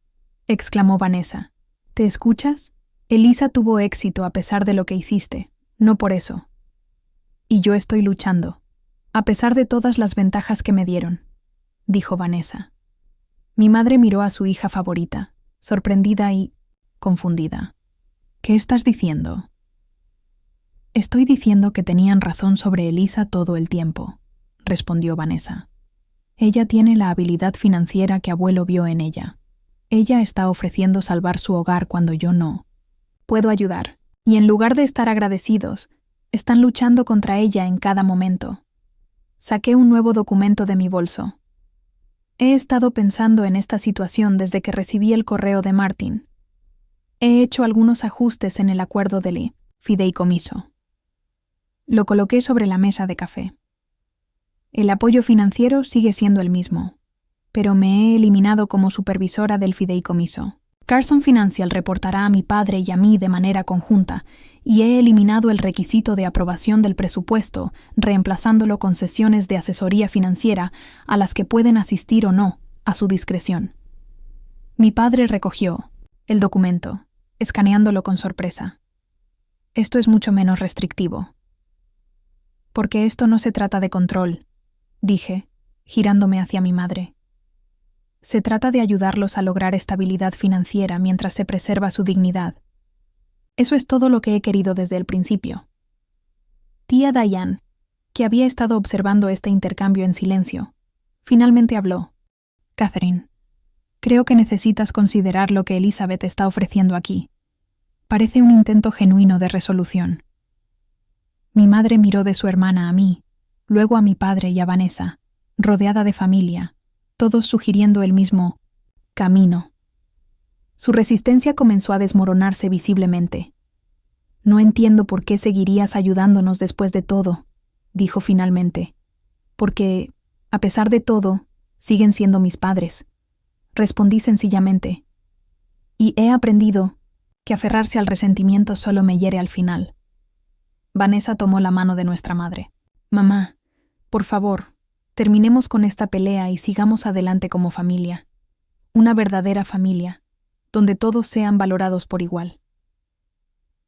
[SPEAKER 1] exclamó Vanessa, ¿te escuchas? Elisa tuvo éxito a pesar de lo que hiciste, no por eso. Y yo estoy luchando, a pesar de todas las ventajas que me dieron, dijo Vanessa. Mi madre miró a su hija favorita, sorprendida y confundida. ¿Qué estás diciendo? Estoy diciendo que tenían razón sobre Elisa todo el tiempo, respondió Vanessa. Ella tiene la habilidad financiera que abuelo vio en ella. Ella está ofreciendo salvar su hogar cuando yo no. Puedo ayudar, y en lugar de estar agradecidos, están luchando contra ella en cada momento. Saqué un nuevo documento de mi bolso. He estado pensando en esta situación desde que recibí el correo de Martin. He hecho algunos ajustes en el acuerdo del fideicomiso. Lo coloqué sobre la mesa de café. El apoyo financiero sigue siendo el mismo, pero me he eliminado como supervisora del fideicomiso. Carson Financial reportará a mi padre y a mí de manera conjunta, y he eliminado el requisito de aprobación del presupuesto, reemplazándolo con sesiones de asesoría financiera a las que pueden asistir o no, a su discreción. Mi padre recogió el documento, escaneándolo con sorpresa. Esto es mucho menos restrictivo, Porque esto no se trata de control, dije, girándome hacia mi madre. Se trata de ayudarlos a lograr estabilidad financiera mientras se preserva su dignidad. Eso es todo lo que he querido desde el principio. Tía Diane, que había estado observando este intercambio en silencio, finalmente habló. Catherine, creo que necesitas considerar lo que Elizabeth está ofreciendo aquí. Parece un intento genuino de resolución. Mi madre miró de su hermana a mí, luego a mi padre y a Vanessa, rodeada de familia, todos sugiriendo el mismo camino. Su resistencia comenzó a desmoronarse visiblemente. No entiendo por qué seguirías ayudándonos después de todo, dijo finalmente. Porque, a pesar de todo, siguen siendo mis padres. Respondí sencillamente. Y he aprendido que aferrarse al resentimiento solo me hiere al final. Vanessa tomó la mano de nuestra madre. Mamá, por favor, terminemos con esta pelea y sigamos adelante como familia. Una verdadera familia, donde todos sean valorados por igual.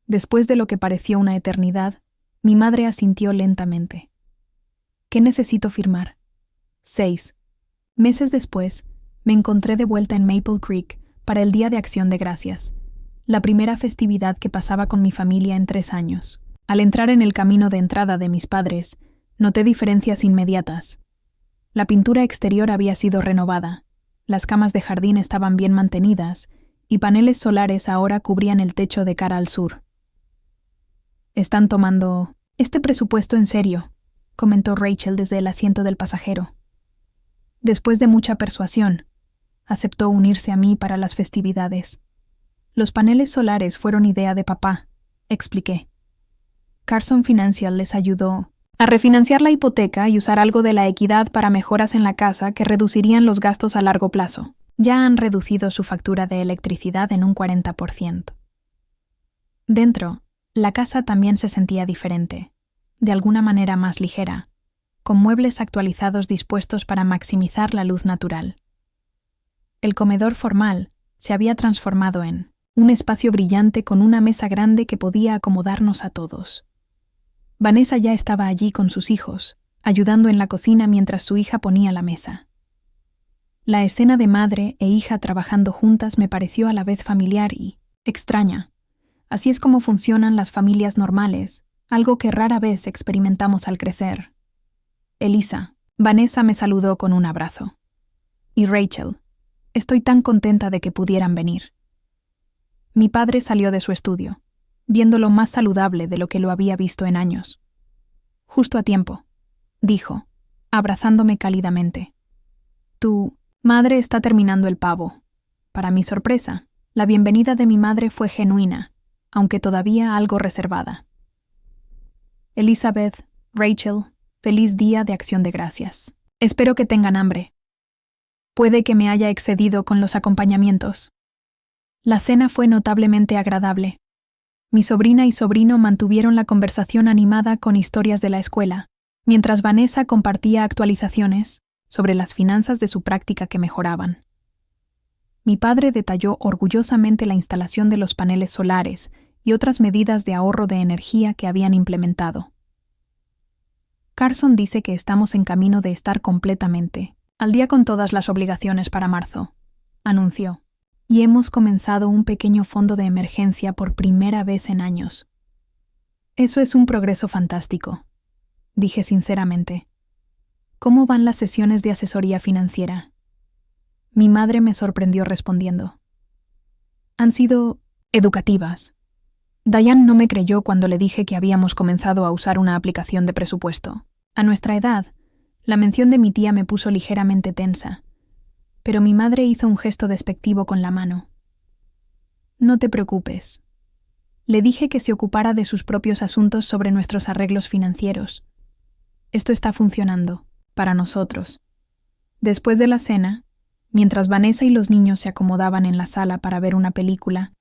[SPEAKER 1] Después de lo que pareció una eternidad, mi madre asintió lentamente. ¿Qué necesito firmar? 6. Meses después, me encontré de vuelta en Maple Creek para el Día de Acción de Gracias, la primera festividad que pasaba con mi familia en 3 años. Al entrar en el camino de entrada de mis padres, noté diferencias inmediatas. La pintura exterior había sido renovada, las camas de jardín estaban bien mantenidas y paneles solares ahora cubrían el techo de cara al sur. «Están tomando este presupuesto en serio», comentó Rachel desde el asiento del pasajero. Después de mucha persuasión, aceptó unirse a mí para las festividades. Los paneles solares fueron idea de papá, expliqué. Carson Financial les ayudó a refinanciar la hipoteca y usar algo de la equidad para mejoras en la casa que reducirían los gastos a largo plazo. Ya han reducido su factura de electricidad en un 40%. Dentro, la casa también se sentía diferente, de alguna manera más ligera, con muebles actualizados dispuestos para maximizar la luz natural. El comedor formal se había transformado en un espacio brillante con una mesa grande que podía acomodarnos a todos. Vanessa ya estaba allí con sus hijos, ayudando en la cocina mientras su hija ponía la mesa. La escena de madre e hija trabajando juntas me pareció a la vez familiar y extraña. Así es como funcionan las familias normales, algo que rara vez experimentamos al crecer. Elisa, Vanessa me saludó con un abrazo. Y Rachel, estoy tan contenta de que pudieran venir. Mi padre salió de su estudio, viéndolo más saludable de lo que lo había visto en años. Justo a tiempo, dijo, abrazándome cálidamente. Tu madre está terminando el pavo. Para mi sorpresa, la bienvenida de mi madre fue genuina, aunque todavía algo reservada. Elizabeth, Rachel, feliz Día de Acción de Gracias. Espero que tengan hambre. Puede que me haya excedido con los acompañamientos. La cena fue notablemente agradable. Mi sobrina y sobrino mantuvieron la conversación animada con historias de la escuela, mientras Vanessa compartía actualizaciones sobre las finanzas de su práctica que mejoraban. Mi padre detalló orgullosamente la instalación de los paneles solares y otras medidas de ahorro de energía que habían implementado. Carson dice que estamos en camino de estar completamente al día con todas las obligaciones para marzo, anunció, y hemos comenzado un pequeño fondo de emergencia por primera vez en años. Eso es un progreso fantástico, dije sinceramente. ¿Cómo van las sesiones de asesoría financiera? Mi madre me sorprendió respondiendo. Han sido educativas. Diane no me creyó cuando le dije que habíamos comenzado a usar una aplicación de presupuesto. A nuestra edad, la mención de mi tía me puso ligeramente tensa, pero mi madre hizo un gesto despectivo con la mano. No te preocupes. Le dije que se ocupara de sus propios asuntos sobre nuestros arreglos financieros. Esto está funcionando, para nosotros. Después de la cena, mientras Vanessa y los niños se acomodaban en la sala para ver una película,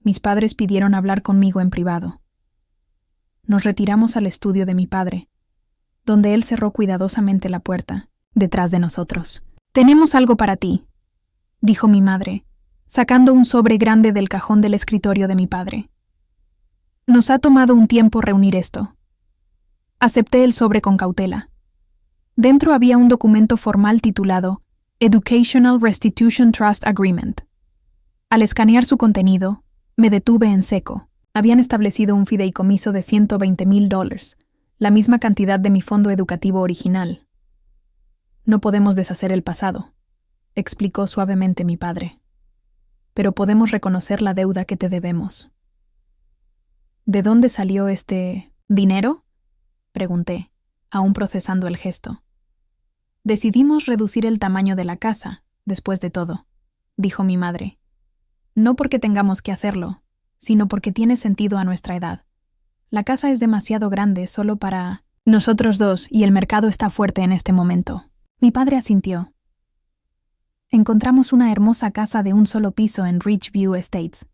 [SPEAKER 1] mis padres pidieron hablar conmigo en privado. Nos retiramos al estudio de mi padre, donde él cerró cuidadosamente la puerta, detrás de nosotros. «Tenemos algo para ti», dijo mi madre, sacando un sobre grande del cajón del escritorio de mi padre. «Nos ha tomado un tiempo reunir esto. Acepté el sobre con cautela. Dentro había un documento formal titulado Educational Restitution Trust Agreement. Al escanear su contenido, me detuve en seco. Habían establecido un fideicomiso de $120,000, la misma cantidad de mi fondo educativo original. No podemos deshacer el pasado, explicó suavemente mi padre. Pero podemos reconocer la deuda que te debemos. ¿De dónde salió este dinero?, pregunté, aún procesando el gesto. Decidimos reducir el tamaño de la casa, después de todo, dijo mi madre. No porque tengamos que hacerlo, sino porque tiene sentido a nuestra edad. La casa es demasiado grande solo para nosotros dos y el mercado está fuerte en este momento. Mi padre asintió. Encontramos una hermosa casa de un solo piso en Ridgeview Estates.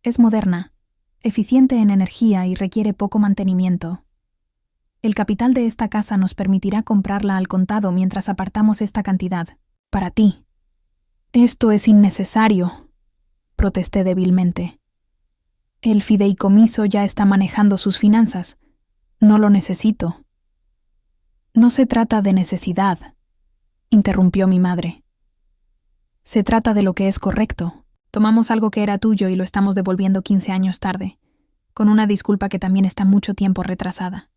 [SPEAKER 1] Es moderna, eficiente en energía y requiere poco mantenimiento. El capital de esta casa nos permitirá comprarla al contado mientras apartamos esta cantidad. Para ti. Esto es innecesario, protesté débilmente. El fideicomiso ya está manejando sus finanzas. No lo necesito. No se trata de necesidad, interrumpió mi madre. Se trata de lo que es correcto. Tomamos algo que era tuyo y lo estamos devolviendo 15 años tarde, con una disculpa que también está mucho tiempo retrasada.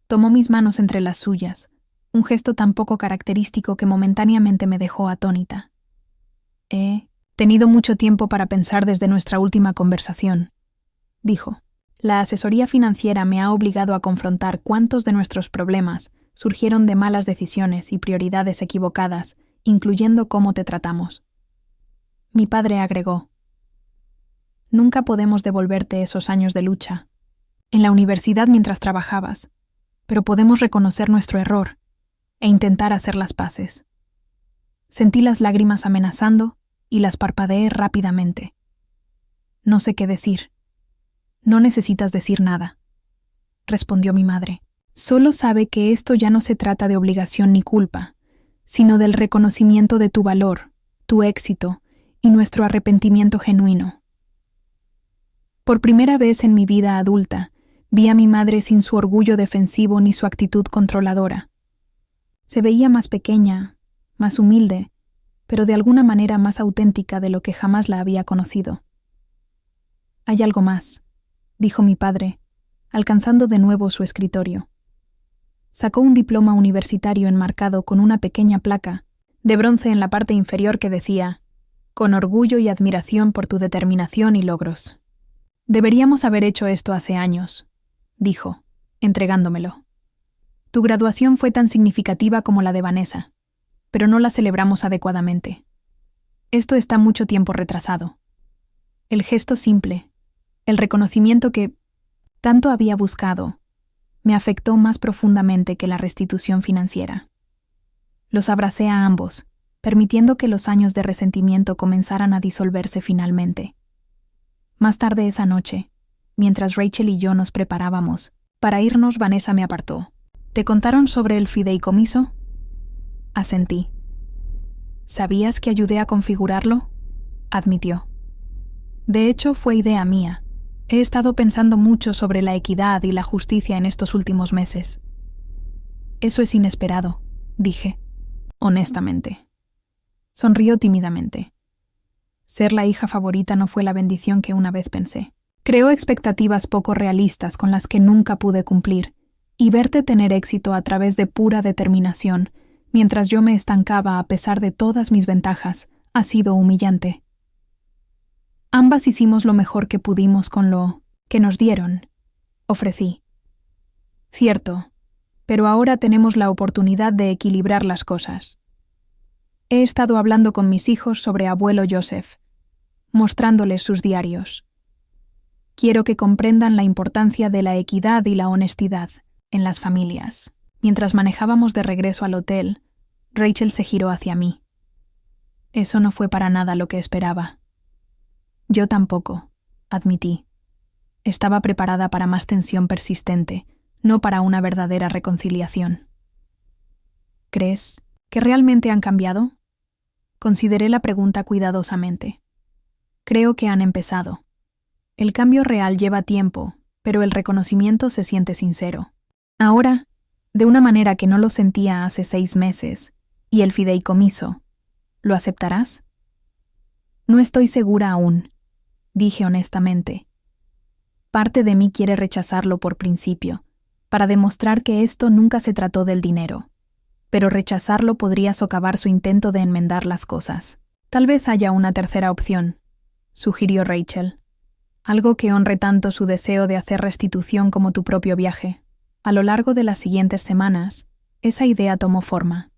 [SPEAKER 1] Tomó mis manos entre las suyas, un gesto tan poco característico que momentáneamente me dejó atónita. He tenido mucho tiempo para pensar desde nuestra última conversación, dijo. La asesoría financiera me ha obligado a confrontar cuántos de nuestros problemas surgieron de malas decisiones y prioridades equivocadas, incluyendo cómo te tratamos. Mi padre agregó: Nunca podemos devolverte esos años de lucha, en la universidad mientras trabajabas, pero podemos reconocer nuestro error e intentar hacer las paces. Sentí las lágrimas amenazando y las parpadeé rápidamente. No sé qué decir. No necesitas decir nada, respondió mi madre. Solo sabe que esto ya no se trata de obligación ni culpa, sino del reconocimiento de tu valor, tu éxito y nuestro arrepentimiento genuino. Por primera vez en mi vida adulta, vi a mi madre sin su orgullo defensivo ni su actitud controladora. Se veía más pequeña, más humilde, pero de alguna manera más auténtica de lo que jamás la había conocido. Hay algo más, dijo mi padre, alcanzando de nuevo su escritorio. Sacó un diploma universitario enmarcado con una pequeña placa de bronce en la parte inferior que decía: «Con orgullo y admiración por tu determinación y logros». Deberíamos haber hecho esto hace años, dijo, entregándomelo. Tu graduación fue tan significativa como la de Vanessa, pero no la celebramos adecuadamente. Esto está mucho tiempo retrasado. El gesto simple, el reconocimiento que tanto había buscado, me afectó más profundamente que la restitución financiera. Los abracé a ambos, permitiendo que los años de resentimiento comenzaran a disolverse finalmente. Más tarde esa noche, mientras Rachel y yo nos preparábamos para irnos, Vanessa me apartó. ¿Te contaron sobre el fideicomiso? Asentí. ¿Sabías que ayudé a configurarlo? Admitió. De hecho, fue idea mía. He estado pensando mucho sobre la equidad y la justicia en estos últimos meses. Eso es inesperado, dije, honestamente. Sonrió tímidamente. Ser la hija favorita no fue la bendición que una vez pensé. Creó expectativas poco realistas con las que nunca pude cumplir, y verte tener éxito a través de pura determinación, mientras yo me estancaba a pesar de todas mis ventajas, ha sido humillante. Ambas hicimos lo mejor que pudimos con lo que nos dieron, ofrecí. Cierto, pero ahora tenemos la oportunidad de equilibrar las cosas. He estado hablando con mis hijos sobre abuelo Joseph, mostrándoles sus diarios. Quiero que comprendan la importancia de la equidad y la honestidad en las familias. Mientras manejábamos de regreso al hotel, Rachel se giró hacia mí. Eso no fue para nada lo que esperaba. Yo tampoco, admití. Estaba preparada para más tensión persistente, no para una verdadera reconciliación. ¿Crees que realmente han cambiado? Consideré la pregunta cuidadosamente. Creo que han empezado. El cambio real lleva tiempo, pero el reconocimiento se siente sincero. Ahora, de una manera que no lo sentía hace 6 meses, y el fideicomiso, ¿lo aceptarás? No estoy segura aún, dije honestamente. Parte de mí quiere rechazarlo por principio, para demostrar que esto nunca se trató del dinero, pero rechazarlo podría socavar su intento de enmendar las cosas. Tal vez haya una tercera opción, sugirió Rachel. Algo que honre tanto su deseo de hacer restitución como tu propio viaje. A lo largo de las siguientes semanas, esa idea tomó forma.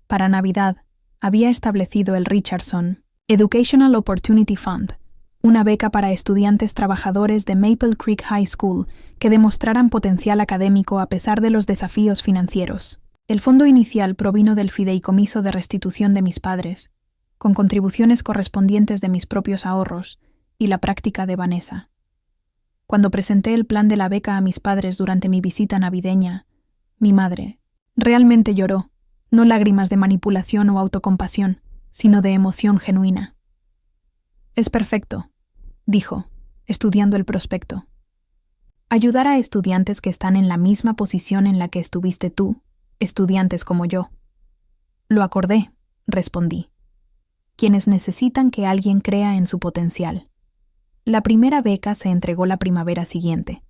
[SPEAKER 1] Para Navidad, había establecido el Richardson Educational Opportunity Fund, una beca para estudiantes trabajadores de Maple Creek High School que demostraran potencial académico a pesar de los desafíos financieros. El fondo inicial provino del fideicomiso de restitución de mis padres, con contribuciones correspondientes de mis propios ahorros y la práctica de Vanessa. Cuando presenté el plan de la beca a mis padres durante mi visita navideña, mi madre realmente lloró, no lágrimas de manipulación o autocompasión, sino de emoción genuina. Es perfecto, dijo, estudiando el prospecto. Ayudar a estudiantes que están en la misma posición en la que estuviste tú, estudiantes como yo. Lo acordé, respondí. Quienes necesitan que alguien crea en su potencial. La primera beca se entregó la primavera siguiente,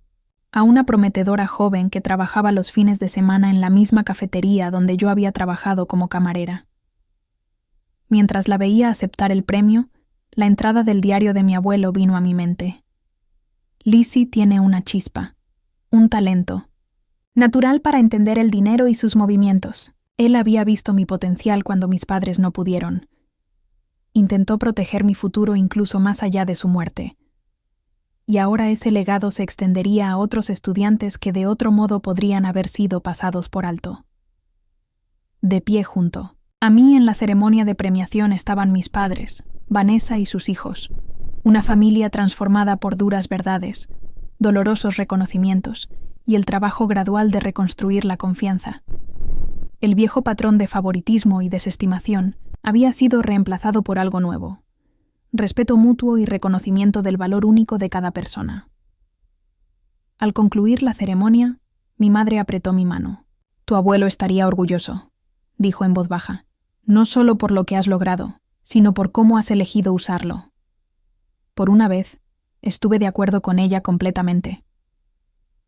[SPEAKER 1] a una prometedora joven que trabajaba los fines de semana en la misma cafetería donde yo había trabajado como camarera. Mientras la veía aceptar el premio, la entrada del diario de mi abuelo vino a mi mente. Lizzie tiene una chispa, un talento, natural para entender el dinero y sus movimientos. Él había visto mi potencial cuando mis padres no pudieron. Intentó proteger mi futuro incluso más allá de su muerte. Y ahora ese legado se extendería a otros estudiantes que de otro modo podrían haber sido pasados por alto. De pie junto a mí en la ceremonia de premiación estaban mis padres, Vanessa y sus hijos, una familia transformada por duras verdades, dolorosos reconocimientos y el trabajo gradual de reconstruir la confianza. El viejo patrón de favoritismo y desestimación había sido reemplazado por algo nuevo: respeto mutuo y reconocimiento del valor único de cada persona. Al concluir la ceremonia, mi madre apretó mi mano. Tu abuelo estaría orgulloso, dijo en voz baja, no solo por lo que has logrado, sino por cómo has elegido usarlo. Por una vez, estuve de acuerdo con ella completamente.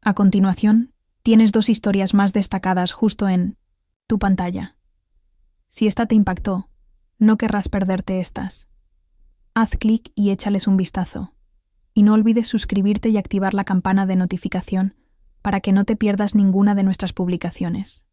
[SPEAKER 1] A continuación, tienes 2 historias más destacadas justo en tu pantalla. Si esta te impactó, no querrás perderte estas. Haz clic y échales un vistazo. Y no olvides suscribirte y activar la campana de notificación para que no te pierdas ninguna de nuestras publicaciones.